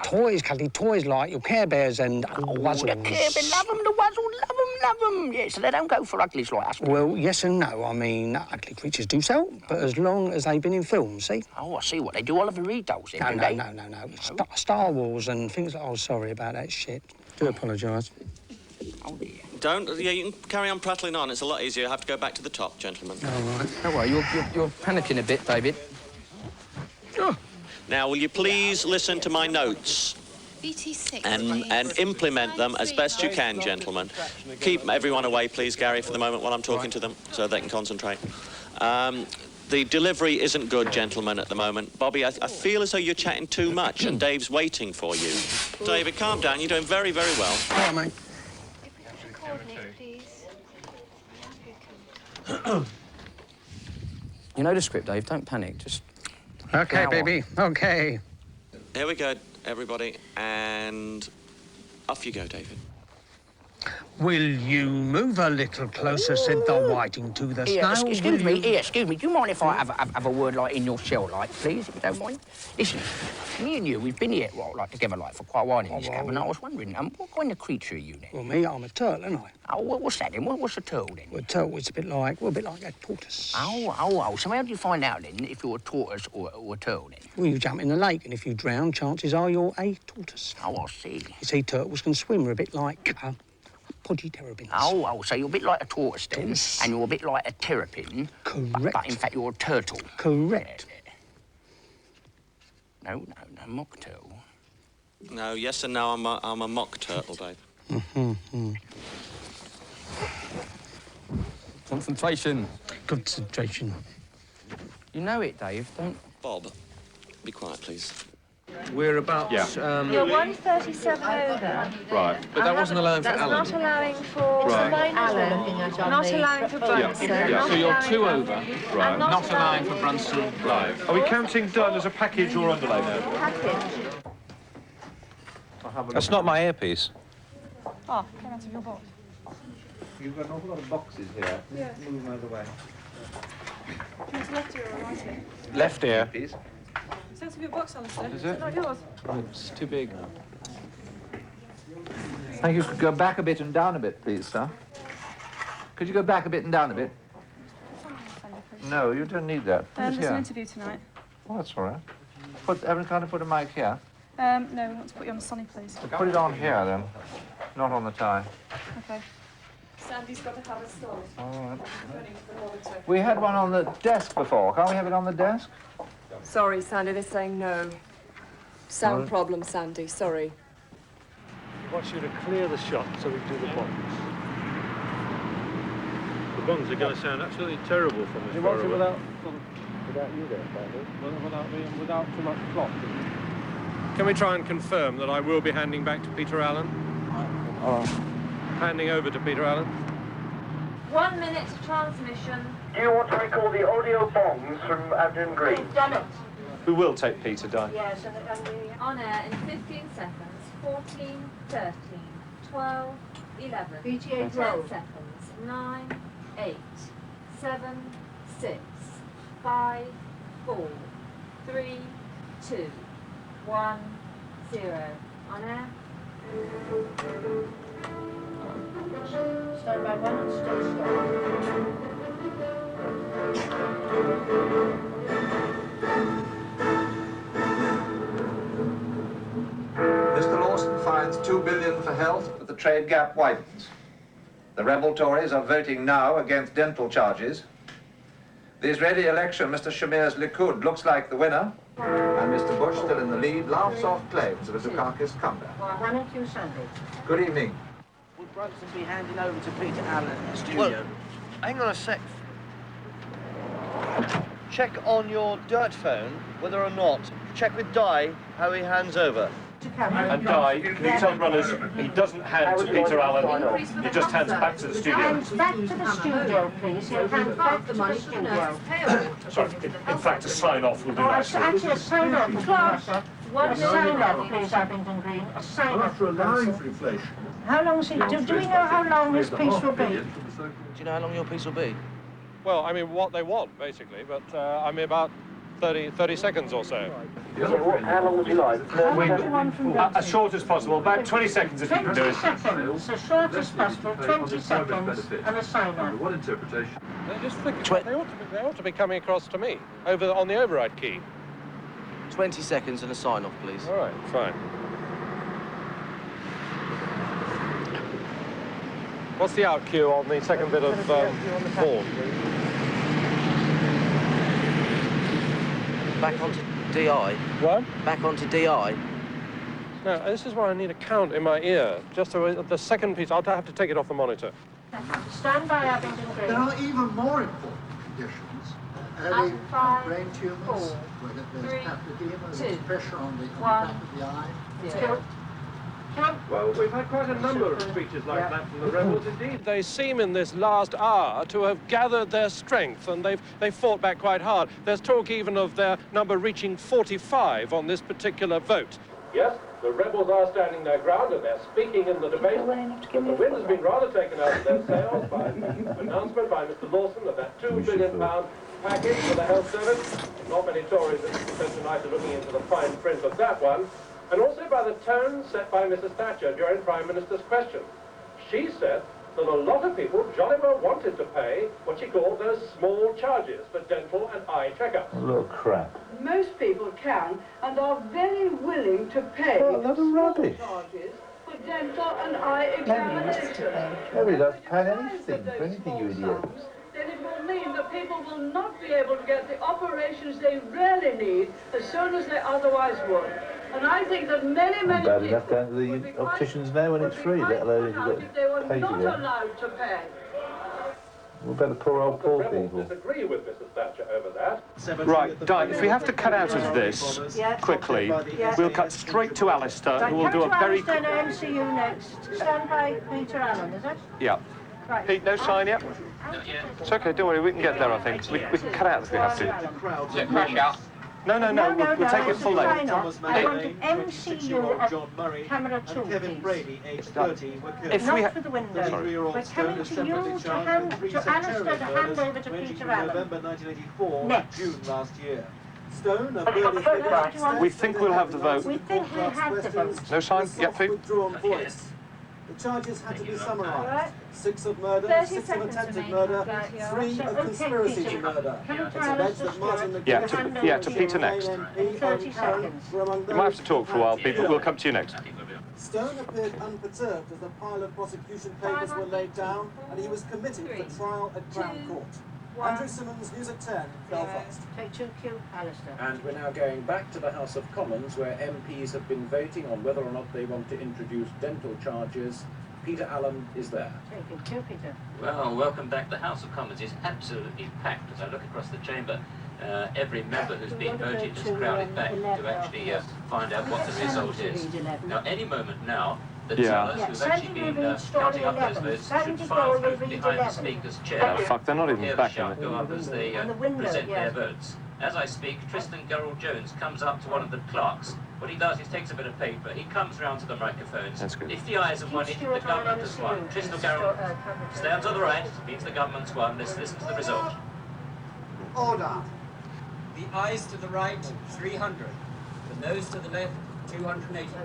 [SPEAKER 25] toys like your Care Bears and Wuzzles.
[SPEAKER 21] The Care Bear, love them, the Wuzzle, love them. Yeah, so they don't go for uglies like us.
[SPEAKER 25] Well, yes and no. I mean, ugly creatures do sell, but as long as they've been in films, see?
[SPEAKER 21] Oh, I see what they do. Oliver Reed dolls, then, do they?
[SPEAKER 25] No. Star Wars and things like... Oh, sorry about that shit. Do apologise.
[SPEAKER 21] Oh, dear.
[SPEAKER 9] Don't. Yeah, you can carry on prattling on. It's a lot easier. I have to go back to the top, gentlemen.
[SPEAKER 25] All right.
[SPEAKER 7] Don't worry, you're panicking a bit, David.
[SPEAKER 9] Oh. Now, will you please listen to my notes?
[SPEAKER 10] BT6.
[SPEAKER 9] And implement them as best you can, gentlemen. Keep everyone away, please, Gary, for the moment while I'm talking to them, so they can concentrate. The delivery isn't good, gentlemen, at the moment. Bobby, I feel as though you're chatting too much, and Dave's waiting for you. David, calm down. You're doing very, very well.
[SPEAKER 25] All right, mate.
[SPEAKER 10] Coordinate, please.
[SPEAKER 7] You know the script, Dave. Don't panic. Just...
[SPEAKER 25] OK, baby. OK.
[SPEAKER 9] Here we go, everybody, and off you go, David.
[SPEAKER 25] Will you move a little closer, said the whiting to the
[SPEAKER 21] Yeah,
[SPEAKER 25] snail?
[SPEAKER 21] excuse me. Do you mind if I have a word, like, in your shell, like, please, if you don't mind? Listen, me and you, we've been here, well, like, together, like, for quite a while in this cabin. I was wondering, what kind of creature are you, then?
[SPEAKER 25] Well, me, I'm a turtle, aren't I?
[SPEAKER 21] Oh, what's that, then? What's a turtle, then?
[SPEAKER 25] Well, a turtle is a bit like a tortoise.
[SPEAKER 21] Oh. So how do you find out, then, if you're a tortoise or a turtle, then?
[SPEAKER 25] Well, you jump in the lake, and if you drown, chances are you're a tortoise.
[SPEAKER 21] Oh, I see.
[SPEAKER 25] You see, turtles can swim. We're a bit like podgy terrapins.
[SPEAKER 21] Oh, so you're a bit like a tortoise, then, and you're a bit like a terrapin.
[SPEAKER 25] Correct.
[SPEAKER 21] But in fact, you're a turtle.
[SPEAKER 25] Correct.
[SPEAKER 21] No, mock turtle.
[SPEAKER 9] No, yes and no, I'm a mock turtle, Dave.
[SPEAKER 7] Concentration.
[SPEAKER 25] Concentration.
[SPEAKER 7] You know it, Dave, don't...
[SPEAKER 9] Bob, be quiet, please.
[SPEAKER 11] We're about...
[SPEAKER 10] You're 137 over.
[SPEAKER 11] Right, but that wasn't allowing for
[SPEAKER 10] That's
[SPEAKER 11] Alan.
[SPEAKER 10] not allowing for
[SPEAKER 11] Alan.
[SPEAKER 10] Not allowing for Brunson.
[SPEAKER 11] Yeah. So you're 2 over. Right.
[SPEAKER 10] Not allowing
[SPEAKER 11] for Brunson. Right. Are we counting done as a package or underlay now?
[SPEAKER 10] Package.
[SPEAKER 11] That's not my earpiece.
[SPEAKER 10] Oh, came out of your box.
[SPEAKER 11] You've got an awful lot of boxes here.
[SPEAKER 10] Yeah.
[SPEAKER 11] Move them out of the way.
[SPEAKER 10] It's left ear or right ear?
[SPEAKER 11] Left ear.
[SPEAKER 10] It's out of your box, Alistair.
[SPEAKER 11] Is it?
[SPEAKER 10] Not yours.
[SPEAKER 11] Oh, it's too big. Thank you. Could go back a bit and down a bit, please, sir. Could you go back a bit and down a bit? No, you don't need that. Put it
[SPEAKER 10] There's
[SPEAKER 11] here.
[SPEAKER 10] an interview tonight.
[SPEAKER 11] Oh, that's all right. Everyone kind of put a mic here.
[SPEAKER 10] No, we want to put you on the sunny, please.
[SPEAKER 11] Put it on here, then. Not on the tie.
[SPEAKER 10] Okay. Sandy's got to have a stall.
[SPEAKER 11] All right. We had one on the desk before. Can't we have it on the desk?
[SPEAKER 23] Sorry, Sandy, they're saying no. Sound
[SPEAKER 11] Right.
[SPEAKER 23] problem, Sandy, sorry.
[SPEAKER 12] I want you to clear the shot so we can do the bongs. The bongs are going to sound absolutely terrible from this
[SPEAKER 11] You
[SPEAKER 12] far
[SPEAKER 11] want it
[SPEAKER 12] away.
[SPEAKER 11] without you there, Sandy?
[SPEAKER 12] Without me and without too much plot. Can we try and confirm that I will be handing back to Peter Allen? Handing over to Peter Allen.
[SPEAKER 10] 1 minute transmission.
[SPEAKER 12] Do you want to recall the audio bongs from Abden Green?
[SPEAKER 10] We've done it.
[SPEAKER 11] We will take Peter, Di.
[SPEAKER 10] Yes, and we're on air in 15 seconds. 14, 13, 12, 11. 10 seconds. 9, 8, 7, 6, 5, 4, 3, 2, 1, 0. On air. Stand by 1 and stay
[SPEAKER 24] Mr. Lawson finds $2 billion for health, but the trade gap widens. The rebel Tories are voting now against dental charges. The Israeli election, Mr. Shamir's Likud looks like the winner, and Mr. Bush, still in the lead, laughs off claims of a Dukakis comeback.
[SPEAKER 21] Why don't you, Sandy?
[SPEAKER 24] Good evening.
[SPEAKER 21] Would Brunson be handing over to Peter Allen in the studio?
[SPEAKER 26] Well, hang on a sec. Check on your dirt phone whether or not, check with Di how he hands over.
[SPEAKER 12] And Di, can you tell runners he doesn't hand to Peter Allen, he just hands back to the studio.
[SPEAKER 21] Back to the studio, please. He'll hand back to the studio.
[SPEAKER 12] Sorry, in fact, a sign-off will do nicely.
[SPEAKER 21] Actually, a sign-off, Clarissa. A sign-off, please, Abington Green. A sign-off.
[SPEAKER 12] After allowing for inflation.
[SPEAKER 21] How long is it? Do we know how long this piece will be?
[SPEAKER 26] Do you know how long your piece will be?
[SPEAKER 12] Well, I mean, what they want, basically, but I mean, about 30 seconds or so.
[SPEAKER 26] How long would you like?
[SPEAKER 12] As short as possible, about 20 seconds if you can do it.
[SPEAKER 10] 20 seconds, as short as possible, 20 seconds, and a sign-up.
[SPEAKER 12] What interpretation? Just think, they ought to be coming across to me, on the override key.
[SPEAKER 26] 20 seconds and a sign-off, please.
[SPEAKER 12] All right, fine. What's the out cue on the second bit of horn?
[SPEAKER 26] Back onto DI.
[SPEAKER 12] What?
[SPEAKER 26] Back onto DI.
[SPEAKER 12] No, this is why I need a count in my ear. Just so the second piece, I'll have to take it off the monitor.
[SPEAKER 10] Stand by Abingdon Green.
[SPEAKER 2] There are even more important conditions. Early brain tumours, whether there's papilledema, there's pressure on the back of the eye.
[SPEAKER 12] Well, we've had quite a number of speeches like that from the rebels. Indeed, they seem in this last hour to have gathered their strength, and they've fought back quite hard. There's talk even of their number reaching 45 on this particular vote. Yes, the rebels are standing their ground, and they're speaking in the debate. But the wind has been rather taken out of their sails by the announcement by Mr. Lawson of that £2 billion package for the health service. Not many Tories tonight are looking into the fine print of that one. And also by the tone set by Mrs. Thatcher during Prime Minister's question. She said that a lot of people jolly well wanted to pay what she called those small charges for dental and eye checkups.
[SPEAKER 11] A little crap.
[SPEAKER 13] Most people can and are very willing to pay
[SPEAKER 11] rubbish.
[SPEAKER 13] charges for dental and eye examinations.
[SPEAKER 11] Nobody does pay anything for anything, you idiot.
[SPEAKER 13] Then it will mean that people will not be able to get the operations they really need as soon as they otherwise would. And I think that many
[SPEAKER 11] Bad
[SPEAKER 13] people
[SPEAKER 11] enough going to the opticians now when it's free, let alone if you've
[SPEAKER 13] if they were
[SPEAKER 11] got to pay
[SPEAKER 13] not
[SPEAKER 11] for it.
[SPEAKER 13] allowed to pay.
[SPEAKER 11] What about the poor old poor people?
[SPEAKER 12] Disagree with Mrs. Thatcher over that. Right, Di, if we have to cut out of this quickly, we'll cut straight to Alistair, who will do a very...
[SPEAKER 10] Come to Alistair and MCU next. Stand by Peter Allen, is it?
[SPEAKER 12] Yeah.
[SPEAKER 10] Right.
[SPEAKER 12] Pete, no sign yet? It's okay, don't worry, we can get there, I think. We can cut out if we have to.
[SPEAKER 9] Crash out.
[SPEAKER 12] No, we'll take it full length.
[SPEAKER 10] I want MCU at camera 2,
[SPEAKER 12] If we
[SPEAKER 10] not for the window. We're coming to you to Alistair to hand over to Peter Allen.
[SPEAKER 26] November 1984,
[SPEAKER 10] Next.
[SPEAKER 26] June last year. Stone, a burly
[SPEAKER 12] We think we'll have the vote.
[SPEAKER 10] We think we have the vote.
[SPEAKER 12] No sign? Yep, Pete?
[SPEAKER 26] withdrawn voice. The charges had to be summarised.
[SPEAKER 10] Right.
[SPEAKER 26] 6 of murder,
[SPEAKER 10] 30
[SPEAKER 26] 6 of
[SPEAKER 10] seconds
[SPEAKER 26] attempted
[SPEAKER 10] to
[SPEAKER 26] murder,
[SPEAKER 10] make.
[SPEAKER 26] 3 of conspiracy to murder. It's alleged that Martin
[SPEAKER 12] Yeah, to Peter next.
[SPEAKER 10] 30 seconds.
[SPEAKER 26] were among
[SPEAKER 12] We might have
[SPEAKER 26] those
[SPEAKER 12] to talk for a while, Pete, but we'll come to you next.
[SPEAKER 26] Stone appeared unperturbed as the pile of prosecution papers were laid down and he was committed for trial at Crown Court. Andrew Simmons, News at 10, Belfast.
[SPEAKER 10] Take 2Q, Alistair.
[SPEAKER 14] And we're now going back to the House of Commons, where MPs have been voting on whether or not they want to introduce dental charges. Peter Allen is there.
[SPEAKER 10] Take 2, Peter.
[SPEAKER 16] Well, welcome back. The House of Commons is absolutely packed. As I look across the chamber, every member who's been voted has crowded back to actually find out what the result is. Now, any moment now, the tellers who've actually been counting up those votes should file through behind the Speaker's chair.
[SPEAKER 12] Oh, fuck, they're not even
[SPEAKER 16] Hear
[SPEAKER 12] back
[SPEAKER 16] the shout
[SPEAKER 12] in
[SPEAKER 16] go up as they present their votes. As I speak, Tristan Gerald-Jones comes up to one of the clerks. What he does is takes a bit of paper, he comes round to the microphones.
[SPEAKER 12] That's good.
[SPEAKER 16] If the ayes have won it, the government has won. Tristan Gerald stands on the right, means the government's won. Let's listen to the result.
[SPEAKER 26] Order.
[SPEAKER 19] The ayes to the right, 300. The noes to the left, 284.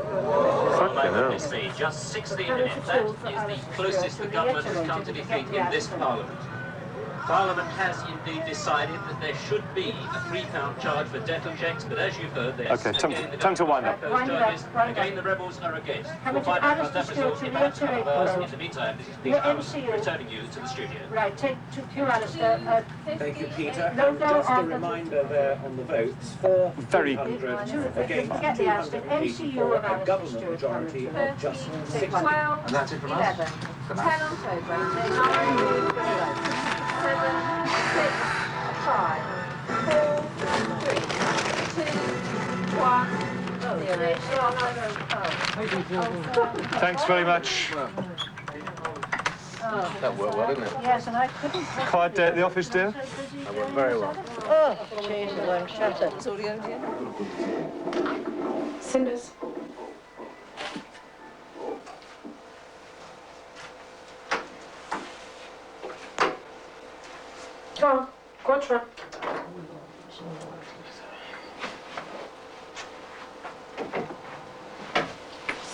[SPEAKER 16] Oh my goodness me, just 16 minutes. That is the closest the government has come to defeat in this Parliament. Parliament has indeed decided that there should be a £3 charge for dental checks, but as you've heard, there's
[SPEAKER 12] Okay, time to wind up.
[SPEAKER 16] those charges. Again, the rebels are against. We'll find out about that result in about 12 hours. In the meantime, this is Peter Allen returning you to the studio.
[SPEAKER 10] Right, take 2Q, Alistair.
[SPEAKER 14] Thank you, Peter.
[SPEAKER 10] No,
[SPEAKER 14] And just a reminder there on the votes, 400 against
[SPEAKER 10] Forget the Alistair.
[SPEAKER 14] 280 for a government majority of just 60.
[SPEAKER 10] 12,
[SPEAKER 24] And that's it from
[SPEAKER 10] 11,
[SPEAKER 24] us.
[SPEAKER 10] 10 October, 9, 7, 6, 5, 4, 3, 2, 1, 0.
[SPEAKER 12] Thanks very much.
[SPEAKER 11] That worked well, didn't it?
[SPEAKER 10] Yes, and I couldn't...
[SPEAKER 12] Quiet day at the office, dear?
[SPEAKER 11] That went very well.
[SPEAKER 10] Oh, Jesus, I'm shattered. It's all the end here. Cinders. Go on, Quattro.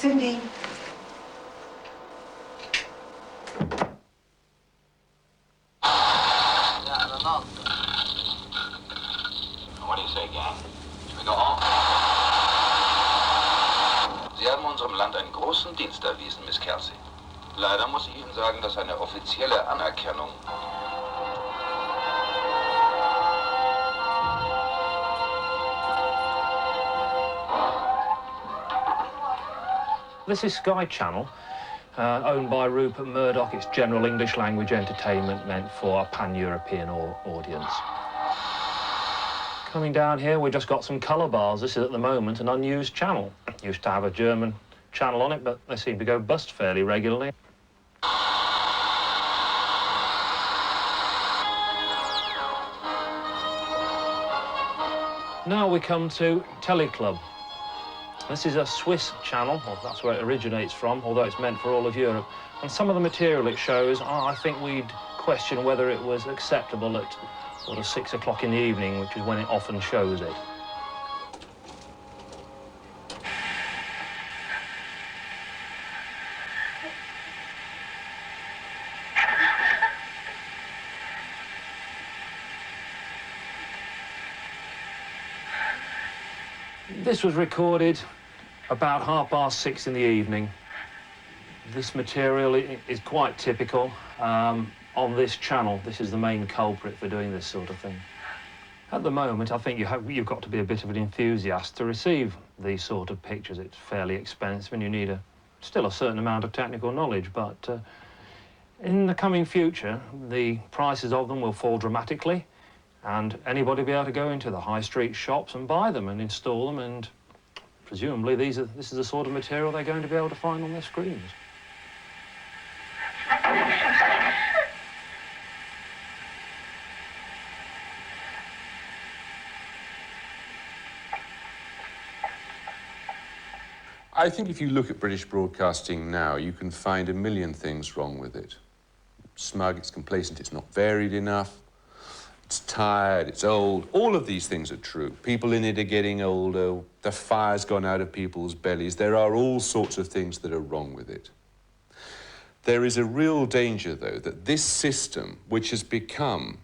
[SPEAKER 10] Cindy.
[SPEAKER 1] What do you say, gang? Should we go home? Sie haben unserem Land einen großen Dienst erwiesen, Miss Kelsey. Leider muss ich Ihnen sagen, dass eine offizielle Anerkennung...
[SPEAKER 12] This is Sky Channel, owned by Rupert Murdoch. It's general English language entertainment meant for a pan-European audience. Coming down here, we've just got some colour bars. This is, at the moment, an unused channel. Used to have a German channel on it, but they seem to go bust fairly regularly. Now we come to Teleclub. This is a Swiss channel, well, that's where it originates from, although it's meant for all of Europe. And some of the material it shows, I think we'd question whether it was acceptable at sort of 6 o'clock in the evening, which is when it often shows it. This was recorded about 6:30 in the evening. This material is quite typical on this channel. This is the main culprit for doing this sort of thing. At the moment, I think you've got to be a bit of an enthusiast to receive these sort of pictures. It's fairly expensive and you need still a certain amount of technical knowledge, but in the coming future, the prices of them will fall dramatically, and anybody will be able to go into the high street shops and buy them and install them, and presumably this is the sort of material they're going to be able to find on their screens.
[SPEAKER 5] I think if you look at British broadcasting now, you can find a million things wrong with it. It's smug, it's complacent, it's not varied enough, it's tired, it's old. All of these things are true. People in it are getting older, the fire's gone out of people's bellies. There are all sorts of things that are wrong with it. There is a real danger, though, that this system, which has become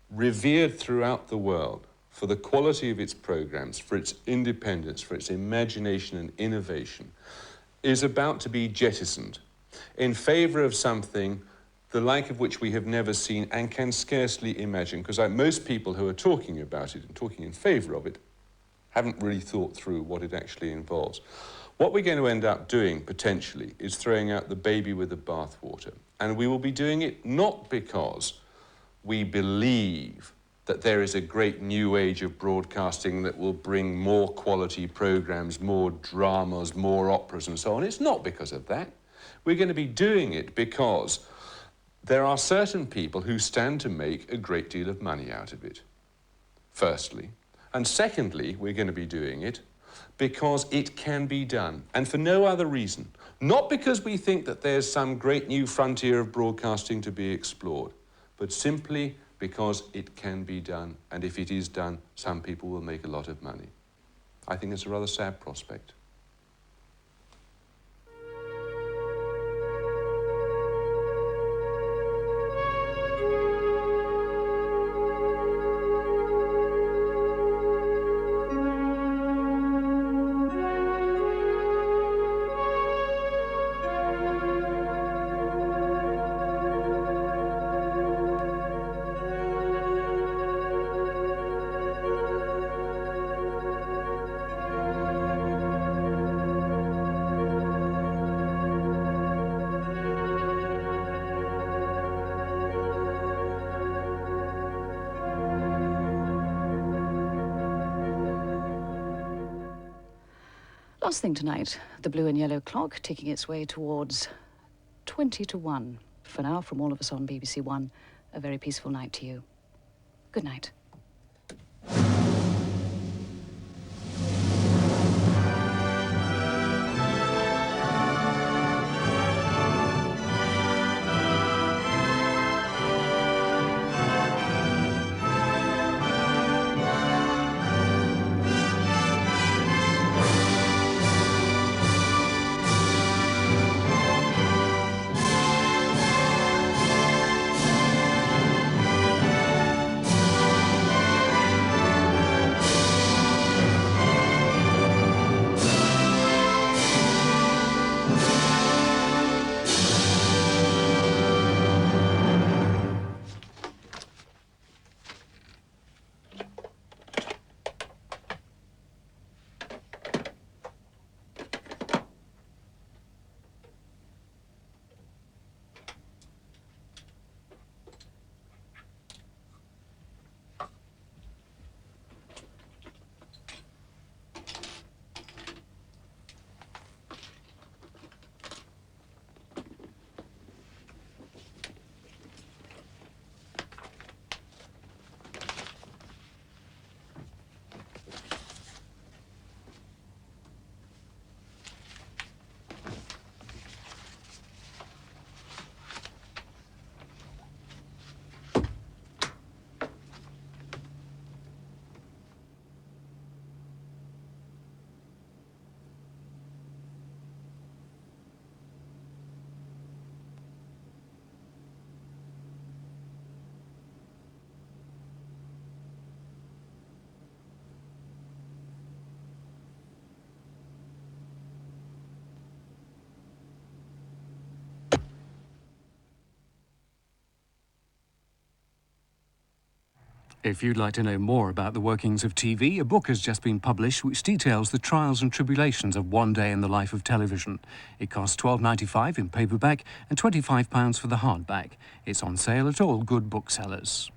[SPEAKER 5] revered throughout the world for the quality of its programs, for its independence, for its imagination and innovation, is about to be jettisoned in favour of something the like of which we have never seen and can scarcely imagine, because most people who are talking about it and talking in favour of it haven't really thought through what it actually involves. What we're going to end up doing, potentially, is throwing out the baby with the bathwater. And we will be doing it not because we believe that there is a great new age of broadcasting that will bring more quality programmes, more dramas, more operas and so on. It's not because of that. We're going to be doing it because there are certain people who stand to make a great deal of money out of it, firstly. And secondly, we're going to be doing it because it can be done, and for no other reason. Not because we think that there's some great new frontier of broadcasting to be explored, but simply because it can be done, and if it is done, some people will make a lot of money. I think it's a rather sad prospect.
[SPEAKER 6] Last thing tonight, the blue and yellow clock ticking its way towards 20 to 1. For now, from all of us on BBC One, a very peaceful night to you. Good night.
[SPEAKER 4] If you'd like to know more about the workings of TV, a book has just been published which details the trials and tribulations of one day in the life of television. It costs £12.95 in paperback and £25 for the hardback. It's on sale at all good booksellers.